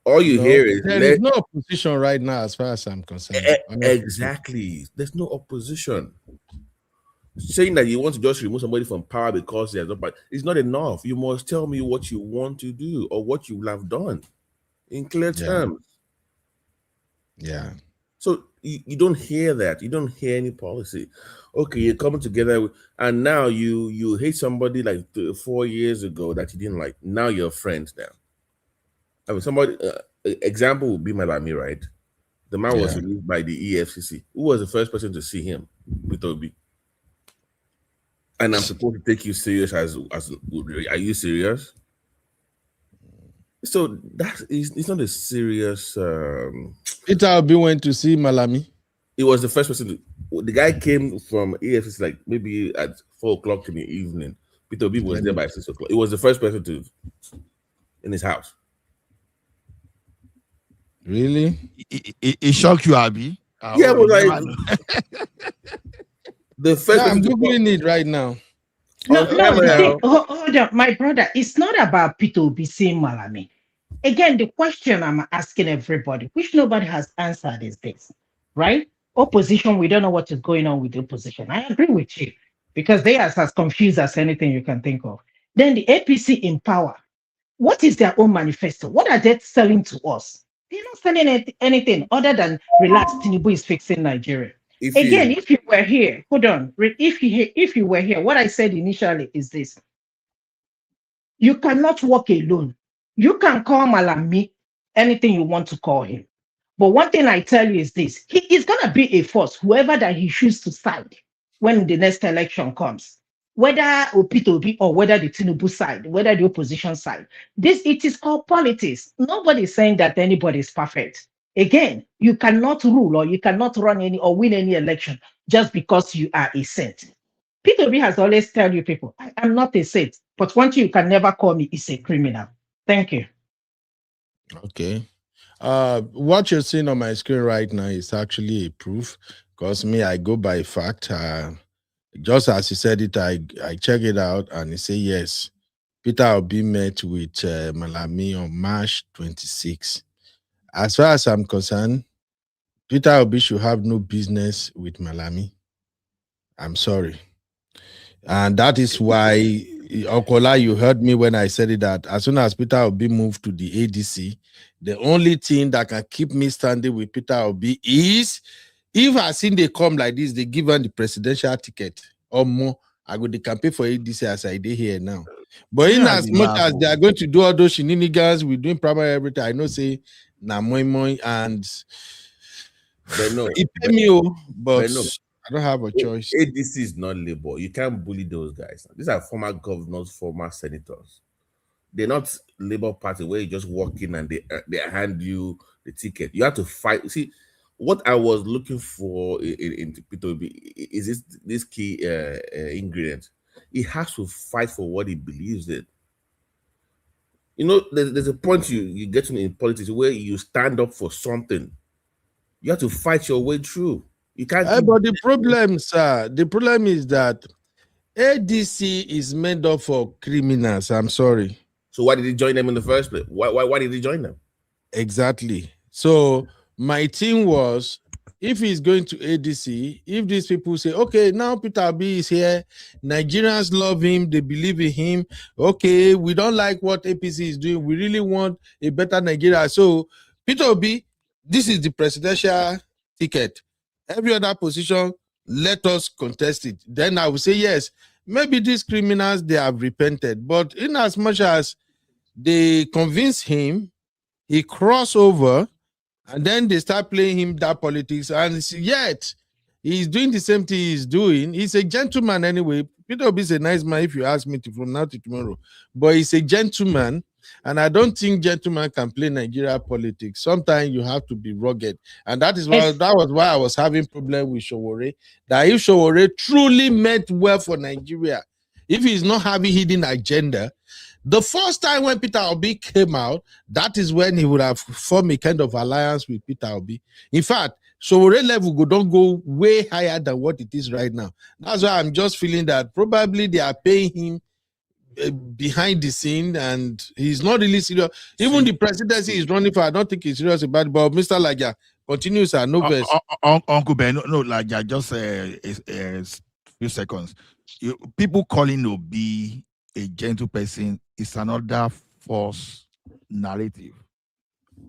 All you hear is there is no opposition right now, as far as I'm concerned. Exactly. There's no opposition. Saying that you want to just remove somebody from power because there's no power, it's not enough. You must tell me what you want to do or what you will have done in clear terms. Yeah. So you don't hear that. You don't hear any policy. Okay, you're coming together and now you hate somebody like 4 years ago that you didn't like. Now you're friends now. I mean, somebody, example would be Malami, right? The man was released by the EFCC. Who was the first person to see him? With Obi. And I'm supposed to take you serious as are you serious? So it's not a serious. Peter Obi went to see Malami. It was the first person. The guy came from EFCC like maybe at 4 o'clock in the evening. Peter Obi was there by 6 o'clock. It was the first person to in his house. Really? It shocked you, Abi? Yeah, but like the first. I'm googling it right now. No, hold on, my brother. It's not about Peter Obi seeing Malami. Again, the question I'm asking everybody, which nobody has answered, is this, right? Opposition, we don't know what is going on with the opposition. I agree with you because they are as confused as anything you can think of. Then the APC in power. What is their own manifesto? What are they selling to us? They're not selling anything other than relax, Tinubu is fixing Nigeria. If you were here, hold on. If you were here, what I said initially is this. You cannot walk alone. You can call Malami anything you want to call him. But one thing I tell you is this. He is going to be a force, whoever that he chooses to side when the next election comes. Whether Peter Obi or whether the Tinubu side, whether the opposition side. It is called politics. Nobody is saying that anybody is perfect. Again, you cannot rule or you cannot run any or win any election just because you are a saint. Peter Obi has always told you people, I am not a saint, but one thing you can never call me is a criminal. Thank you. Okay. What you're seeing on my screen right now is actually a proof, because I go by fact. Just as you said it, I check it out and it say yes. Peter Obi met with Malami on March 26. As far as I'm concerned, Peter Obi should have no business with Malami. I'm sorry. And that is why, Okola, you heard me when I said it, that as soon as Peter Obi moved to the ADC, the only thing that can keep me standing with Peter Obi is if I seen they come like this, they give them the presidential ticket or more, I go to campaign for ADC as I did here now. But in as much as they are going to do all those shenanigans, we're doing primary everything, I know say na moi moi and it pay me, but I don't have a choice. ADC is not labor. You can't bully those guys. These are former governors, former senators. They're not Labour Party where you just walk in and they hand you the ticket. You have to fight. See, what I was looking for in Peter Obi is this key ingredient. He has to fight for what he believes in. You know, there's a point you get to in politics where you stand up for something. You have to fight your way through. You can't. But the problem, sir, the problem is that ADC is made up for criminals. I'm sorry. So why did he join them in the first place? Why did he join them? Exactly. So my thing was, if he's going to ADC, if these people say, okay, now Peter Obi is here, Nigerians love him, they believe in him. Okay, we don't like what APC is doing. We really want a better Nigeria. So Peter Obi, this is the presidential ticket. Every other position, let us contest it. Then I will say, yes, maybe these criminals, they have repented. But in as much as they convince him, he cross over, and then they start playing him that politics, and yet he's doing the same thing he's doing. He's a gentleman anyway. Peter Obi is a nice man if you ask me to from now to tomorrow, but he's a gentleman, and I don't think gentleman can play Nigeria politics. Sometimes you have to be rugged, and that was why I was having problem with Sowore. That if Sowore truly meant well for Nigeria, if he's not having hidden agenda, the first time when Peter Obi came out, that is when he would have formed a kind of alliance with Peter Obi. In fact, Sowore level don't go way higher than what it is right now. That's why I'm just feeling that probably they are paying him behind the scene, and he's not really serious. Even the presidency is running for, I don't think he's serious about it. But Mr. Laja continues, no verse. Uncle Ben, no, Laja, just a few seconds. People calling Obi a gentle person is another false narrative.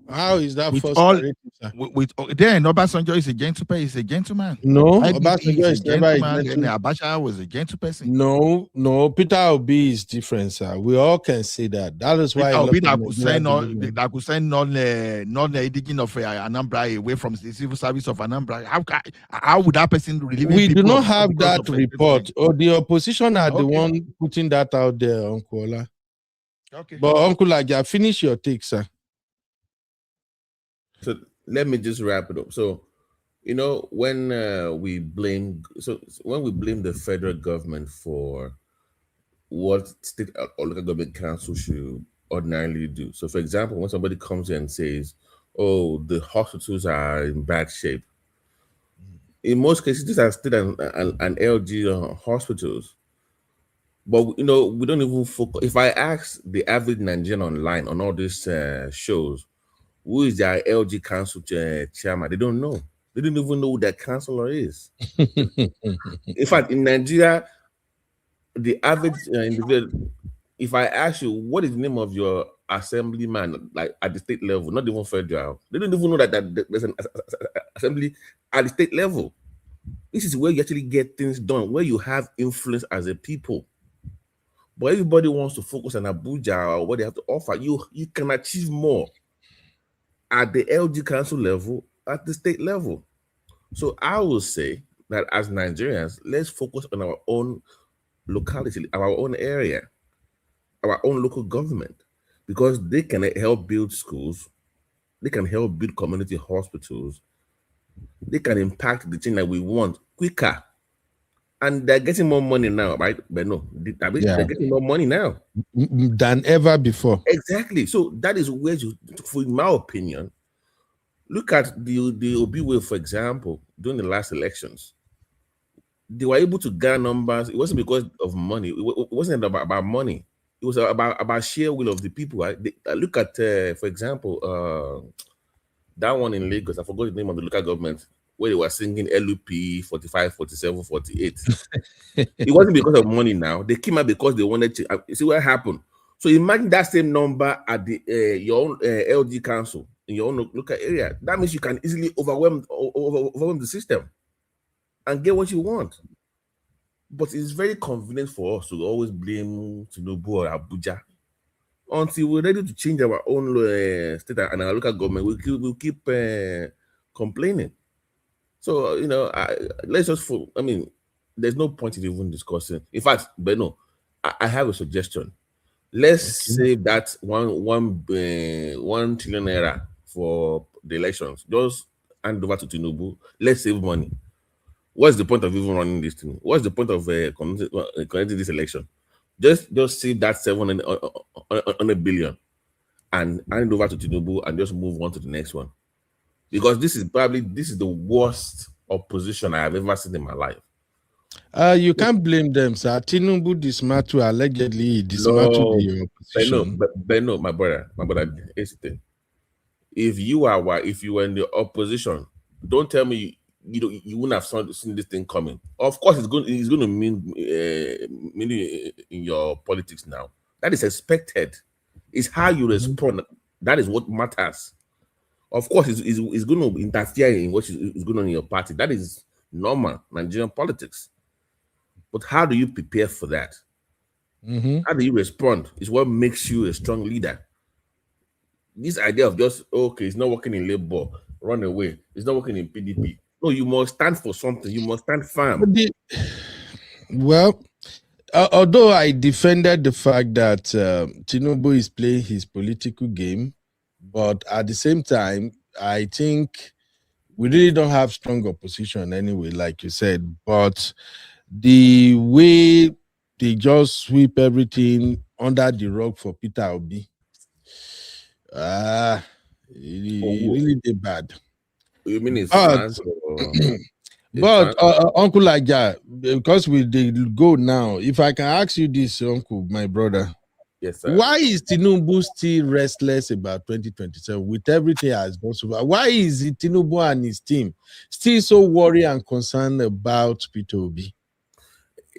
How is that with false all, narrative, sir? With then Obasanjo is a gentle person. He's a gentleman. No, IBB Obasanjo is never a gentleman. gentleman. Then Abacha was a gentle person. No, Peter Obi is different, sir. We all can say that. That is why Obi that could send non-indigenous of Anambra away from the civil service of Anambra. How would that person relieve? We do not have that report, or the opposition are the one putting that out there, Uncle Ola. Okay. But Uncle Laja, finish your take, sir. So let me just wrap it up. So, when we blame the federal government for what state or local government council should ordinarily do. So, for example, when somebody comes in and says, "Oh, the hospitals are in bad shape," in most cases, these are state and LG hospitals. But we don't even focus. If I ask the average Nigerian online on all these shows, who is their LG council chairman? They don't know. They don't even know who their councillor is. In fact, in Nigeria, the average individual, if I ask you, what is the name of your assemblyman, like at the state level, not even federal, they don't even know that there's an assembly at the state level. This is where you actually get things done, where you have influence as a people. But everybody wants to focus on Abuja or what they have to offer. You can achieve more at the LG council level, at the state level. So I will say that as Nigerians, let's focus on our own locality, our own area, our own local government, because they can help build schools, they can help build community hospitals, they can impact the thing that we want quicker. And they're getting more money now, right? But no, they're getting more money now than ever before. Exactly. So that is where in my opinion, look at the Obi wave, for example, during the last elections. They were able to garner numbers. It wasn't because of money. It wasn't about money. It was about sheer will of the people. Right? Look at, for example, that one in Lagos. I forgot the name of the local government, where they were singing LUP 45, 47, 48. It wasn't because of money now. They came out because they wanted to. You see what happened? So imagine that same number at the your own LG council in your own local area. That means you can easily overwhelm the system and get what you want. But it's very convenient for us to always blame Tinubu or Abuja. Until we're ready to change our own state and our local government, we'll keep complaining. So, let's just, there's no point in even discussing. In fact, Beno, I have a suggestion. Let's save that one trillion naira for the elections. Just hand over to Tinubu. Let's save money. What's the point of even running this thing? What's the point of connecting this election? Just save that 700 billion and hand over to Tinubu and just move on to the next one. Because this is the worst opposition I have ever seen in my life. You can't blame them, sir. Tinubu dismantled, allegedly dismantled the opposition. But no, my brother, here's the thing. If you were in the opposition, don't tell me you wouldn't have seen this thing coming. Of course, it's going to mean in your politics now. That is expected. It's how you respond. That is what matters. Of course, it's going to interfere in what is going on in your party. That is normal Nigerian politics. But how do you prepare for that? How do you respond? Is what makes you a strong leader. This idea of just, okay, it's not working in Labour, run away. It's not working in PDP. No, you must stand for something. You must stand firm. Well, although I defended the fact that Tinubu is playing his political game, but at the same time, I think we really don't have strong opposition anyway, like you said. But the way they just sweep everything under the rug for Peter Obi, it really did bad. You mean his But fans or but Uncle Aja, because we did go now, if I can ask you this, Uncle, my brother. Yes, sir. Why is Tinubu still restless about 2027 with everything has gone so far? Why is it Tinubu and his team still so worried and concerned about Peter Obi?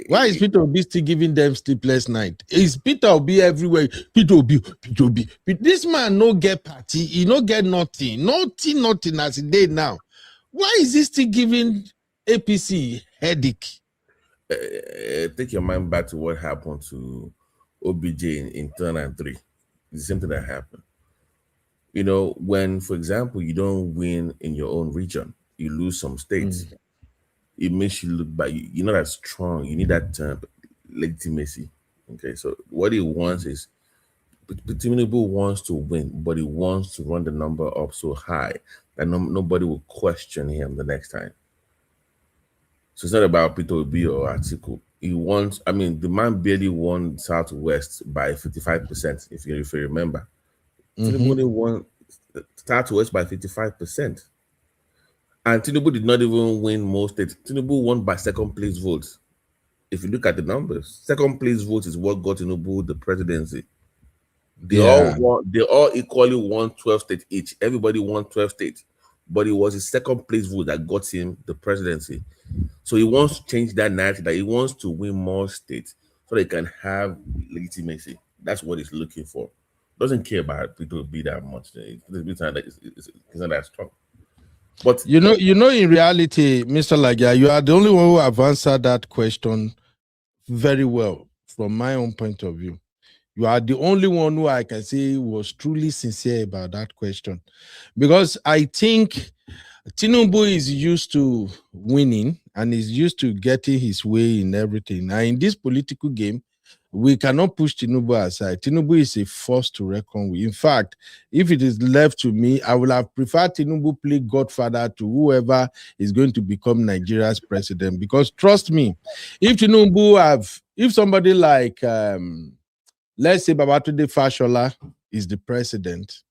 Why is Peter Obi still giving them sleepless night? Is Peter Obi everywhere? Peter Obi. This man no get party, he no get nothing as a day now. Why is he still giving APC headache? Take your mind back to what happened to OBJ in 2003. It's the same thing that happened. You know, when, for example, you don't win in your own region, you lose some states. It makes you look back. You're not as strong. You need that legitimacy. Okay, so what he wants is, Tinubu wants to win, but he wants to run the number up so high that nobody will question him the next time. So it's not about Peter Obi or Atiku. He wants, I mean, the man barely won Southwest by 55%, if you remember. Tinubu only won Southwest by 55%. And Tinubu did not even win most states. Tinubu won by second place votes. If you look at the numbers, second place votes is what got Tinubu the presidency. They all equally won 12 states each. Everybody won 12 states. But it was his second place vote that got him the presidency. So he wants to change that narrative, that he wants to win more states so they can have legitimacy. That's what he's looking for. Doesn't care about people to be that much. It's not that strong. But you know, in reality, Mr. Lagia, you are the only one who have answered that question very well from my own point of view. You are the only one who I can say was truly sincere about that question. Because I think Tinubu is used to winning and is used to getting his way in everything. Now, in this political game, we cannot push Tinubu aside. Tinubu is a force to reckon with. In fact, if it is left to me, I would have preferred Tinubu play godfather to whoever is going to become Nigeria's president. Because trust me, if somebody like, let's say Babatunde Fashola is the president,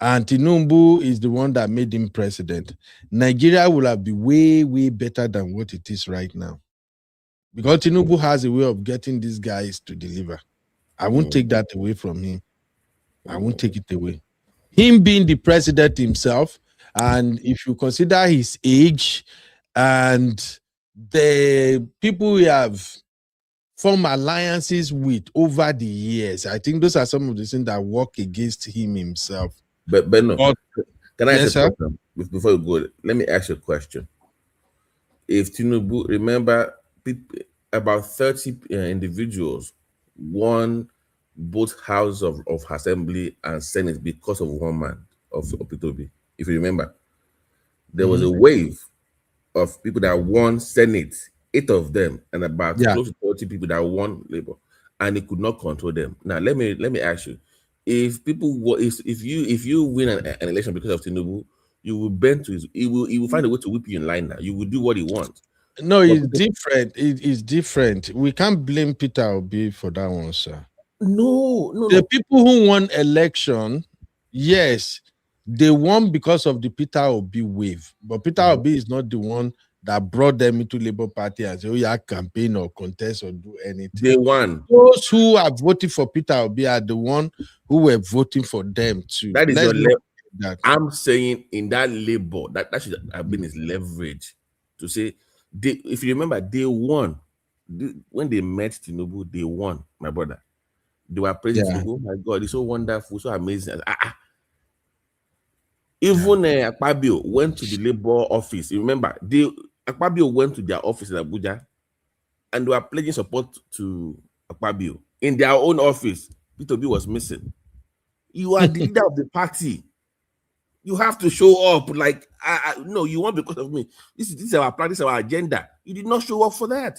and Tinubu is the one that made him president, Nigeria will have been way, way better than what it is right now. Because Tinubu has a way of getting these guys to deliver. I won't take that away from him. I won't take it away. Him being the president himself, and if you consider his age and the people we have formed alliances with over the years, I think those are some of the things that work against him himself. But no, can I ask a question? Before you go, let me ask you a question. If Tinubu, remember, about 30 individuals won both houses of assembly and senate because of one man, of Peter Obi. If you remember, there was a wave of people that won senate, 8 of them, and about close to 30 people that won labor, and he could not control them. Now let me ask you, if you win an election because of Tinubu, you will bend to he will find a way to whip you in line. Now you will do what he wants. No, it's different. It is different. We can't blame Peter Obi for that one, sir. No. The people who won election, yes, they won because of the Peter Obi wave. But Peter Obi is not the one that brought them into Labour Party and say, oh, yeah, campaign or contest or do anything. They won. Those who are voting for Peter Obi are the one who were voting for them too. That is your level. I'm saying in that Labour, that should have been his leverage to say, if you remember, they won. When they met Tinubu, they won, my brother. They were praising Tinubu. Oh my God, it's so wonderful, so amazing. Even Akpabio went to the Labour office. You remember, Akpabio went to their office in Abuja and they were pledging support to Akpabio. In their own office, Peter Obi was missing. You are the leader of the party. You have to show up. Like, no, you want because of me. This is our practice, our agenda. You did not show up for that.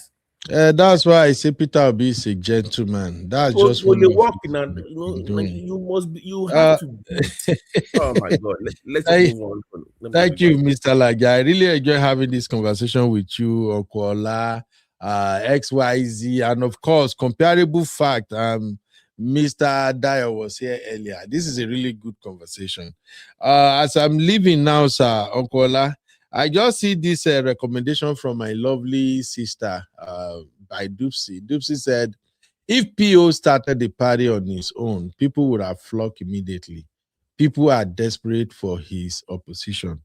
That's why I say Peter Obi is a gentleman. That's just one of walking and you must be, you have to beat. Oh my God! Let's just move on. Thank you, Mr. Laja. I really enjoy having this conversation with you, Okola, XYZ, and of course, comparable fact. Mr. Dyer was here earlier. This is a really good conversation. As I'm leaving now, sir, Okola, I just see this recommendation from my lovely sister by Dupsy. Dupsy said, if PO started the party on his own, people would have flocked immediately. People are desperate for his opposition.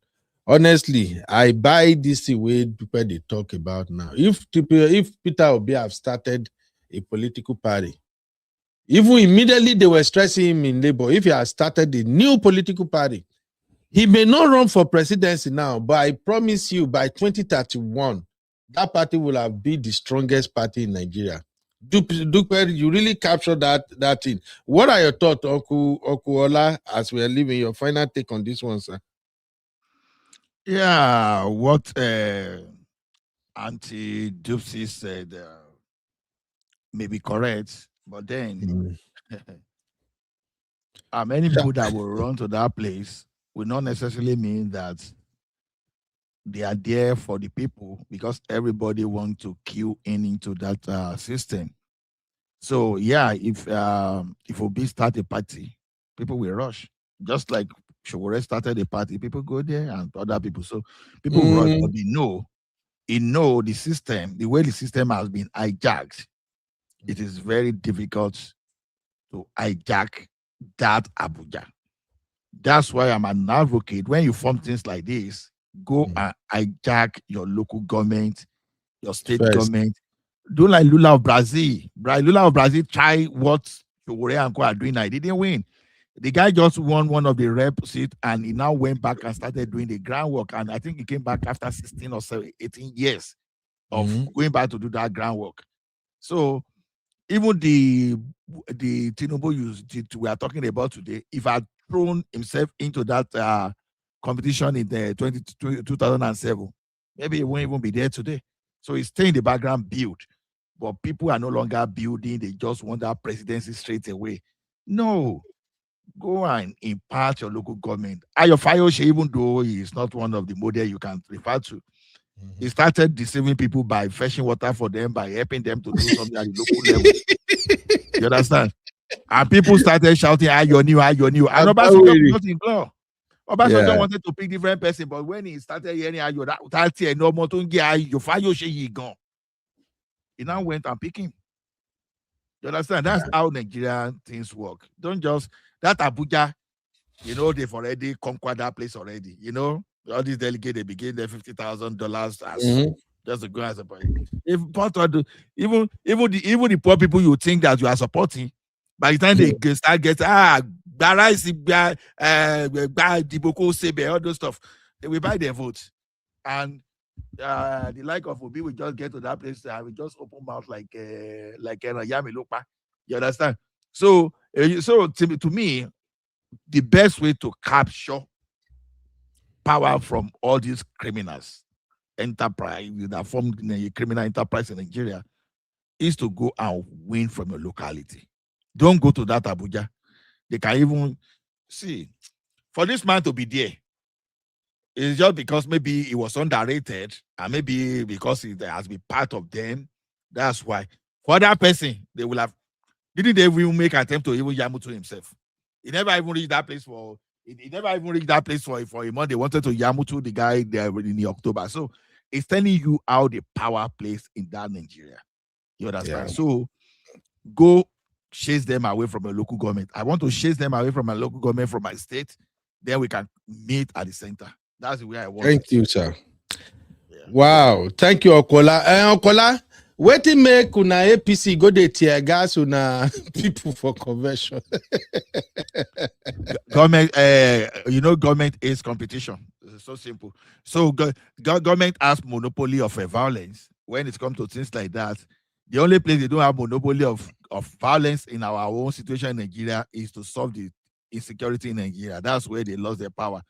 Honestly, I buy this way people they talk about now. If Peter Obi have started a political party, even immediately they were stressing him in labor, if he has started a new political party, he may not run for presidency now, but I promise you by 2031, that party will have been the strongest party in Nigeria. Dupe, you really captured that thing. What are your thoughts, Uncle Ola, as we are leaving? Your final take on this one, sir? Yeah, what Auntie Dupsy said may be correct, but then many people that will run to that place will not necessarily mean that they are there for the people, because everybody wants to queue into that system. So yeah, if Obi start a party, people will rush. Just like Showore started a party, people go there and other people. So people rush, but they know the system, the way the system has been hijacked. It is very difficult to hijack that Abuja. That's why I'm an advocate. When you form things like this, go and hijack your local government, your state government. Do like Lula of Brazil. Lula of Brazil try what Showore and Co are doing now. He didn't win. The guy just won one of the rep seats and he now went back and started doing the groundwork. And I think he came back after 16 or 18 years of going back to do that groundwork. So even the tinubu we are talking about today, if I had thrown himself into that competition in the 2007, maybe he won't even be there today. So he's staying in the background, build. But people are no longer building. They just want that presidency straight away. No. Go and impart your local government. Ayo Fayose, even though he is not one of the model you can refer to, he started deceiving people by fetching water for them, by helping them to do something at the local level. You understand? And people started shouting, "Ayo new, Ayo new." And Obasanjo not in law. Obasanjo wanted to pick different person, but when he started hearing Ayo, that year no more to get Ayo Fayose, he gone. He now went and picked him. You understand? That's how Nigerian things work. Don't just that Abuja, they've already conquered that place already. All these delegates, they begin their $50,000 just to go as a party. If even the poor people you think that you are supporting, by the time they start getting all those stuff, they will buy their votes. And the like of Obi will just get to that place and we just open mouth like Yami Lopa. You understand? So to me, the best way to capture power from all these criminals, enterprise that form a criminal enterprise in Nigeria, is to go and win from your locality. Don't go to that Abuja. They can even see for this man to be there. It's just because maybe he was underrated and maybe because he has been part of them. That's why. For that person, they will have. Didn't they even make an attempt to even Yamutu himself? He never even reached that place for. He never even reached that place for a month. They wanted to Yamutu the guy there in the October. So it's telling you how the power plays in that Nigeria. You understand? Yeah. So go chase them away from a local government. I want to chase them away from a local government from my state. Then we can meet at the center. That's the way I want. Thank you, sir. Yeah. Wow. Thank you, Okola. Okola, wetin make una APC go dey tear gas una people for conversion? Government, government is competition. It's so simple. So government has monopoly of violence. When it comes to things like that, the only place they don't have monopoly of violence in our own situation in Nigeria is to solve the insecurity in Nigeria. That's where they lost their power.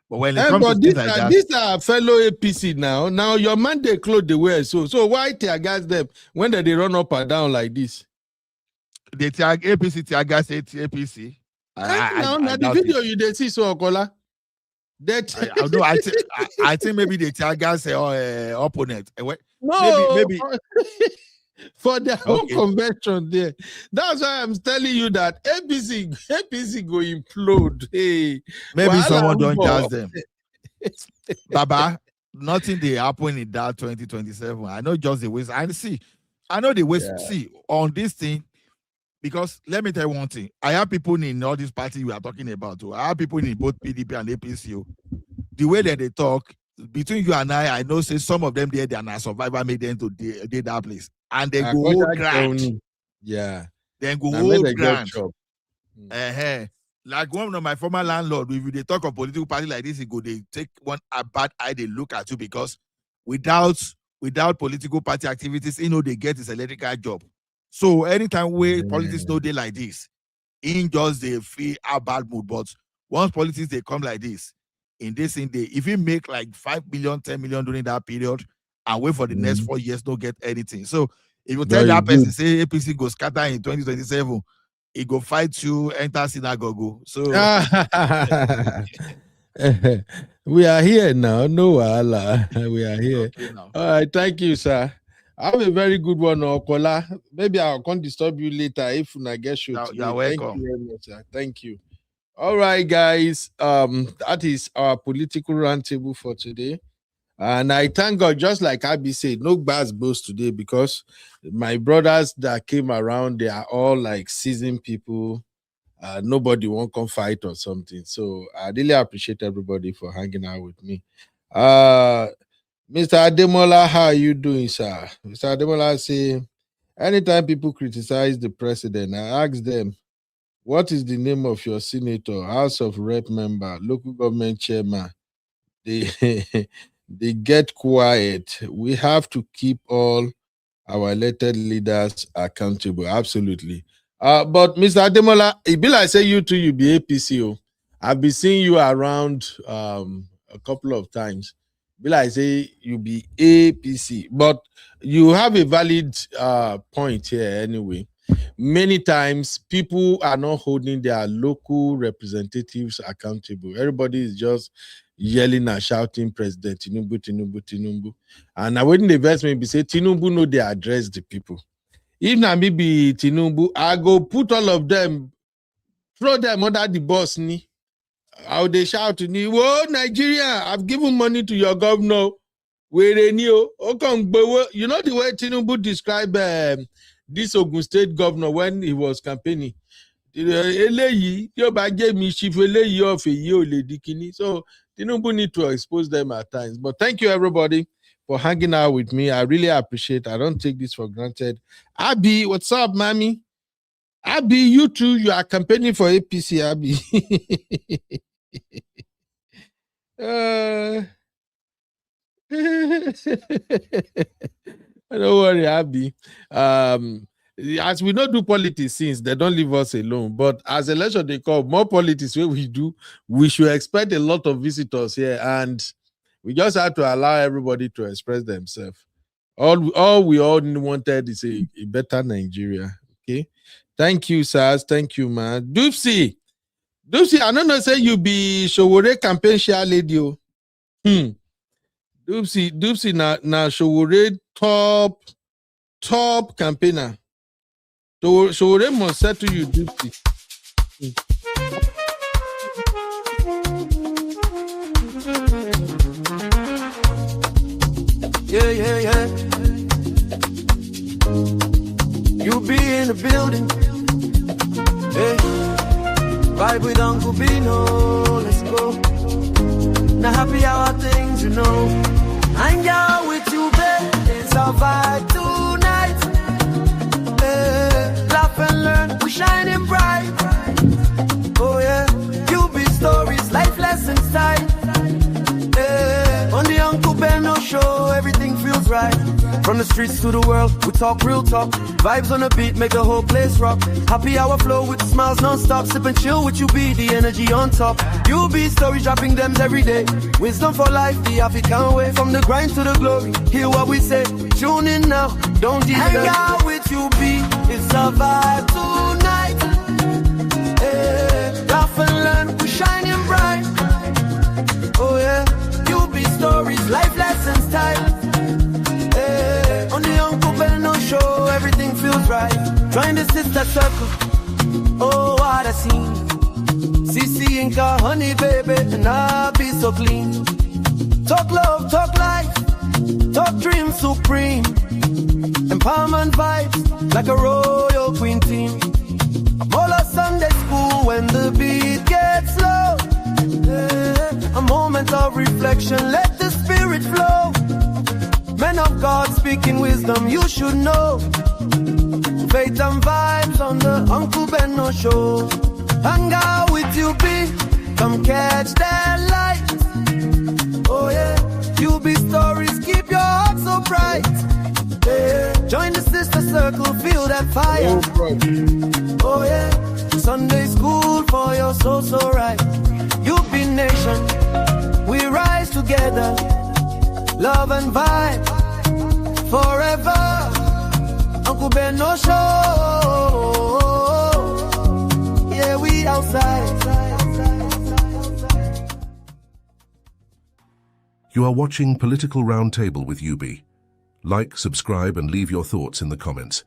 But when it comes to things like that, these are fellow APC now. Now your man they close the way. So why tear gas them when they run up and down like this? They tag APC, tear gas APC. Now the video you they see so Okola. I think maybe they tear gas opponent. No, maybe. For their own convention there. That's why I'm telling you that APC go implode. Hey, maybe someone don't judge them. Baba, nothing they happen in that 2027. I know just the ways. I know the ways. See, on this thing, because let me tell you one thing. I have people in all these parties we are talking about. I have people in both PDP and APC. The way that they talk, between you and I know say some of them there, they are not survivor made them to did that place. And they go hold grant. Yeah. Then go hold grant. Like one of my former landlord, if they talk of political party like this, they take one a bad eye, they look at you because without political party activities, they get this electrical job. So anytime politics know they like this, in just they feel a bad mood. But once politics they come like this, in this if you make like 5 million, 10 million during that period and wait for the next 4 years, don't get anything. So if you tell that person, say APC go scatter in 2027, it go fight you, enter synagogue. So we are here now. No, Allah. We are here. Okay, all right, thank you, sir. Have a very good one, Okola. Maybe I can't disturb you later if I get you. You're welcome. Thank you very much, sir. Thank you. All right, guys. That is our political roundtable for today. And I thank God, just like Abi said, no bad boast today because my brothers that came around, they are all like seasoned people. Nobody won't come fight or something. So I really appreciate everybody for hanging out with me. Mr. Ademola, how are you doing, sir? Mr. Ademola say, anytime people criticize the president, I ask them, what is the name of your senator, House of Rep member, local government chairman? They get quiet. We have to keep all our elected leaders accountable. Absolutely. But Mr. Ademola, it be like say you too, you be APC. I've been seeing you around a couple of times. Be like say you be APC, but you have a valid point here anyway. Many times people are not holding their local representatives accountable. Everybody is just yelling and shouting President Tinubu, Tinubu, Tinubu. And now when the investment be say Tinubu know they address the people. If na me be Tinubu, I go put all of them, throw them under the bus knee. How they shout to me, whoa, Nigeria, I've given money to your governor. You know the way Tinubu described this Ogun State governor when he was campaigning. So Tinubu need to expose them at times. But thank you, everybody, for hanging out with me. I really appreciate it. I don't take this for granted. Abby, what's up, mommy? Abby, you too, you are campaigning for APC, Abby. Don't worry, Abby. As we don't do politics since they don't leave us alone, but as election they call more politics where we do, we should expect a lot of visitors here, and we just have to allow everybody to express themselves. All we all wanted is a better Nigeria. Okay, thank you, sirs. Thank you, man. Doopsy, I don't know, say you be Showore campaign share lady. Doopsy na Showore top campaigner. Showore must settle you, Doopsy. Yeah. You be in the building. Hey, vibe with Uncle Bino. Let's go. Now happy hour things, you know. Hang out with you, babe. It's a vibe tonight. Hey, laugh and learn. We shining bright. Oh yeah. You be stories, life lessons time. Hey, on the Uncle Beno show, everything feels feels right. From the streets to the world, we talk real talk. Vibes on the beat make the whole place rock. Happy hour flow with smiles non-stop. Sip and chill with you, be the energy on top. You be stories dropping them every day. Wisdom for life, the African way. From the grind to the glory, hear what we say. Tune in now, don't delay. Hang out with you, be it's a vibe tonight. Hey, laugh and learn, we shining bright. Oh yeah, you be stories, life lessons type. Hey, on the Uncle Benno show, everything feels right. Join the sister circle. Oh, what a scene. CC Inca, honey baby, and I'll be so clean. Talk love, talk life, talk dream supreme. Empowerment vibes, like a royal queen team. Mola Sunday school when the beat gets low. A moment of reflection, let the spirit flow. Men of God speaking wisdom, you should know. Faith and vibes on the Uncle Benno show. Hang out with you, be come catch that light. Oh yeah, you be stories, keep your heart so bright. Yeah. Join the sister circle, feel that fire. Oh yeah, Sunday school for your soul so right. You be nation, we rise together. Love and vibe forever. Uncle Benno show. Yeah, we outside. You are watching Political Roundtable with UB. Like, subscribe, and leave your thoughts in the comments.